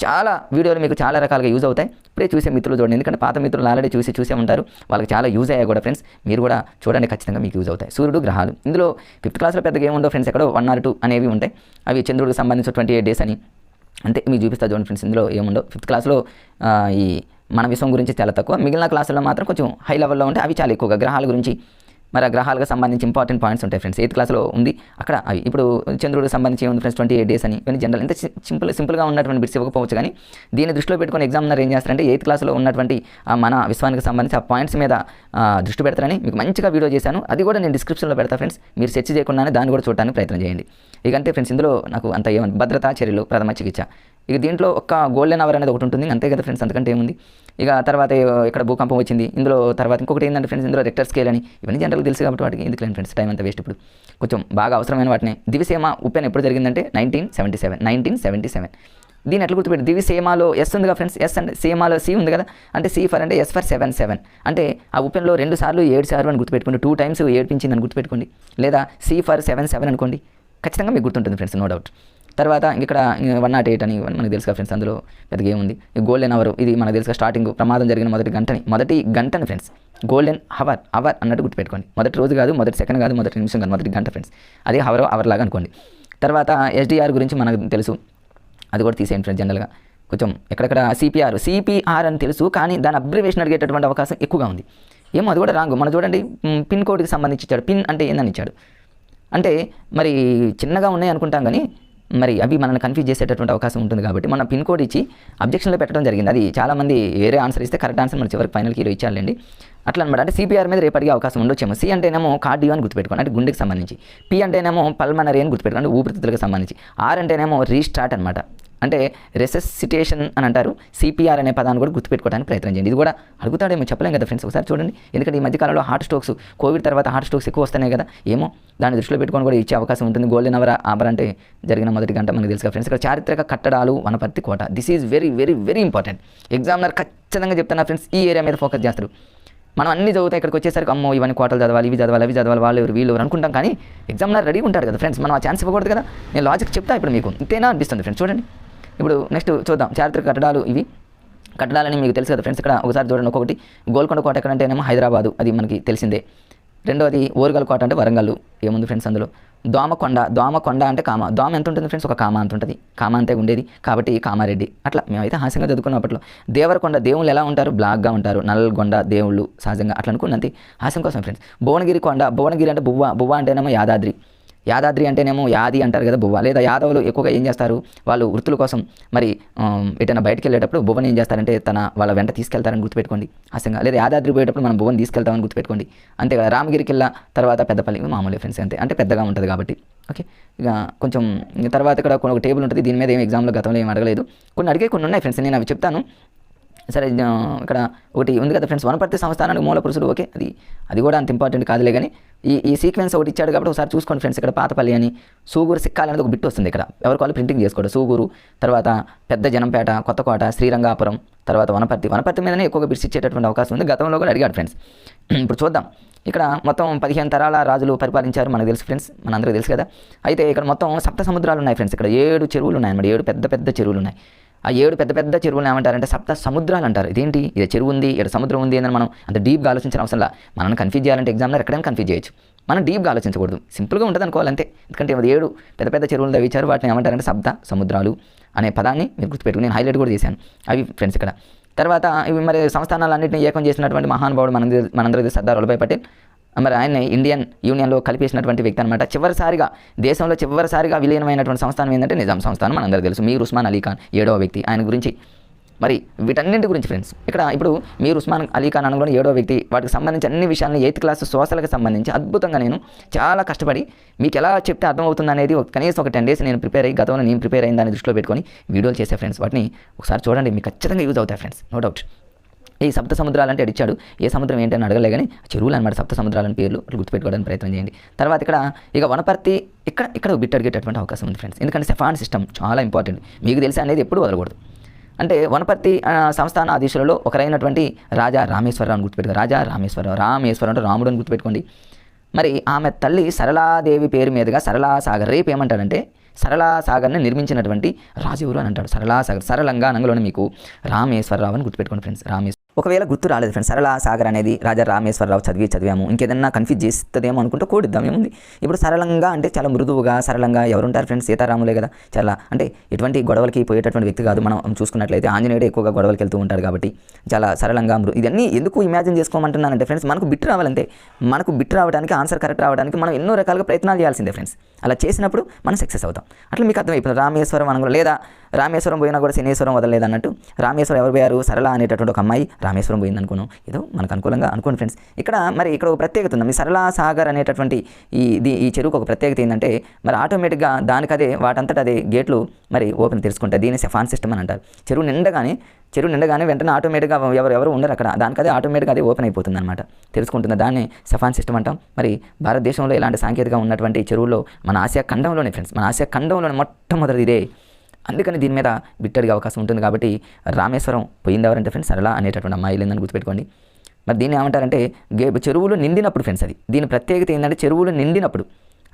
Speaker 1: చాలా వీడియోలు మీకు చాలా రకాలుగా యూజ్ అవుతాయి. ఇప్పుడే చూసే మిత్రులు చూడండి, ఎందుకంటే పాత మిత్రులు ఆల్రెడీ చూసే ఉంటారు, వాళ్ళకి చాలా యూజ్ అయ్యాయి కూడా ఫ్రెండ్స్. మీరు కూడా చూడండి, ఖచ్చితంగా మీకు యూజ్ అవుతాయి. సూర్యుడు గ్రహాలు ఇందులో 5th క్లాస్లో పెద్దగా ఏముండవు ఫ్రెండ్స్. ఎక్కడో 1 or 2 అనేవి ఉంటాయి. అవి చంద్రుడికి సంబంధించిన 28 days అని అంటే మీకు చూపిస్తా చూడండి ఫ్రెండ్స్. ఇందులో ఏముండవు. 5th క్లాస్లో ఈ మన విశ్వం గురించి చాలా తక్కువ, మిగిలిన క్లాసుల్లో మాత్రం కొంచెం హై లెవెల్లో ఉంటాయి. అవి చాలా ఎక్కువగా గ్రహాల గురించి మరి ఆ గ్రహాలకు సంబంధించి ఇంపార్టెంట్ పాయింట్స్ ఉంటాయి ఫ్రెండ్స్. 8th క్లాస్లో ఉంది అక్కడ అవి. ఇప్పుడు చంద్రుడికి సంబంధించి ఏముంది ఫ్రెండ్స్ 28 days అని. ఇవన్నీ జనరల్ ఇంత సింపుల్గా ఉన్నటువంటి బిట్స్ ఇవ్వకపోవచ్చు, కానీ దీన్ని దృష్టిలో పెట్టుకుని ఎగ్జామినర్ ఏం చేస్తారంటే 8th క్లాస్లో ఉన్నటువంటి మన విశ్వానికి సంబంధించి ఆ పాయింట్స్ మీద దృష్టి పెడతారని మీకు మంచిగా వీడియో చేశాను. అది కూడా నేను డిస్క్రిప్షన్లో పెడతా ఫ్రెండ్స్. మీరు సెర్చ్ చేయకుండానే దాన్ని కూడా చూడడానికి ప్రయత్నం చేయండి. ఇక అంతే ఫ్రెండ్స్. ఇందులో నాకు అంత ఏమని భద్రతా చర్యలు, ప్రథమ చికిత్స, ఇక దీంట్లో ఒక గోల్డెన్ అవర్ అనేది ఒకటి ఉంటుంది అంతే కదా ఫ్రెండ్స్. అంతకంటే ఏముంది. ఇక తర్వాత ఇక్కడ భూకంపం వచ్చింది. ఇందులో తర్వాత ఇంకొకటి ఏంటంటే ఫ్రెండ్స్, ఇందులో రెక్టర్ స్కేల్ అని ఇవన్నీ జనరల్గా తెలుసు కాబట్టి వాటికి ఎందుకు లేని ఫ్రెండ్స్ టైం అంతా వేస్ట్. ఇప్పుడు కొంచెం బాగా అవసరమైన వాటిని. దివిసీమ ఉప్పెన్ ఎప్పుడు జరిగిందంటే 1977. దీన్ని ఎట్లా గుర్తుపెట్టి, దివిసీమలో ఎస్ ఉందిగా ఫ్రెండ్స్. ఎస్ అంటే సీమాలో సి ఉంది కదా, అంటే సి ఫర్ అంటే ఎస్ ఫర్ 7 అంటే ఆ ఉప్పెన్లో 2 సార్లు 7 సార్లు అని గుర్తుపెట్టుకోండి. 2 times ఏడ్పించిందని గుర్తుపెట్టుకోండి. లేదా సి ఫర్ 7 అనుకోండి, ఖచ్చితంగా మీకు గుర్తుంటుంది ఫ్రెండ్స్, నో డౌట్. తర్వాత ఇక్కడ 108 అని మనకు తెలుసుగా ఫ్రెండ్స్. అందులో పెద్దగా ఏముంది. గోల్డెన్ అవర్ ఇది మనకు తెలుసుగా. స్టార్టింగ్ ప్రమాదం జరిగిన మొదటి గంటని ఫ్రెండ్స్ గోల్డెన్ అవర్ అన్నట్టు గుర్తుపెట్టుకోండి. మొదటి రోజు కాదు, మొదటి సెకండ్ కాదు, మొదటి నిమిషం కాదు, మొదటి గంట ఫ్రెండ్స్. అదే అవర్ లాగా అనుకోండి. తర్వాత SDR గురించి మనకు తెలుసు, అది కూడా తీసేయండి ఫ్రెండ్స్. జనరల్గా కొంచెం ఎక్కడెక్కడ సిపిఆర్ అని తెలుసు, కానీ దాని అబ్రివేషన్ అడిగేటటువంటి అవకాశం ఎక్కువగా ఉంది. ఏమో అది కూడా రాంగ్. మనం చూడండి, పిన్ కోడ్కి సంబంధించి ఇచ్చాడు. పిన్ అంటే ఏందని ఇచ్చాడు అంటే మరి చిన్నగా ఉన్నాయి అనుకుంటాం, కానీ మరి అవి మనల్ని కన్ఫ్యూజ్ చేసేటటువంటి అవకాశం ఉంటుంది. కాబట్టి మన పిన్ కోడ్ ఇచ్చి అబ్జెక్షన్లో పెట్టడం జరిగింది. అది చాలామంది వేరే ఆన్సర్ ఇస్తే కరెక్ట్ ఆన్సర్ మన చివరికి ఫైనల్కి ఇచ్చాలండి. అట్లా అనమాట. అంటే సిపిఆర్ మీద రేపు అడిగే అవకాశం ఉండొచ్చేమో. సి అంటేనేమో కార్డియో అని గుర్తుపెట్టుకోండి, అంటే గుండెకి సంబంధించి. పి అంటేనేమో పల్మనరీ అని గుర్తుపెట్టుకోండి, ఊపిరితిత్తులకు సంబంధించి. ఆర్ అంటేనేమో రీస్టార్ట్ అనమాట, అంటే రెససిటేషన్ అని అంటారు. సిపిఆర్ అనే పదాన్ని కూడా గుర్తుపెట్టుకోవడానికి ప్రయత్నం చేయండి. ఇది కూడా అడుగుతాడేమో, చెప్పలేం కదా ఫ్రెండ్స్. ఒకసారి చూడండి, ఎందుకంటే ఈ మధ్యకాలంలో హార్ట్ స్ట్రోక్స్, కోవిడ్ తర్వాత హార్ట్ స్ట్రోక్స్ ఎక్కువ వస్తున్నాయి కదా, ఏమో దాన్ని దృష్టిలో పెట్టుకొని కూడా ఇచ్చే అవకాశం ఉంటుంది. గోల్డెన్ అవర్ అంటే జరిగిన మొదటి గంట మనకు తెలుసు ఫ్రెండ్స్. ఇక్కడ చారిత్రక కట్టడాలు, వనపర్తి కోట. This is very very very important. Examiner ఖచ్చితంగా చెప్తున్నా ఫ్రెండ్స్, ఈ ఏరియా మీద ఫోకస్ చేస్తారు. మనం అన్ని చదువుతాయి, ఇక్కడికి వచ్చేసరికి అమ్మో ఇవన్నీ కోటలు చదవాలి, ఇవి చదవాలి, వాళ్ళు ఎవరు వీళ్ళు అనుకుంటాం, కానీ ఎగ్జామినర్ రెడీగా ఉంటాడు కదా ఫ్రెండ్స్. మనం ఆ ఛాన్స్ ఇవ్వకూడదు కదా. నేను లాజిక్ చెప్తా ఇప్పుడు మీకు, ఇంతేనా అనిపిస్తుంది ఫ్రెండ్స్. చూడండి, ఇప్పుడు నెక్స్ట్ చూద్దాం. చారిత్రక కట్టడాలు ఇవి. కట్టడాలని మీకు తెలుసు కదా ఫ్రెండ్స్. ఇక్కడ ఒకసారి చూడండి. ఒకటి గోల్కొండ కోట ఎక్కడంటేనేమో హైదరాబాదు, అది మనకి తెలిసిందే. రెండోది ఓరుగల్ కోట అంటే వరంగల్. ఏముంది ఫ్రెండ్స్ అందులో. దోమకొండ అంటే కామ. దోమ ఎంత ఉంటుంది ఫ్రెండ్స్, ఒక కామ అంత ఉంటుంది. కామ అంతే ఉండేది కాబట్టి కామారెడ్డి. అట్లా మేమైతే హాస్యంగా చదువుకున్న అప్పట్లో. దేవరకొండ, దేవుళ్ళు ఎలా ఉంటారు, బ్లాక్గా ఉంటారు. నల్గొండ దేవుళ్ళు సహజంగా అట్లా అనుకున్న అంతే, హాస్యం కోసం ఫ్రెండ్స్. భువనగిరి కొండ, భువనగిరి అంటే బువ్వ అంటేనేమో యాదాద్రి అంటేనేమో యాది అంటారు కదా, బువ్వ. లేదా యాదవులు ఎక్కువగా ఏం చేస్తారు, వాళ్ళు వృత్తుల కోసం మరి ఎటైనా బయటకు వెళ్ళేటప్పుడు బువ్వని ఏం చేస్తారంటే వాళ్ళ వెంట తీసుకెళ్తారని గుర్తుపెట్టుకోండి హాస్యంగా. లేదా యాదాద్రి పోయేటప్పుడు మనం బువ్వని తీసుకెళ్తామని గుర్తుపెట్టుకోండి. అంతే కదా. రామగిరికి వెళ్ళా తర్వాత పెద్దపల్లి మామూలు ఫ్రెండ్స్ అంతే, అంటే పెద్దగా ఉంటుంది కాబట్టి. ఓకే, ఇక కొంచెం తర్వాత ఇక్కడ ఒక టేబుల్ ఉంటుంది. దీని మీద ఏం ఎగ్జామ్లో గతంలో ఏం అడగలేదు, కొన్ని ఉన్నాయి ఫ్రెండ్స్, నేను అవి చెప్తాను. సరే, ఇక్కడ ఒకటి ఉంది కదా ఫ్రెండ్స్, వనపర్తి సంస్థానానికి మూల పురుషుడు. ఓకే, అది కూడా అంత ఇంపార్టెంట్ కాదులే, కానీ ఈ సీక్వెన్స్ ఒకటి ఇచ్చాడు కాబట్టి ఒకసారి చూసుకోండి ఫ్రెండ్స్. ఇక్కడ పాతపల్లి అని, సూగూరు సిక్కాలి అనేది ఒక బిట్ వస్తుంది ఇక్కడ, ఎవరికి వాళ్ళు ప్రింటింగ్ చేసుకోవడం. సూగూరు, తర్వాత పెద్ద జనంపేట, కొత్తకోట, శ్రీరంగాపురం, తర్వాత వనపర్తి మీదనే ఎక్కువగా బిట్స్ ఇచ్చేటటువంటి అవకాశం ఉంది. గతంలో కూడా అడిగాడు ఫ్రెండ్స్. ఇప్పుడు చూద్దాం. ఇక్కడ మొత్తం 15 తరాల రాజులు పరిపాలించారు, మనకు తెలుసు ఫ్రెండ్స్, మనందరికీ తెలుసు కదా. అయితే ఇక్కడ మొత్తం 7 సముద్రాలు ఉన్నాయి ఫ్రెండ్స్. ఇక్కడ 7 చెరువులు ఉన్నాయి అన్నమాట. 7 పెద్ద చెరువులు ఉన్నాయి. ఆ 7 పెద్ద చెరువులు ఏమంటారంటే 7 సముద్రాలు అంటారు. ఇదేంటి, ఇది చెరువు ఉంది, ఇక్కడ సముద్రం ఉంది అని మనం అంత డీప్గా ఆలోచించిన అవసరం లేదు. మనల్ని కన్ఫ్యూజ్ చేయాలంటే ఎగ్జామ్లో ఎక్కడైనా కన్ఫ్యూజ్ చేయొచ్చు, మనం డీప్గా ఆలోచించకూడదు, సింపుల్గా ఉంటుంది అనుకోవాలి అంతే. ఎందుకంటే 7 పెద్ద చెరువులు తవ్వించారు, వాటిని ఏమంటారంటే 7 సముద్రాలు అనే పదాన్ని మీరు గుర్తుపెట్టుకుని నేను హైలైట్ కూడా చేశాను అవి ఫ్రెండ్స్ ఇక్కడ. తర్వాత ఇవి మరి సంస్థానాలన్నింటినీ ఏకం చేసినటువంటి మహానుభావుడు మనందరికీ సర్దార్ వల్లభాయ్ పటేల్. మరి ఆయన్ని ఇండియన్ యూనియన్లో కలిపేసినటువంటి వ్యక్తి అనమాట. దేశంలో చివరిసారిగా విలీనమైనటువంటి సంస్థానం ఏంటంటే నిజాం సంస్థానం మనందరికీ తెలుసు. మీర్ ఉస్మాన్ అలీ ఖాన్ 7వ వ్యక్తి. ఆయన గురించి మరి వీటన్నింటి గురించి ఫ్రెండ్స్ ఇప్పుడు మీర్ ఉస్మాన్ అలీ ఖాన్ అనగానే 7వ వ్యక్తి, వాటికి సంబంధించి అన్ని విషయాలను 8th క్లాస్ సోషల్కి సంబంధించి అద్భుతంగా నేను చాలా కష్టపడి మీకు ఎలా చెప్తే అర్థమవుతుంది అనేది కనీసం ఒక 10 days నేను ప్రిపేర్ అయ్యి గతంలో నేను ప్రిపేర్ అయ్యిందని దృష్టిలో పెట్టుకొని వీడియోలు చేసే ఫ్రెండ్స్. వాటిని ఒకసారి చూడండి, మీకు ఖచ్చితంగా యూజ్ అవుతాయి ఫ్రెండ్స్, నో డౌట్. ఈ సప్త సముద్రాలు అంటే అడిచాడు, ఏ సముద్రం ఏంటని అడగలే కానీ చెరువులు అనమాట సప్త సముద్రాలని పేర్లు గుర్తుపెట్టుకోవడానికి ప్రయత్నం చేయండి. తర్వాత ఇక వనపర్తి ఇక్కడ బిట్ అడిగేటటువంటి అవకాశం ఉంది ఫ్రెండ్స్, ఎందుకంటే సెఫాన్ సిస్టమ్ చాలా ఇంపార్టెంట్, మీకు తెలిసి అనేది ఎప్పుడు వదలకూడదు. అంటే వనపర్తి సంస్థానాధీశులలో ఒకరైనటువంటి రాజా రామేశ్వరరావుని గుర్తుపెట్టుకోండి. రాజా రామేశ్వరం అంటే రాముడు అని గుర్తుపెట్టుకోండి. మరి ఆమె తల్లి సరళాదేవి పేరు మీదుగా సరళాసాగర్, రేపు ఏమంటాడంటే సరళాసాగర్ని నిర్మించినటువంటి రాజు ఎవరు అని అంటాడు. సరళంగా నంగలోనే మీకు రామేశ్వరరావు అని గుర్తుపెట్టుకోండి ఫ్రెండ్స్. ఒకవేళ గుర్తు రాలేదు ఫ్రెండ్స్, సరళాసాగర్ అనేది రాజా రామేశ్వరరావు చదివాము, ఇంకేదన్నా కన్ఫ్యూజ్ చేస్తుందేమో అనుకుంటే కోడిద్దాం, ఏముంది. ఇప్పుడు సరళంగా అంటే చాలా మృదువుగా సరళంగా ఎవరుంటారు ఫ్రెండ్స్, సీతారాములే కదా. చాలా అంటే ఎటువంటి గొడవలకి పోయేటటువంటి వ్యక్తి కాదు. మనం చూసుకున్నట్లయితే ఆంజనేయుడు ఎక్కువగా గొడవలకి వెళ్తూ ఉంటాడు కాబట్టి చాలా సరళంగా ఇదన్నీ ఎందుకు ఇమాజిన్ చేసుకోమంటున్నానంటే ఫ్రెండ్స్, మనకు బిట్ రావాలంటే, మనకు బిట్ రావడానికి ఆన్సర్ కరెక్ట్ రావడానికి మనం ఎన్నో రకాలుగా ప్రయత్నాలు చేయాల్సిందే ఫ్రెండ్స్. అలా చేసినప్పుడు మనం సక్సెస్ అవుతాం. అట్లా మీకు అర్థమైపోతుంది. రామేశ్వరం అనగా లేదా రామేశ్వరం పోయినా కూడా శనేశ్వరం వదలలేదు అన్నట్టు రామేశ్వరం ఎవరు పోయారు, సరళ అనేటటువంటి ఒక అమ్మాయి రామేశ్వరం పోయింది అనుకున్నాం, ఏదో మనకు అనుకూలంగా అనుకోండి ఫ్రెండ్స్. ఇక్కడ ఒక ప్రత్యేకత ఉంది. మీ సరళాసాగర్ అనేటటువంటి ఈ చెరువుకు ఒక ప్రత్యేకత ఏంటంటే మరి ఆటోమేటిక్గా దానికదే వాటంతట అదే గేట్లు మరి ఓపెన్ తెరుచుకుంటాయి. దీన్ని సెఫాన్ సిస్టమ్ అని అంటారు. చెరువు నిండగానే వెంటనే ఆటోమేటిక్గా ఎవరు ఉండరు అక్కడ, దానికదే ఆటోమేటిక్గా అదే ఓపెన్ అయిపోతుంది అనమాట, తెలుసుకుంటుంది. దాన్ని సెఫాన్ సిస్టమ్ అంటాం. మరి భారతదేశంలో ఇలాంటి సాంకేతికగా ఉన్నటువంటి చెరువుల్లో మన ఆసియా ఖండంలోనే ఫ్రెండ్స్, మన ఆసియా ఖండంలోనే మొట్టమొదటిది ఇదే. అందుకని దీని మీద బిట్టడిగే అవకాశం ఉంటుంది. కాబట్టి రామేశ్వరం పోయింది ఎవరంటే ఫ్రెండ్స్ సరళ అనేటటువంటి అమ్మాయి లేదని గుర్తుపెట్టుకోండి. మరి దీన్ని ఏమంటారంటే చెరువులు నిండినప్పుడు ఫ్రెండ్స్, అది దీని ప్రత్యేకత ఏంటంటే చెరువులు నిండినప్పుడు,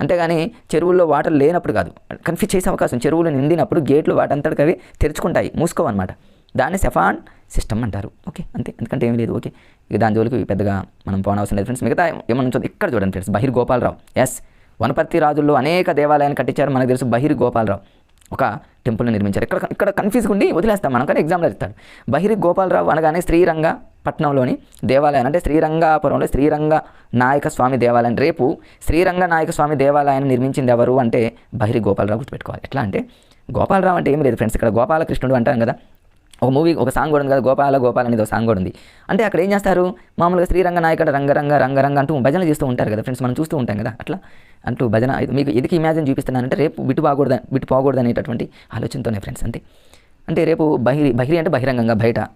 Speaker 1: అంతేగాని చెరువుల్లో వాటర్ లేనప్పుడు కాదు. కన్ఫ్యూజ్ చేసే అవకాశం, చెరువులు నిండినప్పుడు గేట్లు వాటంతటికి అవి తెరుచుకుంటాయి, మూసుకోవన్నమాట. దాన్ని సెఫాన్ సిస్టమ్ అంటారు. ఓకే, అంతే, ఎందుకంటే ఏమీ లేదు. ఓకే, ఇక దాని జోలికి పెద్దగా మనం పోనవసరం లేదు ఫ్రెండ్స్. మిగతా ఏమన్నా ఇక్కడ చూడండి ఫ్రెండ్స్, బహిర్ గోపాలరావు. వనపర్తి రాజుల్లో అనేక దేవాలయాన్ని కట్టించారు. మనకు తెలుసు బహిర్ గోపాలరావు ఒక టెంపుల్ని నిర్మించారు. ఇక్కడ కన్ఫ్యూజ్గా ఉండి వదిలేస్తాం మనం, కానీ ఎగ్జామ్లో ఇస్తాడు. బహిరి గోపాలరావు అనగానే శ్రీరంగపట్నంలోని దేవాలయం, అంటే శ్రీరంగాపురంలో శ్రీరంగ నాయక స్వామి దేవాలయం. రేపు శ్రీరంగ నాయక స్వామి దేవాలయాన్ని నిర్మించింది ఎవరు అంటే బహిరి గోపాలరావు గుర్తుపెట్టుకోవాలి. ఎట్లా అంటే గోపాలరావు అంటే ఏం లేదు ఫ్రెండ్స్, ఇక్కడ గోపాలకృష్ణుడు అంటాం కదా, ఒక సాంగ్ కూడా ఉంది కదా, గోపాల అనేది ఒక సాంగ్ కూడా ఉంది. అంటే అక్కడ ఏం చేస్తారు, మామూలుగా శ్రీరంగ నాయకుడు రంగరంగ అంటూ భజన చేస్తూ ఉంటారు కదా ఫ్రెండ్స్, మనం చూస్తూ ఉంటాం కదా. అట్లా అంటూ భజన మీకు ఎందుకు ఇమాజిన్ చూపిస్తున్నానంటే రేపు బిట్టు పోకూడదు అనేటటువంటి ఆలోచనతోనే ఫ్రెండ్స్. అంటే రేపు బహిరి అంటే బహిరంగంగా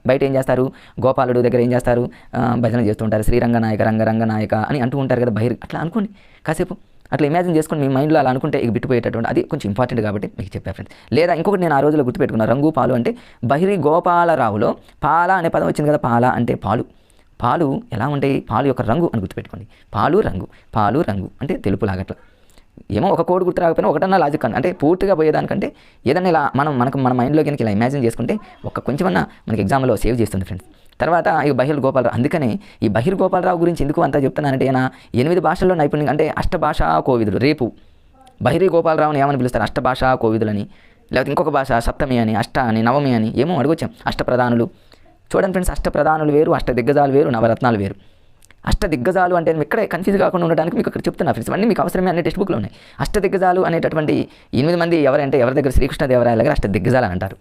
Speaker 1: బయట ఏం చేస్తారు, గోపాలుడు దగ్గర ఏం చేస్తారు, భజన చేస్తూ ఉంటారు, శ్రీరంగ నాయక అని అంటూ ఉంటారు కదా బహిరి. అట్లా అనుకోండి కాసేపు, అట్లా ఇమాజిన్ చేసుకొని మీ మైండ్లో అలా అనుకుంటే ఇక బిట్టుపోయేటటువంటి, అది కొంచెం ఇంపార్టెంట్ కాబట్టి మీకు చెప్పా ఫ్రెండ్స్. లేదా ఇంకొకటి నేను ఆ రోజుల్లో గుర్తుపెట్టుకున్నాను, రంగు పాలు అంటే బహిరి గోపాలరావులో పాల అనే పదం వచ్చింది కదా. పాల అంటే పాలు ఎలా ఉంటాయి, పాలు యొక్క రంగు అని గుర్తుపెట్టుకోండి. పాలు రంగు అంటే తెలుపులాగట్లా. ఏమో ఒక కోడ్ గుర్తు రాకపోయినా ఒకటన్నా లాజిక్ అంటే పూర్తిగా పోయేదానికంటే ఏదన్నా ఇలా మన మైండ్లో కనుక ఇలా ఇమాజిన్ చేసుకుంటే కొంచెమన్నా మనకి ఎగ్జామ్లో సేవ్ చేస్తుంది ఫ్రెండ్స్. తర్వాత ఈ బహిర్ గోపాలరావు, అందుకనే ఈ బహిర్ గోపాలరావు గురించి ఎందుకు అంతా చెప్తున్నానంటే ఆయన 8 భాషల్లో నైపుణ్యం, అంటే అష్టభాషా కోవిదుడు. రేపు బహిరి గోపాలరావుని ఏమని పిలుస్తారు, అష్టభాషా కోవిదులని, లేకపోతే ఇంకొక భాష సప్తమి అని, అష్ట అని, నవమి అని ఏమో అడగొచ్చాం. అష్టప్రధానులు చూడండి ఫ్రెండ్స్, అష్టప్రధానులు వేరు, అష్టదిగ్గజాలు వేరు, నవరత్నాలు వేరు. అష్టదిగ్గజాలు అంటే ఇక్కడే కన్ఫ్యూజ్ కాకుండా ఉండడానికి మీకు ఇక్కడ చెప్తున్నా ఫ్రెండ్స్, అన్నీ మీకు అవసరమే, అన్ని టెక్స్ట్ బుక్లో ఉన్నాయి. అష్టదిగ్గజాలు అనేటటువంటి 8 మంది ఎవరి దగ్గర శ్రీకృష్ణదేవరాయల దగ్గర అష్టదిగ్గజాలు అని అంటారు.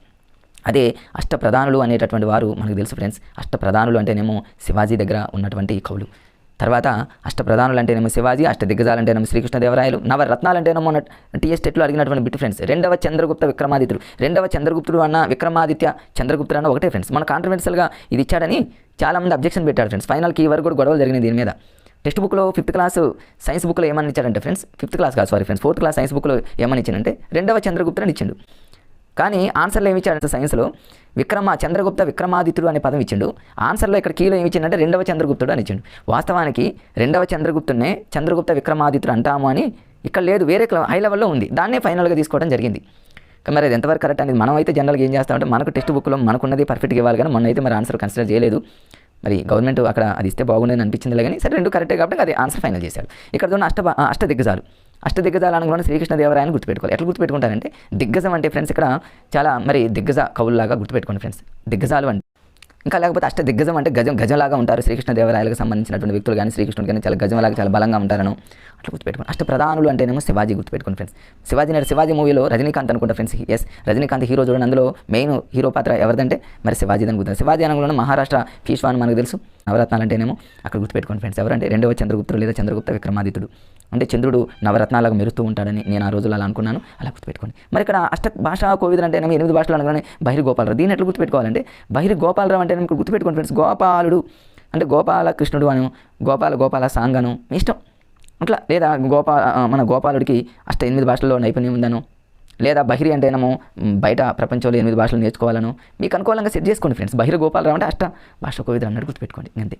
Speaker 1: అదే అష్టప్రధానులు అనేటటువంటి వారు మనకు తెలుసు ఫ్రెండ్స్. అష్టప్రధానులు అంటేనేమో శివాజీ దగ్గర ఉన్నటువంటి కవులు. తర్వాత అష్టప్రధానులు అంటేనేమో శివాజీ, అష్టదిగ్గజాలు అంటేనేమో శ్రీకృష్ణదేవరాయలు, నవరత్నాలు అంటేనేమో టీఎస్ టెట్లో అడిగినటువంటి బిట్ ఫ్రెండ్స్. రెండవ చంద్రగుప్తుడు అన్న విక్రమాదిత్య చంద్రగుప్తుడు అన్న ఒకటే ఫ్రెండ్స్. మన కాంట్రవర్షియల్గా ఇది ఇచ్చాడని చాలామంది అబ్జెక్షన్ పెట్టారు ఫ్రెండ్స్. ఫైనల్కి ఈ వరకు కూడా గొడవలు జరిగినాయి దీని మీద. టెక్స్ట్ బుక్లో 5th క్లాస్ సైన్స్ బుక్లో ఏమని ఇచ్చాడంటే ఫ్రెండ్స్, 4th క్లాస్ సైన్స్ బుక్లో ఏమని ఇచ్చాడంటే రెండవ చంద్రగుప్తుడు అని ఇచ్చిండు. కానీ ఆన్సర్లో ఏమి ఇచ్చాడంటే సైన్స్లో చంద్రగుప్త విక్రమాదిత్యుడు అనే పదం ఇచ్చిండు. ఆన్సర్లో ఇక్కడ కీలో ఏమి ఇచ్చిందంటే రెండవ చంద్రగుప్తుడు అని ఇచ్చిండు. వాస్తవానికి రెండవ చంద్రగుప్తుడినే చంద్రగుప్త విక్రమాదిత్యుడు అంటాము అని ఇక్కడ లేదు, వేరే హై లెవెల్లో ఉంది. దాన్నే ఫైనల్గా తీసుకోవడం జరిగింది. మరి అది ఎంతవరకు కరెక్ట్ అనేది మనం అయితే జనరల్గా ఏం చేస్తామంటే మనకు టెక్స్ట్ బుక్లో మనకున్నది పర్ఫెక్ట్గా ఇవ్వాలి, కానీ మొన్న అయితే మరి ఆన్సర్ కన్సిడర్ చేయలేదు. మరి గవర్నమెంట్ అక్కడ అది ఇస్తే బాగుండేది అనిపించింది, కానీ సరే రెండు కరెక్టే కాబట్టి అది ఆన్సర్ ఫైనల్ చేశాడు. ఇక్కడ ఉన్న అష్టదిగ్గజాలు అనగానే శ్రీకృష్ణదేవరాయని గుర్తుపెట్టుకోవాలి. ఎట్లా గుర్తుపెట్టుకుంటారంటే దిగ్గజం అంటే ఫ్రెండ్స్ ఇక్కడ చాలా మరి దిగ్గజ కవుల్లాగా గుర్తుపెట్టుకోండి ఫ్రెండ్స్. దిగ్గజాలు అంటే ఇంకా లేకపోతే అష్ట దిగ్గజం అంటే గజంలాగా ఉంటారు శ్రీకృష్ణదేవరాయలకు సంబంధించినటువంటి వ్యక్తులు కానీ శ్రీకృష్ణుడు కానీ చాలా గజంలాగా చాలా బలంగా ఉంటారను అట్లా గుర్తుపెట్టుకోండి. అష్ట ప్రధానులు అంటేనేమో శివాజీ గుర్తుపెట్టుకోండి ఫ్రెండ్స్. శివాజీ మూవీలో రజనీకాంత్ అనుకుంటా ఫ్రెండ్స్. ఎస్, రజనీకాంత్ హీరో చూడండి, అందులో మెయిన్ హీరో పాత్ర ఎవరిదంటే మరి శివాజీ అని గుర్తుంది. శివాజీ అనగానే మహారాష్ట్ర పీష్వా అని మనకు తెలుసు. నవరత్నాలు అంటేనేమో అక్కడ గుర్తుపెట్టుకోండి ఫ్రెండ్స్. ఎవరంటే రెండవ చంద్రగుప్తుడు లేదా చంద్రగుప్త విక్రమాదిత్యుడు. అంటే చంద్రుడు నవరత్నాలకు మెరుస్తూ ఉంటాడని నేను ఆ రోజుల్లో అలా అనుకున్నాను. అలా గుర్తుపెట్టుకోండి. మరి ఇక్కడ అష్ట భాషా కోవిదులు అంటే 8 భాషలు అనగానే బహిరి గోపాలరావు. దీన్ని ఎట్లా గుర్తుపెట్టుకోవాలంటే బహిరి గోపాలరావు అంటే ఇక్కడ గుర్తుపెట్టుకోండి ఫ్రెండ్స్. గోపాలుడు అంటే గోపాల కృష్ణుడు అను, గోపాల సాంగను మీ ఇష్టం అట్లా. లేదా మన గోపాలుడికి 8 భాషల్లో నైపుణ్యం ఉందను, లేదా బహిరి అంటేనేమో బయట ప్రపంచంలో 8 భాషలు నేర్చుకోవాలను మీకు అనుకూలంగా సెట్ చేసుకోండి ఫ్రెండ్స్. బహిరి గోపాలరావు అంటే అష్ట భాషా కోవిదులు అన్నట్టు గుర్తుపెట్టుకోండి అంతే.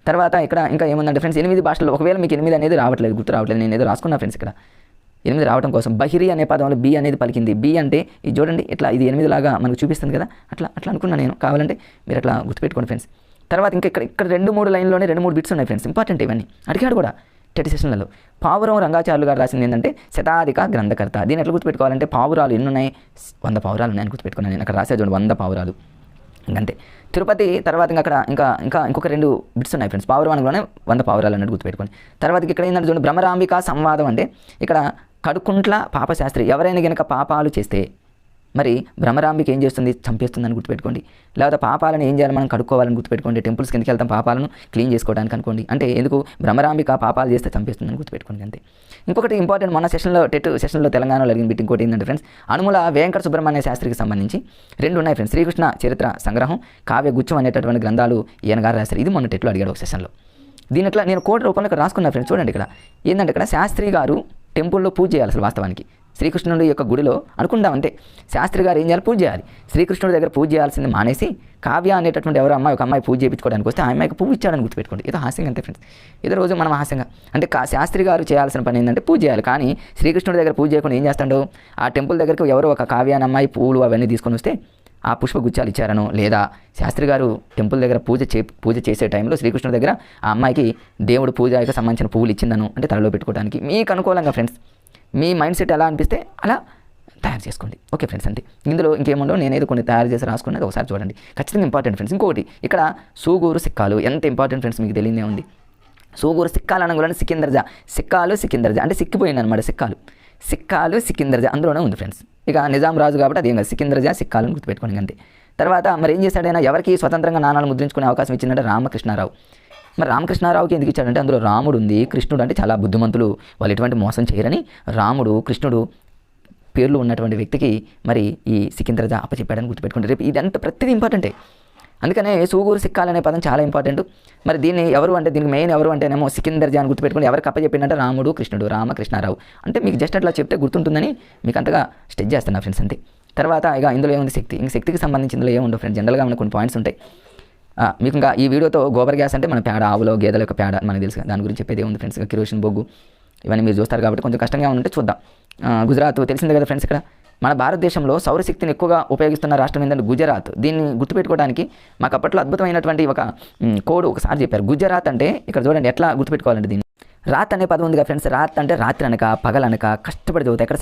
Speaker 1: తర్వాత ఇక్కడ ఇంకా ఏముందంటే ఫ్రెండ్స్ 8 భాషల్లో ఒకవేళ మీకు 8 అనేది గుర్తు రావట్లేదు, నేను ఏదో రాసుకున్నా ఫ్రెండ్స్. ఇక్కడ 8 రావడం కోసం బహిరి అనే పదంలో బి అనేది పలికింది. బి అంటే ఇది చూడండి ఇట్లా, ఇది 8 లాగా మనకు చూపిస్తుంది కదా, అట్లా అనుకున్నా నేను. కావాలంటే మీరు అట్లా గుర్తుపెట్టుకోండి ఫ్రెండ్స్. తర్వాత ఇంకా ఇక్కడ 2-3 లైన్లోనే 2-3 బిట్స్ ఉన్నాయి ఫ్రెండ్స్. ఇంపార్టెంట్ ఇవన్నీ అడిగాడు కూడా టెట్ సెషన్లలో. పావురం రంగాచార్యులు గారు రాసింది ఏంటంటే శతాధిక గ్రంథకర్త. దీన్ని ఎట్లా గుర్తుపెట్టుకోవాలంటే పావురాలు ఎన్ని ఉన్నాయి, 100 పావురాలు ఉన్నాయని గుర్తుపెట్టుకున్నాను నేను. అక్కడ రాసే చూడండి 100 పావురాలు అంతే. తిరుపతి తర్వాత ఇంకొక 2 బిట్స్ ఉన్నాయి ఫ్రెండ్స్. పావురానికి 100 పావురాలు అన్నట్టు గుర్తుపెట్టుకోండి. తర్వాత ఇక్కడ ఏంటంటే చూడండి భ్రమరాంబిక సంవాదం అంటే ఇక్కడ కడుకుంట్ల పాపశాస్త్రి. ఎవరైనా కనుక పాపాలు చేస్తే మరి భ్రమరాంబిక ఏం చేస్తుంది, చంపేస్తుందని గుర్తుపెట్టుకోండి. లేదా పాపాలను ఏం చేయాలి, మనం కడుక్కోవాలని గుర్తుపెట్టుకోండి. టెంపుల్స్ కిందకి వెళ్తాం పాపాలను క్లీన్ చేసుకోవడానికి అనుకోండి. అంటే ఎందుకు భ్రమరాంబిక పాపాలు చేస్తే చంపేస్తుందని గుర్తుపెట్టుకోండి అంతే. ఇంకొకటి ఇంపార్టెంట్ మన టెట్ సెషన్లో తెలంగాణలో జరిగిన బిట్ ఇంకోటి ఏంటంటే ఫ్రెండ్స్, అనుముల వెంకట సుబ్రహ్మణ్య శాస్త్రికి సంబంధించి 2 ఉన్నాయి ఫ్రెండ్స్. శ్రీకృష్ణ చరిత్ర సంగ్రహం, కావ్య గుచ్చం అనేటటువంటి గ్రంథాలు ఈయన గారు రాశారు. ఇది మొన్న టెట్లో అడిగాడు ఒక సెషన్లో. దీని ఇట్లా నేను కోడ్ రూపంలో ఇక్కడ రాసుకున్నా ఫ్రెండ్స్. చూడండి ఇక్కడ ఏంటంటే ఇక్కడ శాస్త్రి గారు టెంపుల్లో పూజ చేయాలి. అసలు వాస్తవానికి శ్రీకృష్ణుడి యొక్క గుడిలో అనుకుందాం అంటే శాస్త్రి గారు ఏం చేయాలి, పూజ చేయాలి. శ్రీకృష్ణుడి దగ్గర పూజ చేయాల్సింది మానేసి కావ్య అనేటటువంటి ఎవరో ఒక అమ్మాయి పూజ చేయించుకోవడానికి వస్తే ఆ అమ్మాయికి పువ్వు ఇచ్చాడని గుర్తుపెట్టుకోండి. ఏదో హాస్యంగా అంతే ఫ్రెండ్స్. ఏదో రోజు మనం హాస్యంగా అంటే శాస్త్రి గారు చేయాల్సిన పని ఏంటంటే పూజ చేయాలి. కానీ శ్రీకృష్ణుడి దగ్గర పూజ చేయకుండా ఏం చేస్తాడు, ఆ టెంపుల్ దగ్గరికి ఎవరో ఒక కావ్య అనే అమ్మాయి పువ్వులు అవన్నీ తీసుకొని వస్తే ఆ పుష్పగుచ్చాలు ఇచ్చారను, లేదా శాస్త్రి గారు టెంపుల్ దగ్గర పూజ చేసే టైంలో శ్రీకృష్ణుడి దగ్గర ఆ అమ్మాయికి దేవుడు పూజకి సంబంధించిన పువ్వులు ఇచ్చిందను అంటే తలలో పెట్టుకోవడానికి మీకు అనుకూలంగా ఫ్రెండ్స్. మీ మైండ్ సెట్ ఎలా అనిపిస్తే అలా తయారు చేసుకోండి. ఓకే ఫ్రెండ్స్ అంతే. ఇందులో ఇంకేముండో నేనేదో కొన్ని తయారు చేసి రాసుకున్నది ఒకసారి చూడండి, ఖచ్చితంగా ఇంపార్టెంట్ ఫ్రెండ్స్. ఇంకొకటి ఇక్కడ సూగూరు సిక్కాలు ఎంత ఇంపార్టెంట్ ఫ్రెండ్స్, మీకు తెలియదే ఉంది. సూగూరు సిక్కాలు అనగానే సికింద్రజ అంటే సిక్కిపోయింది అనమాట. సిక్కాలు సికింద్రజ అందులోనే ఉంది ఫ్రెండ్స్. ఇక నిజాం రాజు కాబట్టి అది ఏం కాదు, సికింద్రజ సిక్కాలను గుర్తుపెట్టుకోండి అంతే. తర్వాత మరి ఏం చేశాడైనా, ఎవరికి స్వతంత్రంగా నాణాలు ముద్రించుకునే అవకాశం ఇచ్చిందంటే రామకృష్ణారావు. మరి రామకృష్ణారావుకి ఎందుకు ఇచ్చాడంటే అందులో రాముడు ఉంది, కృష్ణుడు అంటే చాలా బుద్ధిమంతులు, వాళ్ళు ఎటువంటి మోసం చేయరని రాముడు కృష్ణుడు పేర్లు ఉన్నటువంటి వ్యక్తికి మరి ఈ సికింద్రజ అప్పచెప్పాడని గుర్తుపెట్టుకోండి. రేపు ఇదంతా ప్రతిదీ ఇంపార్టెంటే. అందుకనే సూగూరు సిక్కాలనే పదం చాలా ఇంపార్టెంట్. మరి దీన్ని దీనికి మెయిన్ ఎవరు అంటేనేమో సికింద్రజ అని గుర్తుపెట్టుకోండి. ఎవరికి అప్పచెప్పిందంటే రాముడు కృష్ణుడు రామకృష్ణారావు. అంటే మీకు జస్ట్ అట్లా చెప్తే గుర్తుంటుందని మీకు అంతగా స్టెచ్ చేస్తున్నా ఫ్రెండ్స్ అంతే. తర్వాత ఇక ఇందులో ఏముంది శక్తి. ఇంక శక్తికి సంబంధించి ఇందులో ఏముండవు ఫ్రెండ్స్. జనరల్గా మనకు కొన్ని పాయింట్స్ ఉంటాయి. మీకు ఇంకా ఈ వీడియోతో గోబర్ గ్యాస్ అంటే మన పేడ, ఆవులో గేదెల యొక్క పేడ మనకు తెలుసు, దాని గురించి చెప్పేది ఏముంది ఫ్రెండ్స్. కిరోసిన్, బొగ్గు ఇవన్నీ మీరు చూస్తారు కాబట్టి కొంచెం కష్టంగా ఉంటే చూద్దాం. గుజరాత్ తెలిసిందే కదా ఫ్రెండ్స్. ఇక్కడ మన భారతదేశంలో సౌరశక్తిని ఎక్కువగా ఉపయోగిస్తున్న రాష్ట్రం ఏంటంటే గుజరాత్. దీన్ని గుర్తుపెట్టుకోవడానికి మాకు అప్పట్లో అద్భుతమైనటువంటి ఒక కోడ్ ఒకసారి చెప్పారు. గుజరాత్ అంటే ఇక్కడ చూడండి ఎట్లా గుర్తుపెట్టుకోవాలంటే దీన్ని. రాత్ అనే పదం ఉంది కదా ఫ్రెండ్స్. రాత్ అంటే రాత్రి అనక పగలనక కష్టపడి చదువుతాయి. ఎక్కడ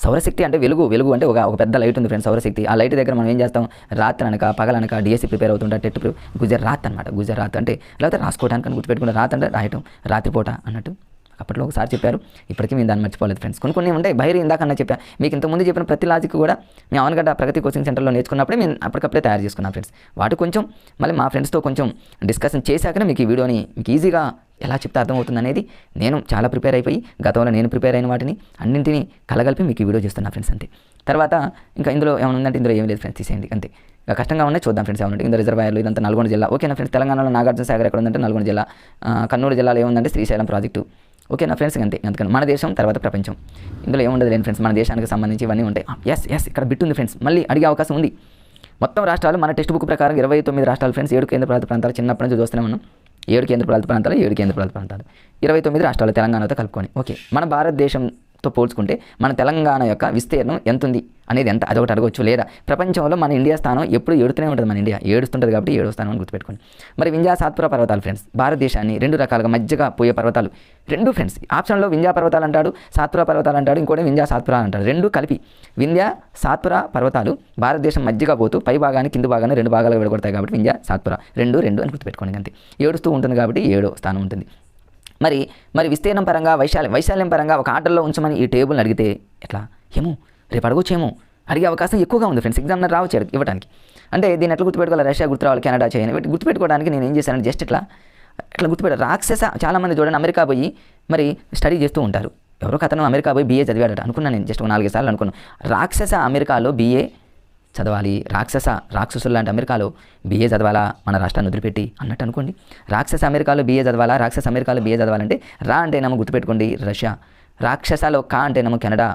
Speaker 1: సౌరశక్తి అంటే వెలుగు అంటే ఒక పెద్ద లైట్ ఉంది ఫ్రెండ్స్ సౌరశక్తి. ఆ లైట్ దగ్గర మనం ఏం చేస్తాం, రాత్రి అనక పగలనక డిఎస్సి ప్రిపేర్ అవుతుంటా, టెట్ గుజరాత్ అనమాట. గుజరాత్ అంటే లేకపోతే రాసుకోవడానికి అని గుర్తుపెట్టుకుంటే రాత్ అంటే రాయటం, రాత్రిపూట అన్నట్టు అప్పట్లో ఒకసారి చెప్పారు. ఇప్పటికీ మేము దాన్ని మర్చిపోలేదు ఫ్రెండ్స్. కొన్ని ఉంటాయి. బహిరీ ఇందాకన్నా చెప్పా మీకు ఇంతకుముందు చెప్పిన ప్రతి లాజిక్ కూడా మేము అవనగడ్డ ప్రగతి కోచింగ్ సెంటర్లో నేర్చుకున్నప్పుడే మేము అప్పటికప్పుడే తయారు చేసుకున్నాం ఫ్రెండ్స్. వాటి కొంచెం మళ్ళీ మా ఫ్రెండ్స్తో కొంచెం డిస్కషన్ చేశాకనే మీకు ఈ వీడియోని మీకు ఈజీగా ఎలా చెప్తే అర్థమవుతుంది అనేది నేను చాలా ప్రిపేర్ అయిపోయి గతంలో నేను ప్రిపేర్ అయిన వాటిని అన్నింటినీ కలగలిపి మీకు ఈ వీడియో చేస్తున్నా ఫ్రెండ్స్ అంతే. తర్వాత ఇంకా ఇందులో ఏమైనా ఉందంటే ఇందులో ఏం లేదు ఫ్రెండ్స్, తీసేయండి అంతే. ఇంకా కష్టంగా ఉన్నాయి చూద్దాం ఫ్రెండ్స్. ఏమంటే ఇందులో రిజర్వాయర్లు ఇదంతా నల్గొండ జిల్లా. ఓకేనా ఫ్రెండ్స్. తెలంగాణలో నాగార్జున సాగర్ ఎక్కడ ఉందంటే నల్గొండ జిల్లా. కర్నూలు జిల్లాలో ఏముందంటే శ్రీశైలం ప్రాజెక్టు. ఓకేనా ఫ్రెండ్స్ అంతే. అందుకని మన దేశం తర్వాత ప్రపంచం ఇందులో ఏముండదు లేని ఫ్రెండ్స్. మన దేశానికి సంబంధించి ఇవన్నీ ఉంటాయి. ఎస్ ఇక్కడ బిట్ ఉంది ఫ్రెండ్స్, మళ్ళీ అడిగే అవకాశం ఉంది. మొత్తం రాష్ట్రాలు మన టెక్స్ట్ బుక్ ప్రకారం 29 రాష్ట్రాలు ఫ్రెండ్స్. 7 కేంద్రపాలిత ప్రాంతాలు చిన్నప్పటి నుంచి చూస్తూనే ఉన్నాం. 7 కేంద్రపాలిత ప్రాంతాలు 29 రాష్ట్రాలు తెలంగాణతో కలుపుకొని. ఓకే మన భారతదేశం తో పోల్చుకుంటే మన తెలంగాణ యొక్క విస్తీర్ణం ఎంత ఉంది అనేది అదొకటి అడగవచ్చు. లేదా ప్రపంచంలో మన ఇండియా స్థానం ఎప్పుడు ఏడుతూనే ఉంటుంది, మన ఇండియా ఏడుస్తుంటుంది కాబట్టి 7వ స్థానం అని గుర్తుపెట్టుకోండి. మరి వింధ్యా సాత్పురా పర్వతాలు ఫ్రెండ్స్ భారతదేశాన్ని 2 రకాలుగా మధ్యగా పోయే పర్వతాలు 2 ఫ్రెండ్స్. ఆప్షన్లో వింధ్యా పర్వతాలు అంటాడు, సాత్పురా పర్వతాలు అంటాడు, ఇంకోటి వింధ్యా సాత్పురా అంటాడు. 2 కలిపి వింధ్యా సాత్పురా పర్వతాలు భారతదేశం మధ్యగా పోతూ పై భాగాన్ని కింద భాగాన్ని 2 భాగాలుగా విడగొడతాయి కాబట్టి వింధ్యా సాత్పురా 2 అని గుర్తుపెట్టుకోండి. అంతే ఏడుస్తూ ఉంటుంది కాబట్టి 7వ స్థానం ఉంటుంది. మరి విస్తీర్ణం పరంగా వైశాల్యం పరంగా ఒక ఆర్డర్లో ఉంచమని ఈ టేబుల్ని అడిగితే ఎట్లా ఏమో రేపు అడగొచ్చేమో, అడిగే అవకాశం ఎక్కువగా ఉంది ఫ్రెండ్స్. ఎగ్జామ్లో రావచ్చు ఇవ్వడానికి. అంటే దీన్ని ఎట్లా గుర్తుపెట్టుకోవాలి, రష్యా గుర్తురావాలి, కెనడా, చైనా గుర్తుపెట్టుకోవడానికి నేను ఏం చేశానంటే జస్ట్ ఇట్లా గుర్తుపెట్టాను. రాక్షస చాలామంది చూడండి అమెరికా పోయి మరి స్టడీ చేస్తూ ఉంటారు. ఎవరో అతను అమెరికా పోయి BA చదివాడట అనుకున్నాను నేను, జస్ట్ 4 సార్లు అనుకున్నాను. రాక్షస అమెరికాలో BA చదవాలి, రాక్షసులు లాంటి అమెరికాలో BA చదవాలా మన రాష్ట్రాన్ని వదిలిపెట్టి అన్నట్టు అనుకోండి. రాక్షస అమెరికాలో BA చదవాలా, రాక్షస అమెరికాలో BA చదవాలంటే రా అంటేనేమో గుర్తుపెట్టుకోండి రష్యా, రాక్షసలో కా అంటేనేమో కెనడా,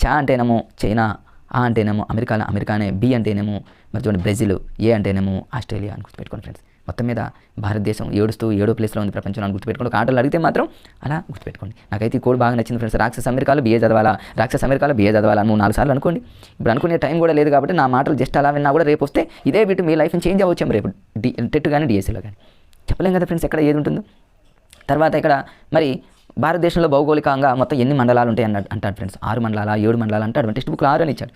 Speaker 1: చా అంటేనేమో చైనా, ఆ అంటేనేమో అమెరికానే, B అంటేనేమో మరి చూడండి బ్రెజిల్, A అంటేనేమో ఆస్ట్రేలియా అని గుర్తుపెట్టుకోండి ఫ్రెండ్స్. మొత్తం మీద భారతదేశం 7వ ప్లేస్లో ఉంది ప్రపంచంలో అని గుర్తుపెట్టుకోండి. ఒక ఆటలు అడిగితే మాత్రం అలా గుర్తుపెట్టుకోండి. నాకైతే ఈ కోడ్ బాగా నచ్చింది ఫ్రెండ్స్. రాక్షస అమెరికాలో BA చదవాలా, రాక్షస అమెరికాలో BA చదవాలా 3-4 సార్లు అనుకోండి. ఇప్పుడు అనుకునే టైం కూడా లేదు కాబట్టి నా మాటలు జస్ట్ అలా విన్నా కూడా రేపు వస్తే ఇదే వీటి మీ లైఫ్ని చేంజ్ అవ్వచ్చాము రేపు టెట్ కానీ DSCలో కానీ చెప్పలేం కదా ఫ్రెండ్స్ ఎక్కడ ఏది ఉంటుందో. తర్వాత ఇక్కడ మరి భారతదేశంలో భౌగోళికంగా మొత్తం ఎన్ని మండలాలు ఉంటాయి అంటాడు ఫ్రెండ్స్. 6 మండలాలా 7 మండలాలు అంటాడు. టెక్స్ట్ బుక్లో 6 అని ఇచ్చాడు.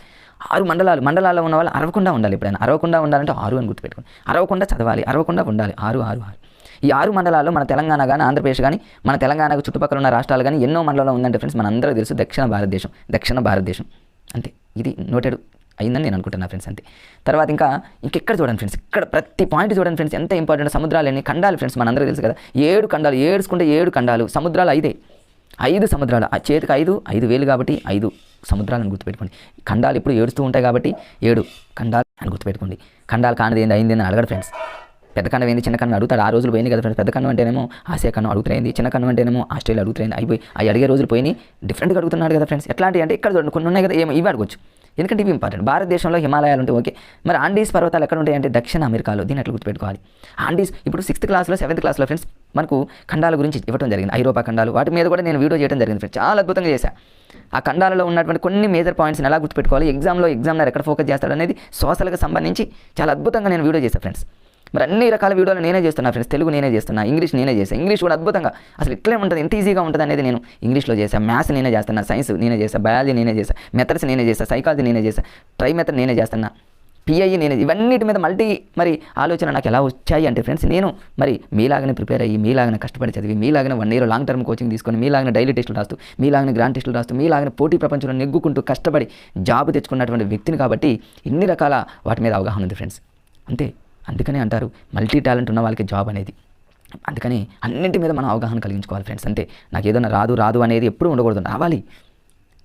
Speaker 1: 6 మండలాల్లో ఉన్న వాళ్ళు అరవకుండా ఉండాలి. ఎప్పుడైనా అరవకుండా ఉండాలంటే 6 అని గుర్తుపెట్టుకోండి. అరవకుండా చదవాలి, అరవకుండా ఉండాలి. 6. ఈ 6 మండలాల్లో మన తెలంగాణ కానీ ఆంధ్రప్రదేశ్ కానీ మన తెలంగాణకు చుట్టుపక్కల ఉన్న రాష్ట్రాలు కానీ ఎన్నో మండలాలు ఉందంటే ఫ్రెండ్స్ మనందరూ తెలుసు దక్షిణ భారతదేశం అంతే. ఇది నోటెడ్ అయిందని నేను అనుకుంటున్నా ఫ్రెండ్స్. అంతే. తర్వాత ఇంకెక్కడ చూడండి ఫ్రెండ్స్, ఇక్కడ ప్రతి పాయింట్ చూడండి ఫ్రెండ్స్ ఎంత ఇంపార్టెంట్. సముద్రాలు ఎన్ని ఖండాలు ఫ్రెండ్స్ మనందరూ తెలుసు కదా, 7 ఖండాలు, ఏడుచుకుంటే 7 ఖండాలు, సముద్రాలు 5 సముద్రాలు, ఆ చేతికి 5 వేలు కాబట్టి 5 సముద్రాలను గుర్తుపెట్టుకోండి. ఖండాలు ఎప్పుడు ఏడుస్తూ ఉంటాయి కాబట్టి 7 ఖండాలు అని గుర్తుపెట్టుకోండి. ఖండాలు కానిది ఏంది అయింది అని అడగడు ఫ్రెండ్స్. పెద్ద ఖండం ఏంది చిన్న ఖండం అడుగుతాడు. ఆ రోజులు పోయింది కదా ఫ్రెండ్స్. పెద్ద ఖండం అంటేనేమో ఆసియా ఖండం అడుగుతుంది, చిన్న ఖండం అంటేనేమో ఆస్ట్రేలియా అడుగుతుంది. అవి అడిగే రోజులు పోయినాయి, డిఫరెంట్గా అడుగుతున్నాడు కదా ఫ్రెండ్స్. ఎట్లాంటి అంటే ఇక్కడ చూడండి కొన్ని ఉన్నాయి కదా, ఇవి అడగొచ్చు ఎందుకంటే ఇవి ఇంపార్టెంట్. భారతదేశంలో హిమాలయాలు ఉంటే ఓకే, మరి ఆండీస్ పర్వతాలు ఎక్కడ ఉంటాయి అంటే దక్షిణ అమెరికాలో. దీన్ని ఎట్లా గుర్తుపెట్టుకోవాలి. ఆండీస్ ఇప్పుడు 6th క్లాస్లో 7th క్లాస్లో ఫ్రెండ్స్ మనకు ఖండాల గురించి ఇవ్వడం జరిగింది. ఐరోపా ఖండాలు, వాటి మీద కూడా నేను వీడియో చేయడం జరిగింది ఫ్రెండ్స్. చాలా అద్భుతంగా చేశాను. ఆ ఖండాలలో ఉన్నటువంటి కొన్ని మేజర్ పాయింట్స్ని ఎలా గుర్తుపెట్టుకోవాలి, ఎగ్జామ్లో ఎక్కడ ఫోకస్ చేస్తాడు అనేది సోషల్కి సంబంధించి చాలా అద్భుతంగా నేను వీడియో చేశాను ఫ్రెండ్స్. మరి అన్ని రకాల వీడియోలు నేనే చేస్తున్నా ఫ్రెండ్స్. తెలుగు నేనే చేస్తున్నా, ఇంగ్లీష్ నేనే చేస్తాను. ఇంగ్లీష్ కూడా అద్భుతంగా అసలు ఇట్లే ఉంటుంది, ఎంత ఈజీగా ఉంటుంది అనేది నేను ఇంగ్లీష్లో చేశాను. మ్యాథ్స్ నేనే చేస్తున్నా, సైన్స్ నేనే చేస్తాను, బయాలజీ నేనే చేస్తాను, మెథడ్స్ నేనే చేస్తాను, సైకాలజీ నేనే చేస్తాను, ట్రై మెథడ్ నేనే చేస్తున్నా, PIE నేనే. ఇవన్నిటి మీద మరి ఆలోచన నాకు ఎలా వచ్చాయి అంటే ఫ్రెండ్స్ నేను మరి మీలాగానే ప్రిపేర్ అయ్యి, మీలాగానే కష్టపడి చదివి, మీలాగానే 1 year లాంగ్ టర్మ్ కోచింగ్ తీసుకొని, మీలాగానే డైలీ టెస్టులు రాస్తూ, మీలాగానే గ్రాండ్ టెస్టులు రాస్తూ, మీలాగానే పోటీ ప్రపంచంలో నెగ్గుకుంటూ కష్టపడి జాబ్ తెచ్చుకున్నటువంటి వ్యక్తిని కాబట్టి ఇన్ని రకాల వాటి మీద అవగాహన ఉంది ఫ్రెండ్స్. అంతే. అందుకనే అంటారు మల్టీ టాలెంట్ ఉన్న వాళ్ళకి జాబ్ అనేది. అందుకని అన్నింటి మీద మనం అవగాహన కలిగించుకోవాలి ఫ్రెండ్స్. అంతే. నాకు ఏదైనా రాదు అనేది ఎప్పుడూ ఉండకూడదు, రావాలి.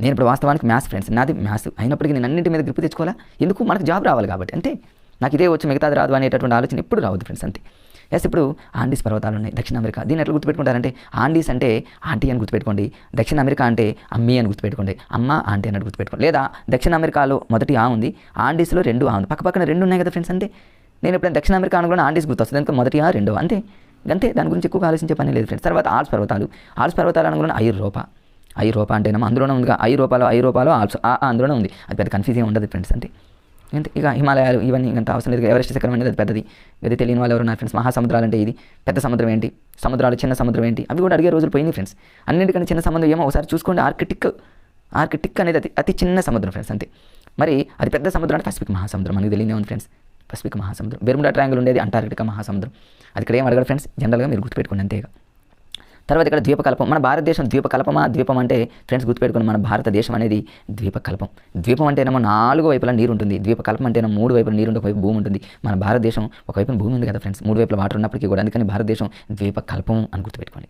Speaker 1: నేను ఇప్పుడు వాస్తవానికి మ్యాథ్స్ ఫ్రెండ్స్, నాది మ్యాథ్స్ అయినప్పటికీ నేను అన్నింటి మీద గ్రిప్ తెచ్చుకోవాలా, ఎందుకు మనకు జాబ్ రావాలి కాబట్టి. అంతే. నాకు ఇదే వచ్చి మిగతాది రాదు అనేటటువంటి ఆలోచన ఎప్పుడు రావద్దు ఫ్రెండ్స్. అంతే. ఇప్పుడు ఆండీస్ పర్వతాలు ఉన్నాయి దక్షిణ అమెరికా. దీన్ని ఎట్లా గుర్తుపెట్టుకుంటారంటే ఆండీస్ అంటే ఆంటీ అని గుర్తుపెట్టుకోండి, దక్షిణ అమెరికా అంటే అమ్మీ అని గుర్తుపెట్టుకోండి, అమ్మ ఆంటీ అని గుర్తుపెట్టుకోండి. లేదా దక్షిణ అమెరికాలో మొదటి ఆ ఉంది, ఆండీస్లో 2 ఆ ఉంది, పక్కన 2 ఉన్నాయి కదా ఫ్రెండ్స్. అంటే నేను ఎప్పుడైనా దక్షిణ అమెరికా అనుకున్న ఆండీస్ గుర్తొస్తుంది, దానికి మొదటి 2 అంతే. దాని గురించి ఎక్కువగా ఆలోచించే పని లేదు ఫ్రెండ్స్. తర్వాత ఆల్ప్స్ పర్వతాలు అనుకున్న ఐరోపా అంటేనేమో అందులోనే ఉంది, ఐరోపాలో ఆల్ప్స్ అందులోనే ఉంది. అది పెద్ద కన్ఫ్యూజింగ్ ఉండదు ఫ్రెండ్స్. అంతే. ఇక హిమాలయాలు ఇవన్నీ ఇంత అవసరం లేదు. ఎవరెస్ట్ శిఖరం అనేది అది పెద్దది, అది తెలియని వాళ్ళు ఎవరున్నారు ఫ్రెండ్స్. మహాసముద్రాలు అంటే ఇది పెద్ద సముద్రం ఏంటి, సముద్రాలు చిన్న సముద్రం ఏంటి, అవి కూడా అడిగే రోజులు పోయినాయి ఫ్రెండ్స్. అన్నింటికంటే చిన్న సముద్రం ఏమో ఒకసారి చూసుకోండి, ఆర్కిటిక్ అనేది అతి చిన్న సముద్రం ఫ్రెండ్స్. అంతే. మరి అది పెద్ద సముద్రం అంటే పసిఫిక్ మహాసముద్రం, మనకి తెలియదే ఉంది ఫ్రెండ్స్. పసిఫిక్ మహాసముద్రం, బెర్ముడా ట్రయాంగిల్ ఉండేది అంటార్కిటికా మహాసముద్రం. అది ఇక్కడ ఏం అడగడు ఫ్రెండ్స్, జనరల్గా మీరు గుర్తుపెట్టుకోండి అంతేగా. తర్వాత ఇక్కడ ద్వీపకల్పం. మన భారతదేశం ద్వీపకల్పమా, ద్వీపం అంటే ఫ్రెండ్స్ గుర్తుపెట్టుకుని మన భారతదేశం అనేది ద్వీపకల్పం. ద్వీపం అంటేనేమో 4 వైపులా నీరు ఉంటుంది, ద్వీపకల్పం అంటేనేమో 3 వైపుల నీరు ఉంటే ఒకవైపు భూమి ఉంటుంది. మన భారతదేశం ఒకవైపు భూమి ఉంది కదా ఫ్రెండ్స్, 3 వైపుల వాటర్ ఉన్నప్పటికీ కూడా, అందుకని భారతదేశం ద్వీపకల్పం అని గుర్తుపెట్టుకోండి.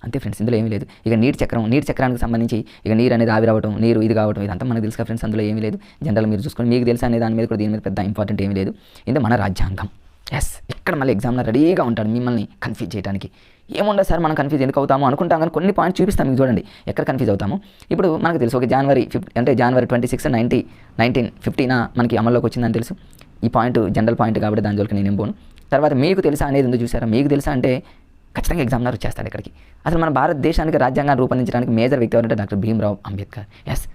Speaker 1: అంతే ఫ్రెండ్స్. ఇందులో ఏమీ లేదు. ఇక నీటి చక్రానికి సంబంధించి ఇక నీరు అనేది ఆవిరవటం, నీరు ఇది కావటం, ఇదంతా మనకు తెలుసు ఫ్రెండ్స్. అందులో ఏమీ లేదు. జనరల్ మీరు చూసుకొని మీకు తెలుసు అనే దాని మీద కూడా దీని మీద పెద్ద ఇంపార్టెంట్ ఏమీ లేదు. ఇది మన రాజ్యాంగం. ఇక్కడ మళ్ళీ ఎగ్జామ్లో రెడీగా ఉంటాడు మిమ్మల్ని కన్ఫ్యూజ్ చేయడానికి. ఏముండదు సార్ మనం కన్ఫ్యూజ్ ఎందుకు అవుతాము అనుకుంటాం, కానీ కొన్ని పాయింట్స్ చూపిస్తాం మీకు. చూడండి ఎక్కడ కన్ఫ్యూజ్ అవుతాము. ఇప్పుడు మనకు తెలుసు ఒక జనవరి 26, 1915 మనకి అమల్లోకి వచ్చిందని తెలుసు. ఈ పాయింట్ జనరల్ పాయింట్ కాబట్టి దాని జోలికి నేను ఏం పోను. తర్వాత మీకు తెలుసా అనేది ఎందుకు చూసారా, మీకు తెలుసా అంటే ఖచ్చితంగా ఎగ్జామినర్ వచ్చేస్తాడు ఇక్కడికి. అసలు మన భారతదేశానికి రాజ్యాంగాన్ని రూపొందించడానికి మేజర్ వ్యక్తి ఎవరంటే డాక్టర్ భీమ్రావ్ అంబేద్కర్. ఎస్,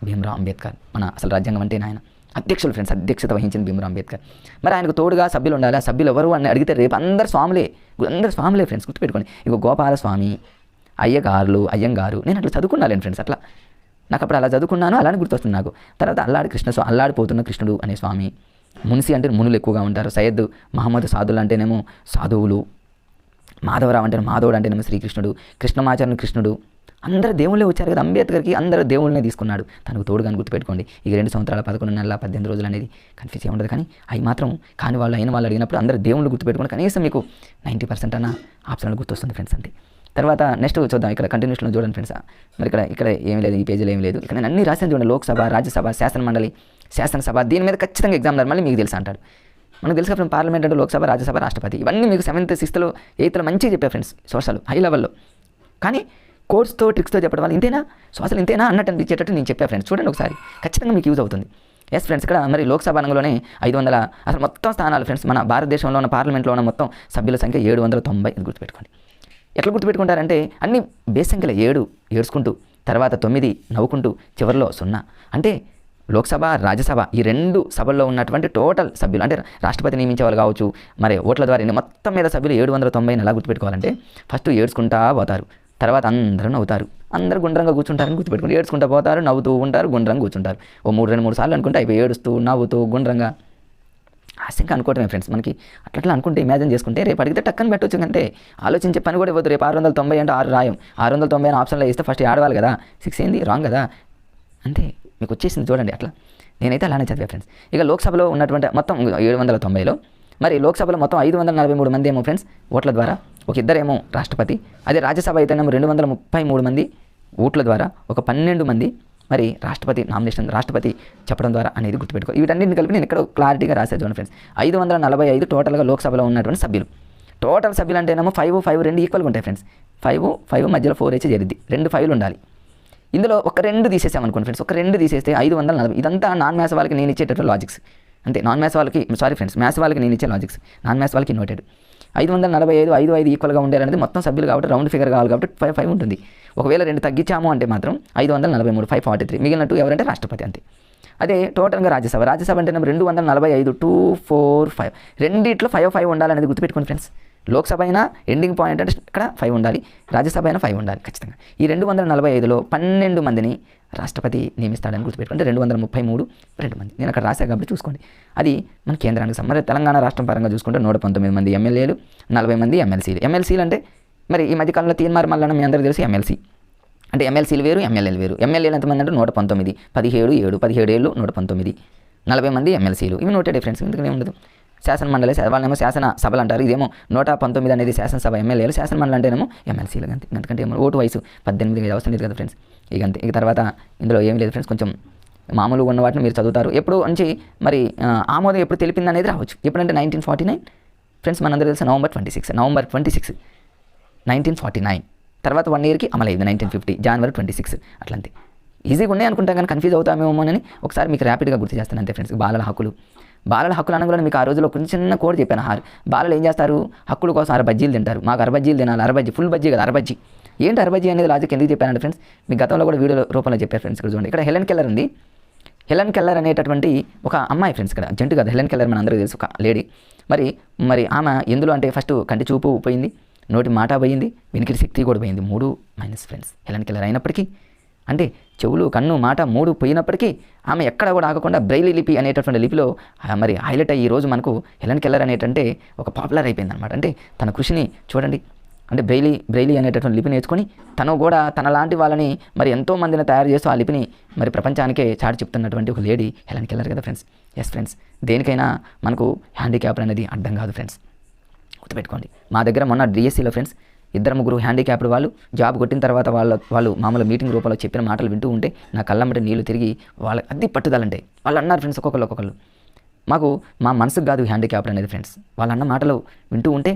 Speaker 1: భీమ్రావ్ అంబేద్కర్ మన అసలు రాజ్యాంగం అంటే ఆయన అధ్యక్షులు ఫ్రెండ్స్, అధ్యక్షత వహించిన భీమ్రావ్ అంబేద్కర్. మరి ఆయనకు తోడుగా సభ్యులు ఉండాలి. ఆ సభ్యులు ఎవరు అని అడిగితే రేపు అందరు స్వాములే ఫ్రెండ్స్, గుర్తుపెట్టుకోండి. ఇక గోపాలస్వామి, అయ్యంగారు, నేను అట్లా చదువుకున్నాను ఫ్రెండ్స్. అట్లా నాకు అప్పుడు అలా చదువుకున్నాను, అలానే గుర్తొస్తుంది నాకు. తర్వాత అల్లాడిపోతున్న కృష్ణుడు అనే స్వామి. మున్సి అంటే మునులు ఎక్కువగా ఉంటారు. సయ్యద్ మహమ్మద్ సాధులు అంటేనేమో సాధువులు. మాధవరావు అంటే మాధవుడు అంటేనేమో శ్రీకృష్ణుడు. కృష్ణమాచార్యుని కృష్ణుడు. అందరూ దేవుళ్ళే వచ్చారు కదా అంబేద్కర్కి, అందరూ దేవుళ్ళనే తీసుకున్నాడు. తనకు తోడుగా గుర్తుపెట్టుకోండి. ఇక 2 సంవత్సరాల 11 నెలల 18 రోజులు అనేది కన్ఫ్యూజ్ ఉండదు. కానీ అవి మాత్రం కాని వాళ్ళు అయిన వాళ్ళు అడిగినప్పుడు అందరూ దేవుళ్ళు గుర్తుపెట్టుకోండి. కనీసం మీకు 90% అన్న ఆప్షన్లు గుర్తొస్తుంది ఫ్రెండ్స్ అంతే. తర్వాత నెక్స్ట్ చూద్దాం. ఇక్కడ కంటిన్యూషన్లో చూడండి ఫ్రెండ్స్. మరి ఇక్కడ ఏమీ లేదు, ఈ పేజీలో ఏమీ లేదు. ఇక్కడ నేను అన్ని రాశాను చూడండి. లోక్సభ, రాజ్యసభ, శాసనమండలి, శాసనసభ, దీని మీద ఖచ్చితంగా ఎగ్జామ్లర్ మళ్ళీ మీకు తెలుసు అంటాడు. మనకు తెలుసు ఫ్రెండ్స్, పార్లమెంట్ అంటే లోక్సభ, రాజ్యసభ, రాష్ట్రపతి, ఇవన్నీ మీకు 7th 6th 8th మంచిగా చెప్పారు ఫ్రెండ్స్, సోషల్ హై లెవెల్లో. కానీ కోర్స్తో ట్రిక్స్తో చెప్పడం వల్ల ఇంతేనా సోషల్ ఇంతేనా అన్నట్టు అనిపించేటట్టు నేను చెప్పా ఫ్రెండ్స్. చూడండి ఒకసారి, ఖచ్చితంగా మీకు యూజ్ అవుతుంది. ఎస్ ఫ్రెండ్స్, ఇక్కడ మరి లోక్సభ రంగంలోనే 500 అసలు మొత్తం స్థానాలు ఫ్రెండ్స్. మన భారతదేశంలో ఉన్న పార్లమెంట్లో ఉన్న మొత్తం సభ్యుల సంఖ్య 790. ఇది గుర్తుపెట్టుకోండి. ఎట్లా గుర్తుపెట్టుకుంటారంటే అన్ని బేస్ సంఖ్యలు 7 ఏడ్చుకుంటూ, తర్వాత 9 నవ్వుకుంటూ, చివరిలో 0. అంటే లోక్సభ, రాజ్యసభ ఈ 2 సభల్లో ఉన్నటువంటి టోటల్ సభ్యులు అంటే రాష్ట్రపతి నియమించే వాళ్ళు కావచ్చు, మరి ఓట్ల ద్వారా మొత్తం మీద సభ్యులు 790 ఎలా గుర్తుపెట్టుకోవాలంటే ఫస్ట్ ఏడ్చుకుంటా పోతారు, తర్వాత అందరూ నవ్వుతారు, అందరూ గుండ్రంగా కూర్చుంటారని గుర్తుపెట్టుకుంటారు. ఏడ్చుకుంటూ పోతారు, నవ్వుతూ ఉంటారు, గుండ్రంగా కూర్చుంటారు. ఓ 2-3 సార్లు అనుకుంటే అయిపోయి ఏడుస్తూ, నవ్వుతూ, గుండ్రంగా హాస్యంగా అనుకోవటమే ఫ్రెండ్స్. మనకి అట్లా అనుకుంటే ఇమాజిన్ చేసుకుంటే రేపు అడిగితే టక్కని పెట్టవచ్చు. అంటే ఆలోచించే పని కూడా ఇవ్వద్దు. రేపు 690 అంటే 6 రాయం, 690 అని ఆప్షన్లో ఇస్తే ఫస్ట్ ఆడవాలి కదా, 6 ఏంది రాంగ్ కదా, అంతే మీకు వచ్చేసింది చూడండి. అట్లా నేనైతే అలానే చదివా ఫ్రెండ్స్. ఇక లోక్సభలో ఉన్నటువంటి మొత్తం 790లో మరి లోక్సభలో మొత్తం 543 మంది ఏమో ఫ్రెండ్స్ ఓట్ల ద్వారా, ఒక ఇద్దరేమో రాష్ట్రపతి. అదే రాజ్యసభ అయితేనేమో 233 మంది ఓట్ల ద్వారా, ఒక 12 మంది మరి రాష్ట్రపతి చెప్పడం ద్వారా అనేది గుర్తుపెట్టుకో. వీటన్నింటిని కలిపి నేను ఇక్కడ క్లారిటీగా రాశాను చూడండి ఫ్రెండ్స్. 545 టోటల్గా లోక్సభలో ఉన్నటువంటి సభ్యులు. టోటల్ సభ్యులు అంటేనేమో 5 2 ఈక్వల్గా ఉంటాయి ఫ్రెండ్స్. 5 మధ్యలో 4 అయితే జరిద్ది, 2 5లు ఉండాలి. ఇందులో ఒక 2 తీసేసామనుకోండి ఫ్రెండ్స్, ఒక 2 తీసేస్తే 540. ఇదంతా నాన్ మ్యాథ్స్ వాళ్ళకి నేను ఇచ్చేటట్టు లాజిక్స్ అంతే. నాన్ మ్యాథ్స్ వాళ్ళకి మ్యాథ్స్ వాళ్ళకి నేను ఇచ్చే లాజిక్స్, నాన్ మ్యాథ్స్ వాళ్ళకి నోటెడ్. 545 5 ఈక్వల్గా ఉండాలనేది మొత్తం సభ్యులు కాబట్టి రౌండ్ ఫిగర్ కావాలి కాబట్టి 5 ఉంటుంది. ఒకవేళ 2 తగ్గించాము అంటే మాత్రం 543 543 మిగిలినట్టు ఎవరంటే రాష్ట్రపతి అంతే. అదే టోటల్గా రాజ్యసభ అంటే 245 2 4 5 రెండిట్లో 5 ఉండాలనేది గుర్తుపెట్టుకోండి ఫ్రెండ్స్. లోక్సభ అయినా ఎండింగ్ పాయింట్ అంటే ఇక్కడ 5 ఉండాలి, రాజ్యసభ అయినా 5 ఉండాలి ఖచ్చితంగా. ఈ 245లో 12 మందిని రాష్ట్రపతి నియమిస్తాడని గుర్తుపెట్టుకుంటే 233 మంది. నేను అక్కడ రాశా కాబట్టి చూసుకోండి. అది మన కేంద్రానికి మరి తెలంగాణ రాష్ట్రం పరంగా చూసుకుంటే 119 మంది ఎమ్మెల్యేలు, 40 మంది ఎమ్మెల్సీలు అంటే మరి ఈ మధ్యకాలంలో తీన్మార్ మల్లన్న మీ అందరికీ తెలుసు ఎమ్మెల్సీ అంటే ఎమ్మెల్సీలు వేరు, ఎమ్మెల్యేలు వేరు. ఎమ్మెల్యేలు ఎంతమంది అంటే 119, 17 ఏళ్ళు 119, 40 మంది ఎమ్మెల్సీలు. ఇవి నోటే డిఫరెన్స్, ఎందుకనే ఉండదు. శాసనమండలి వాళ్ళేమో శాసన సభలు అంటారు, ఇదేమో 119 అనేది శాసనసభ ఎమ్మెల్యేలు, శాసనమండలి అంటేనేమో ఎమ్మెల్సీలు. అంతే, ఎందుకంటే ఓటు వయసు 18 అవసరం లేదు కదా ఫ్రెండ్స్. ఇక తర్వాత ఇందులో ఏం లేదు ఫ్రెండ్స్, కొంచెం మామూలుగా ఉన్న వాటిని మీరు చదువుతారు. ఎప్పుడు నుంచి మరి ఆమోదం ఎప్పుడు తెలిపింది అనేది రావచ్చు. ఎప్పుడంటే 1949 ఫ్రెండ్స్, మనందరూ తెలుసు నవంబర్ 26 1949. తర్వాత 1 ఇయర్కి అమలైంది 1950 జనవరి 26 అట్లంతే. ఈజీగా ఉన్నాయి అనుకుంటాం కానీ కన్ఫ్యూజ్ అవుతామేమో అని ఒకసారి మీకు ర్యాపిడ్గా గుర్తు చేస్తాను అంతే ఫ్రెండ్స్. బాలల హక్కులు అనగానే మీకు ఆ రోజులో కొంచెం చిన్న కోడ్ చెప్పాను. బాలలు ఏం చేస్తారు, హక్కుల కోసం 6 బజ్జీలు తింటారు. మాకు 6 బజ్జీలు తినాలి, 6 బజ్జీ ఫుల్ బజ్జీ కదా, 6 బజ్జీ. ఏంటి 6 బజ్జీ అనేది లాజిక్ ఎందుకు చెప్పానంటే ఫ్రెండ్స్, మీ గతంలో కూడా వీడియో రూపంలో చెప్పారు ఫ్రెండ్స్. ఇక్కడ చూడండి, ఇక్కడ హెలెన్ కెల్లర్ ఉంది. హెలెన్ కెల్లర్ అనేటటువంటి ఒక అమ్మాయి ఫ్రెండ్స్, ఇక్కడ జంటు కదా హెలెన్ కెల్లర్, మన అందరికీ తెలుసు, ఒక లేడీ. మరి ఆమె ఎందులో అంటే ఫస్ట్ కంటి చూపు పోయింది, నోటి మాట పోయింది, వెనికిడి శక్తి కూడా పోయింది. 3 ఫ్రెండ్స్ హెలెన్ కెల్లర్ అయినప్పటికీ, అంటే చెవులు కన్ను మాట 3 పోయినప్పటికీ ఆమె ఎక్కడ కూడా ఆగకుండా బ్రెయిలీ లిపి అనేటటువంటి లిపిలో మరి హైలైట్ అయ్యి ఈరోజు మనకు హెలెన్ కెల్లర్ అనేటంటే ఒక పాపులర్ అయిపోయింది అనమాట. అంటే తన కృషిని చూడండి, అంటే బ్రెయిలీ అనేటటువంటి లిపి నేర్చుకొని తను కూడా తన లాంటి వాళ్ళని మరి ఎంతో మందిని తయారు చేస్తూ ఆ లిపిని మరి ప్రపంచానికే చాటి చెప్తున్నటువంటి ఒక లేడీ హెలెన్ కెల్లర్ కదా ఫ్రెండ్స్. ఎస్ ఫ్రెండ్స్, దేనికైనా మనకు హ్యాండిక్యాప్ అనేది అడ్డం కాదు ఫ్రెండ్స్, గుర్తుపెట్టుకోండి. మా దగ్గర మొన్న డిఎస్సీలో ఫ్రెండ్స్ 2-3 హ్యాండిక్యాప్డ్ వాళ్ళు జాబ్ కొట్టిన తర్వాత వాళ్ళు మామూలు మీటింగ్ రూపంలో చెప్పిన మాటలు వింటూ ఉంటే నా కళ్ళమ్మటి నీళ్లు తిరిగి వాళ్ళ అది పట్టుదలంటే వాళ్ళు అన్నారు ఫ్రెండ్స్, ఒక్కొక్కళ్ళు మాకు మా మనసుకు కాదు హ్యాండిక్యాప్డ్ అనేది ఫ్రెండ్స్. వాళ్ళు అన్న మాటలు వింటూ ఉంటే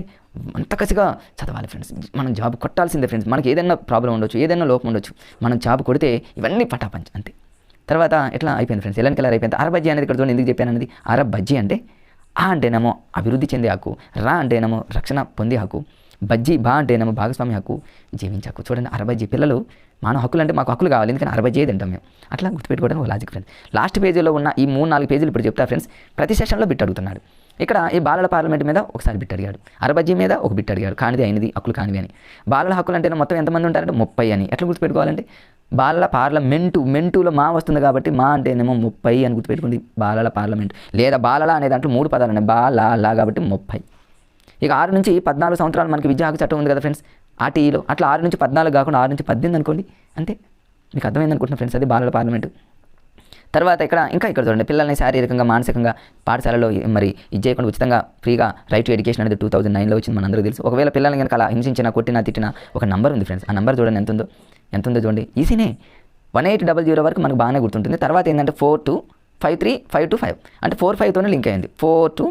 Speaker 1: అంత కసిగా చదవాలి ఫ్రెండ్స్. మనం జాబ్ కొట్టాల్సిందే ఫ్రెండ్స్. మనకి ఏదైనా ప్రాబ్లం ఉండొచ్చు, ఏదైనా లోపం ఉండొచ్చు, మనం జాబ్ కొడితే ఇవన్నీ పటాపంచ్ అంతే. తర్వాత ఎట్లా అయిపోయింది ఫ్రెండ్స్, హెలెన్ కెల్లర్ అయిపోయింది. 6 బజ్జీ అనేది ఇక్కడ చూడండి ఎందుకు చెప్పాను అనేది. 6 బజ్జీ అంటే ఆ అంటేనేమో అభివృద్ధి చెందే హక్కు, రా అంటేనేమో రక్షణ పొందే హక్కు, బజ్జీ బా అంటేనేమో భాగస్వామి హక్కు, జీవించే హక్కు. చూడండి 60 పిల్లలు మానవ హక్కులు అంటే మాకు హక్కులు కావాలి, ఎందుకని 60 తింటాం మేము. అట్లా గుర్తుపెట్టుకోవడం ఒక లాజిక్ ఫ్రెండ్స్. లాస్ట్ పేజీలో ఉన్న ఈ 3-4 పేజీలు ఇప్పుడు చెప్తా ఫ్రెండ్స్. ప్రతి సెషన్లో బిట్ అడుగుతున్నాడు. ఇక్కడ ఈ బాలల పార్లమెంట్ మీద ఒకసారి బిట్ అడిగాడు, 60 మీద ఒక బిట్ అడిగాడు, కానిది అయినది హక్కులు కానివి అని. బాలల హక్కులు అంటే మొత్తం ఎంతమంది ఉంటారంటే 30 అని. ఎట్లా గుర్తుపెట్టుకోవాలంటే బాలల మెంటులో మా వస్తుంది కాబట్టి మా అంటేనేమో 30 అని గుర్తుపెట్టుకోండి. బాలల పార్లమెంట్ లేదా బాలల అనే దాంట్లో 3 పదాలు ఉన్నాయి, బాల కాబట్టి 30. ఇక 6 నుంచి 14 సంవత్సరాలు మనకి విద్యా హక్కు చట్టం ఉంది కదా ఫ్రెండ్స్ ఆర్టీఈలో. అట్లా 6 నుంచి 14 కాకుండా 6 నుంచి 18 అనుకోండి, అంతే. మీకు అర్థమైంది అనుకుంటున్నా ఫ్రెండ్స్, అది బాలల పార్లమెంటు. తర్వాత ఇక్కడ చూడండి, పిల్లల్ని శారీరకంగా మానసికంగా పాఠశాలలో మరి ఇది చేయకుండా ఉచితంగా ఫ్రీగా రైట్ టు ఎడ్యుకేషన్ అనేది 2009లో వచ్చింది, మనందరికీ తెలుసు. ఒకవేళ పిల్లల్ని కనుక అలా హింసించినా కొట్టినా తిట్టినా ఒక నెంబర్ ఉంది ఫ్రెండ్స్. ఆ నెంబర్ చూడండి ఎంత ఉందో చూడండి, ఈజీనే. 1800 వరకు మనకు బాగానే గుర్తుంటుంది. తర్వాత ఏంటంటే 42535225 అంటే 45తోనే లింక్ అయింది. 42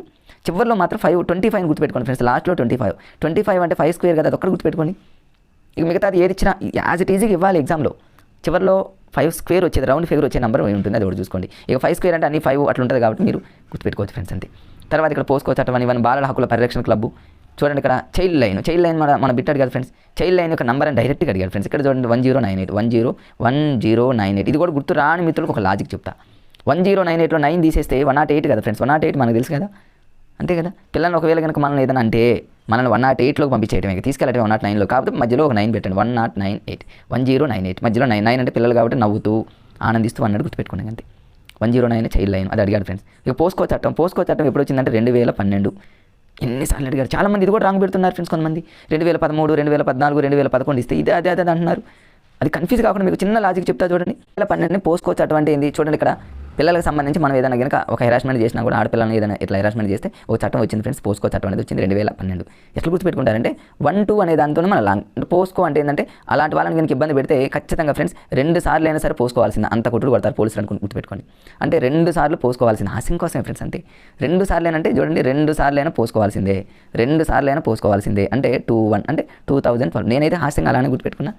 Speaker 1: చివరిలో మాత్రం 25 అని గుర్తుపెట్టుకోండి ఫ్రెండ్స్. లాస్ట్లో 25 అంటే 5 స్క్వేర్ కదా, అది ఒక్కటి గుర్తుపెట్టుకోండి. ఇక మిగతాది ఏది ఇచ్చినా యాజ్ ఇట్ ఈజీగా ఇవ్వాలి ఎగ్జామ్లో. చివరిలో 5 స్క్వేర్ వచ్చేది, రౌండ్ ఫిగర్ వచ్చే నెంబర్ ఉంటుంది, అది ఒకటి చూసుకోండి. ఇక 5 స్క్వేర్ అంటే అన్ని 5 అట్లా ఉంటుంది కాబట్టి మీరు గుర్తుపెట్టుకోవచ్చు ఫ్రెండ్స్, అంతే. తర్వాత ఇక్కడ పోస్కో చట్టం ఇవన్నీ బాలల హక్కుల పరిరక్షణ క్లబ్బు. చూడండి ఇక్కడ చైల్డ్ లైన్ మన బిట్ అడిగారు ఫ్రెండ్స్. చైల్డ్ లైన్ యొక్క నెంబర్ అని డైరెక్ట్గా అడిగారు ఫ్రెండ్స్. ఇక్కడ చూడండి 1098 ఇది కూడా గుర్తు రాని మిత్రులకు ఒక లాజిక్ చెప్తా. 1098లో 9 తీసేస్తే 108 కదా ఫ్రెండ్స్. 108 మనకు తెలుసు కదా, అంతే కదా. పిల్లల్ని ఒకవేళ కనుక మనల్ని ఏదైనా అంటే మనల్ని 108లోకి పంపించేయటం, తీసుకెళ్ళటం 109లో. కాకపోతే మధ్యలో ఒక 9 పెట్టండి, 1098 మధ్యలో 9 అంటే పిల్లలు కాబట్టి నవ్వుతూ ఆనందిస్తూ అన్నట్టు గుర్తుపెట్టుకోండి, అంతే. 109 చైల్డ్ లైన్ అది అడిగాడు ఫ్రెండ్స్. ఇక పోస్కో చట్టం ఎప్పుడు వచ్చిందంటే 2012. ఎన్నిసార్లు అడిగారు చాలామంది. ఇది కూడా రాంగ్ పెడుతున్నారు ఫ్రెండ్స్ కొంతమంది. 2013, 2014, 2011 ఇస్తే ఇది అదే అంటున్నారు. అది కన్ఫ్యూజ్ కాకుండా మీకు చిన్న లాజిక్ చెప్తా చూడండి. 2012 పోస్కో చట్టం అంటే ఏంది చూడండి. ఇక్కడ పిల్లలకు సంబంధించి మనం ఏదైనా కనుక ఒక హెరాస్మెంట్ చేసినా కూడా ఆడపిల్లలను ఏదైనా ఇట్లా హెరాస్మెంట్ చేస్తే ఒక చట్టం వచ్చింది ఫ్రెండ్స్. పోస్కో చట్టం అనేది వచ్చింది 2012. ఎట్లా గుర్తుపెట్టుకుంటారంటే 1-2 అనే దాంతో మన లాంగ్ పోస్కో అంటే ఏంటంటే అలాంటి వాళ్ళని కనుక ఇబ్బంది పెడితే ఖచ్చితంగా ఫ్రెండ్స్ 2 సార్లు అయినా సరే పోసుకోవాల్సింది, అంత కొట్టుడు కొడతారు పోలీసులు అనుకుని గుర్తుపెట్టుకోండి. అంటే 2 సార్లు పోసుకోవాల్సింది, హాస్యం కోసమే ఫ్రెండ్స్, అంతే. 2 సార్లు అంటే చూడండి 2 సార్లు అయినా పోసుకోవాల్సిందే, 2 సార్లు అయినా పోసుకోవాల్సిందే అంటే 2-1 అంటే 2012. నేనైతే హాస్యంగా అలానే గుర్తుపెట్టుకున్నా.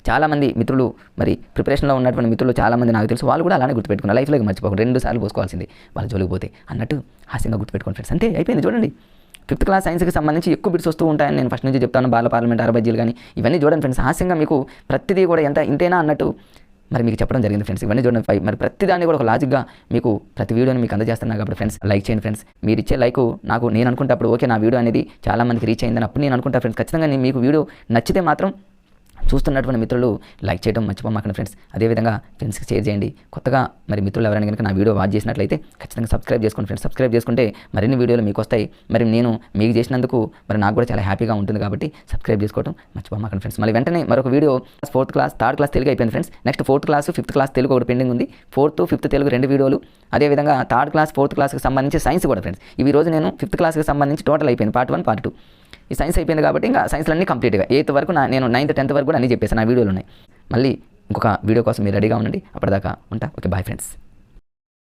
Speaker 1: చాలామంది మిత్రులు మరి ప్రిపరేషన్లో ఉన్నటువంటి మిత్రులు చాలామంది నాకు తెలుసు, వాళ్ళు కూడా అలానే గుర్తుపెట్టుకున్నారు. లైఫ్లోకి మర్చిపోకండి, 2 సార్లు పోసుకోవాల్సింది వాళ్ళ జోలికి పోతే అన్నట్టు హాస్యంగా గుర్తుపెట్టుకోండి ఫ్రెండ్స్, అంతే. అయిపోయింది చూడండి. 5th క్లాస్ సైన్స్కి సంబంధించి ఎక్కువ బిట్స్ వస్తూ ఉంటాయని నేను ఫస్ట్ నుంచి చెప్తాను. బాల పార్లమెంట్ 60 కానీ ఇవన్నీ చూడండి ఫ్రెండ్స్. హాస్యంగా మీకు ప్రతిదీ కూడా ఇంతేనా అన్నట్టు మరి మీకు చెప్పడం జరిగింది ఫ్రెండ్స్. ఇవన్నీ చూడండి. మరి ప్రతిదాన్ని కూడా ఒక లాజిక్గా మీకు ప్రతి వీడియోని మీకు అందజేస్తున్నాను కాబట్టి ఫ్రెండ్స్ లైక్ చేయండి ఫ్రెండ్స్. మీరు ఇచ్చే లైక్ నాకు నేను అనుకుంటే అప్పుడు ఓకే నా వీడియో అనేది చాలా మందికి రీచ్ అయిందని అప్పుడు నేను అనుకుంటా ఫ్రెండ్స్. ఖచ్చితంగా మీకు వీడియో నచ్చితే మాత్రం చూస్తున్నటువంటి మిత్రులు లైక్ చేయడం మర్చిపోమాకండి ఫ్రెండ్స్. అదేవిధంగా ఫ్రెండ్స్కి షేర్ చేయండి. కొత్తగా మరి మిత్రులు ఎవరైనా కనుక నా వీడియో వాచ్ చేసినట్లయితే ఖచ్చితంగా సబ్స్క్రైబ్ చేసుకోండి ఫ్రెండ్స్. సబ్స్క్రైబ్ చేసుకుంటే మరిన్ని వీడియోలు మీకు వస్తాయి. మరి నేను మీకు చేసినందుకు మరి నాకు కూడా చాలా హ్యాపీగా ఉంటుంది కాబట్టి సబ్స్క్రైబ్ చేసుకోవడం మర్చిపోమాకండి ఫ్రెండ్స్. మళ్ళీ వెంటనే మరొక video 4th class 3rd class Telugu అయిపోయింది friends. Next 4th class 5th class Telugu ఒకటి పెండింగ్ ఉంది. 4th 5th తెలుగు 2 వీడియోలు. అదేవిధంగా 3rd క్లాస్ 4th క్లాస్కి సంబంధించి సైన్స్ కూడా ఫ్రెండ్స్. ఇవి రోజు నేను 5th క్లాస్కి సంబంధించి టోటల్ అయిపోయింది, పార్ట్ 1 పార్ట్ 2. ఈ సైన్స్ అయిపోయింది కాబట్టి ఇంకా సైన్స్లో అన్నీ కంప్లీట్గా 8th వరకు నేను 9th 10th వరకు కూడా అన్నీ చెప్పేసాను, నా వీడియోలు ఉన్నాయి. మళ్ళీ ఇంకొక వీడియో కోసం మీరు రెడీగా ఉండండి. అప్పటిదాకా ఉంటా. Okay, bye friends.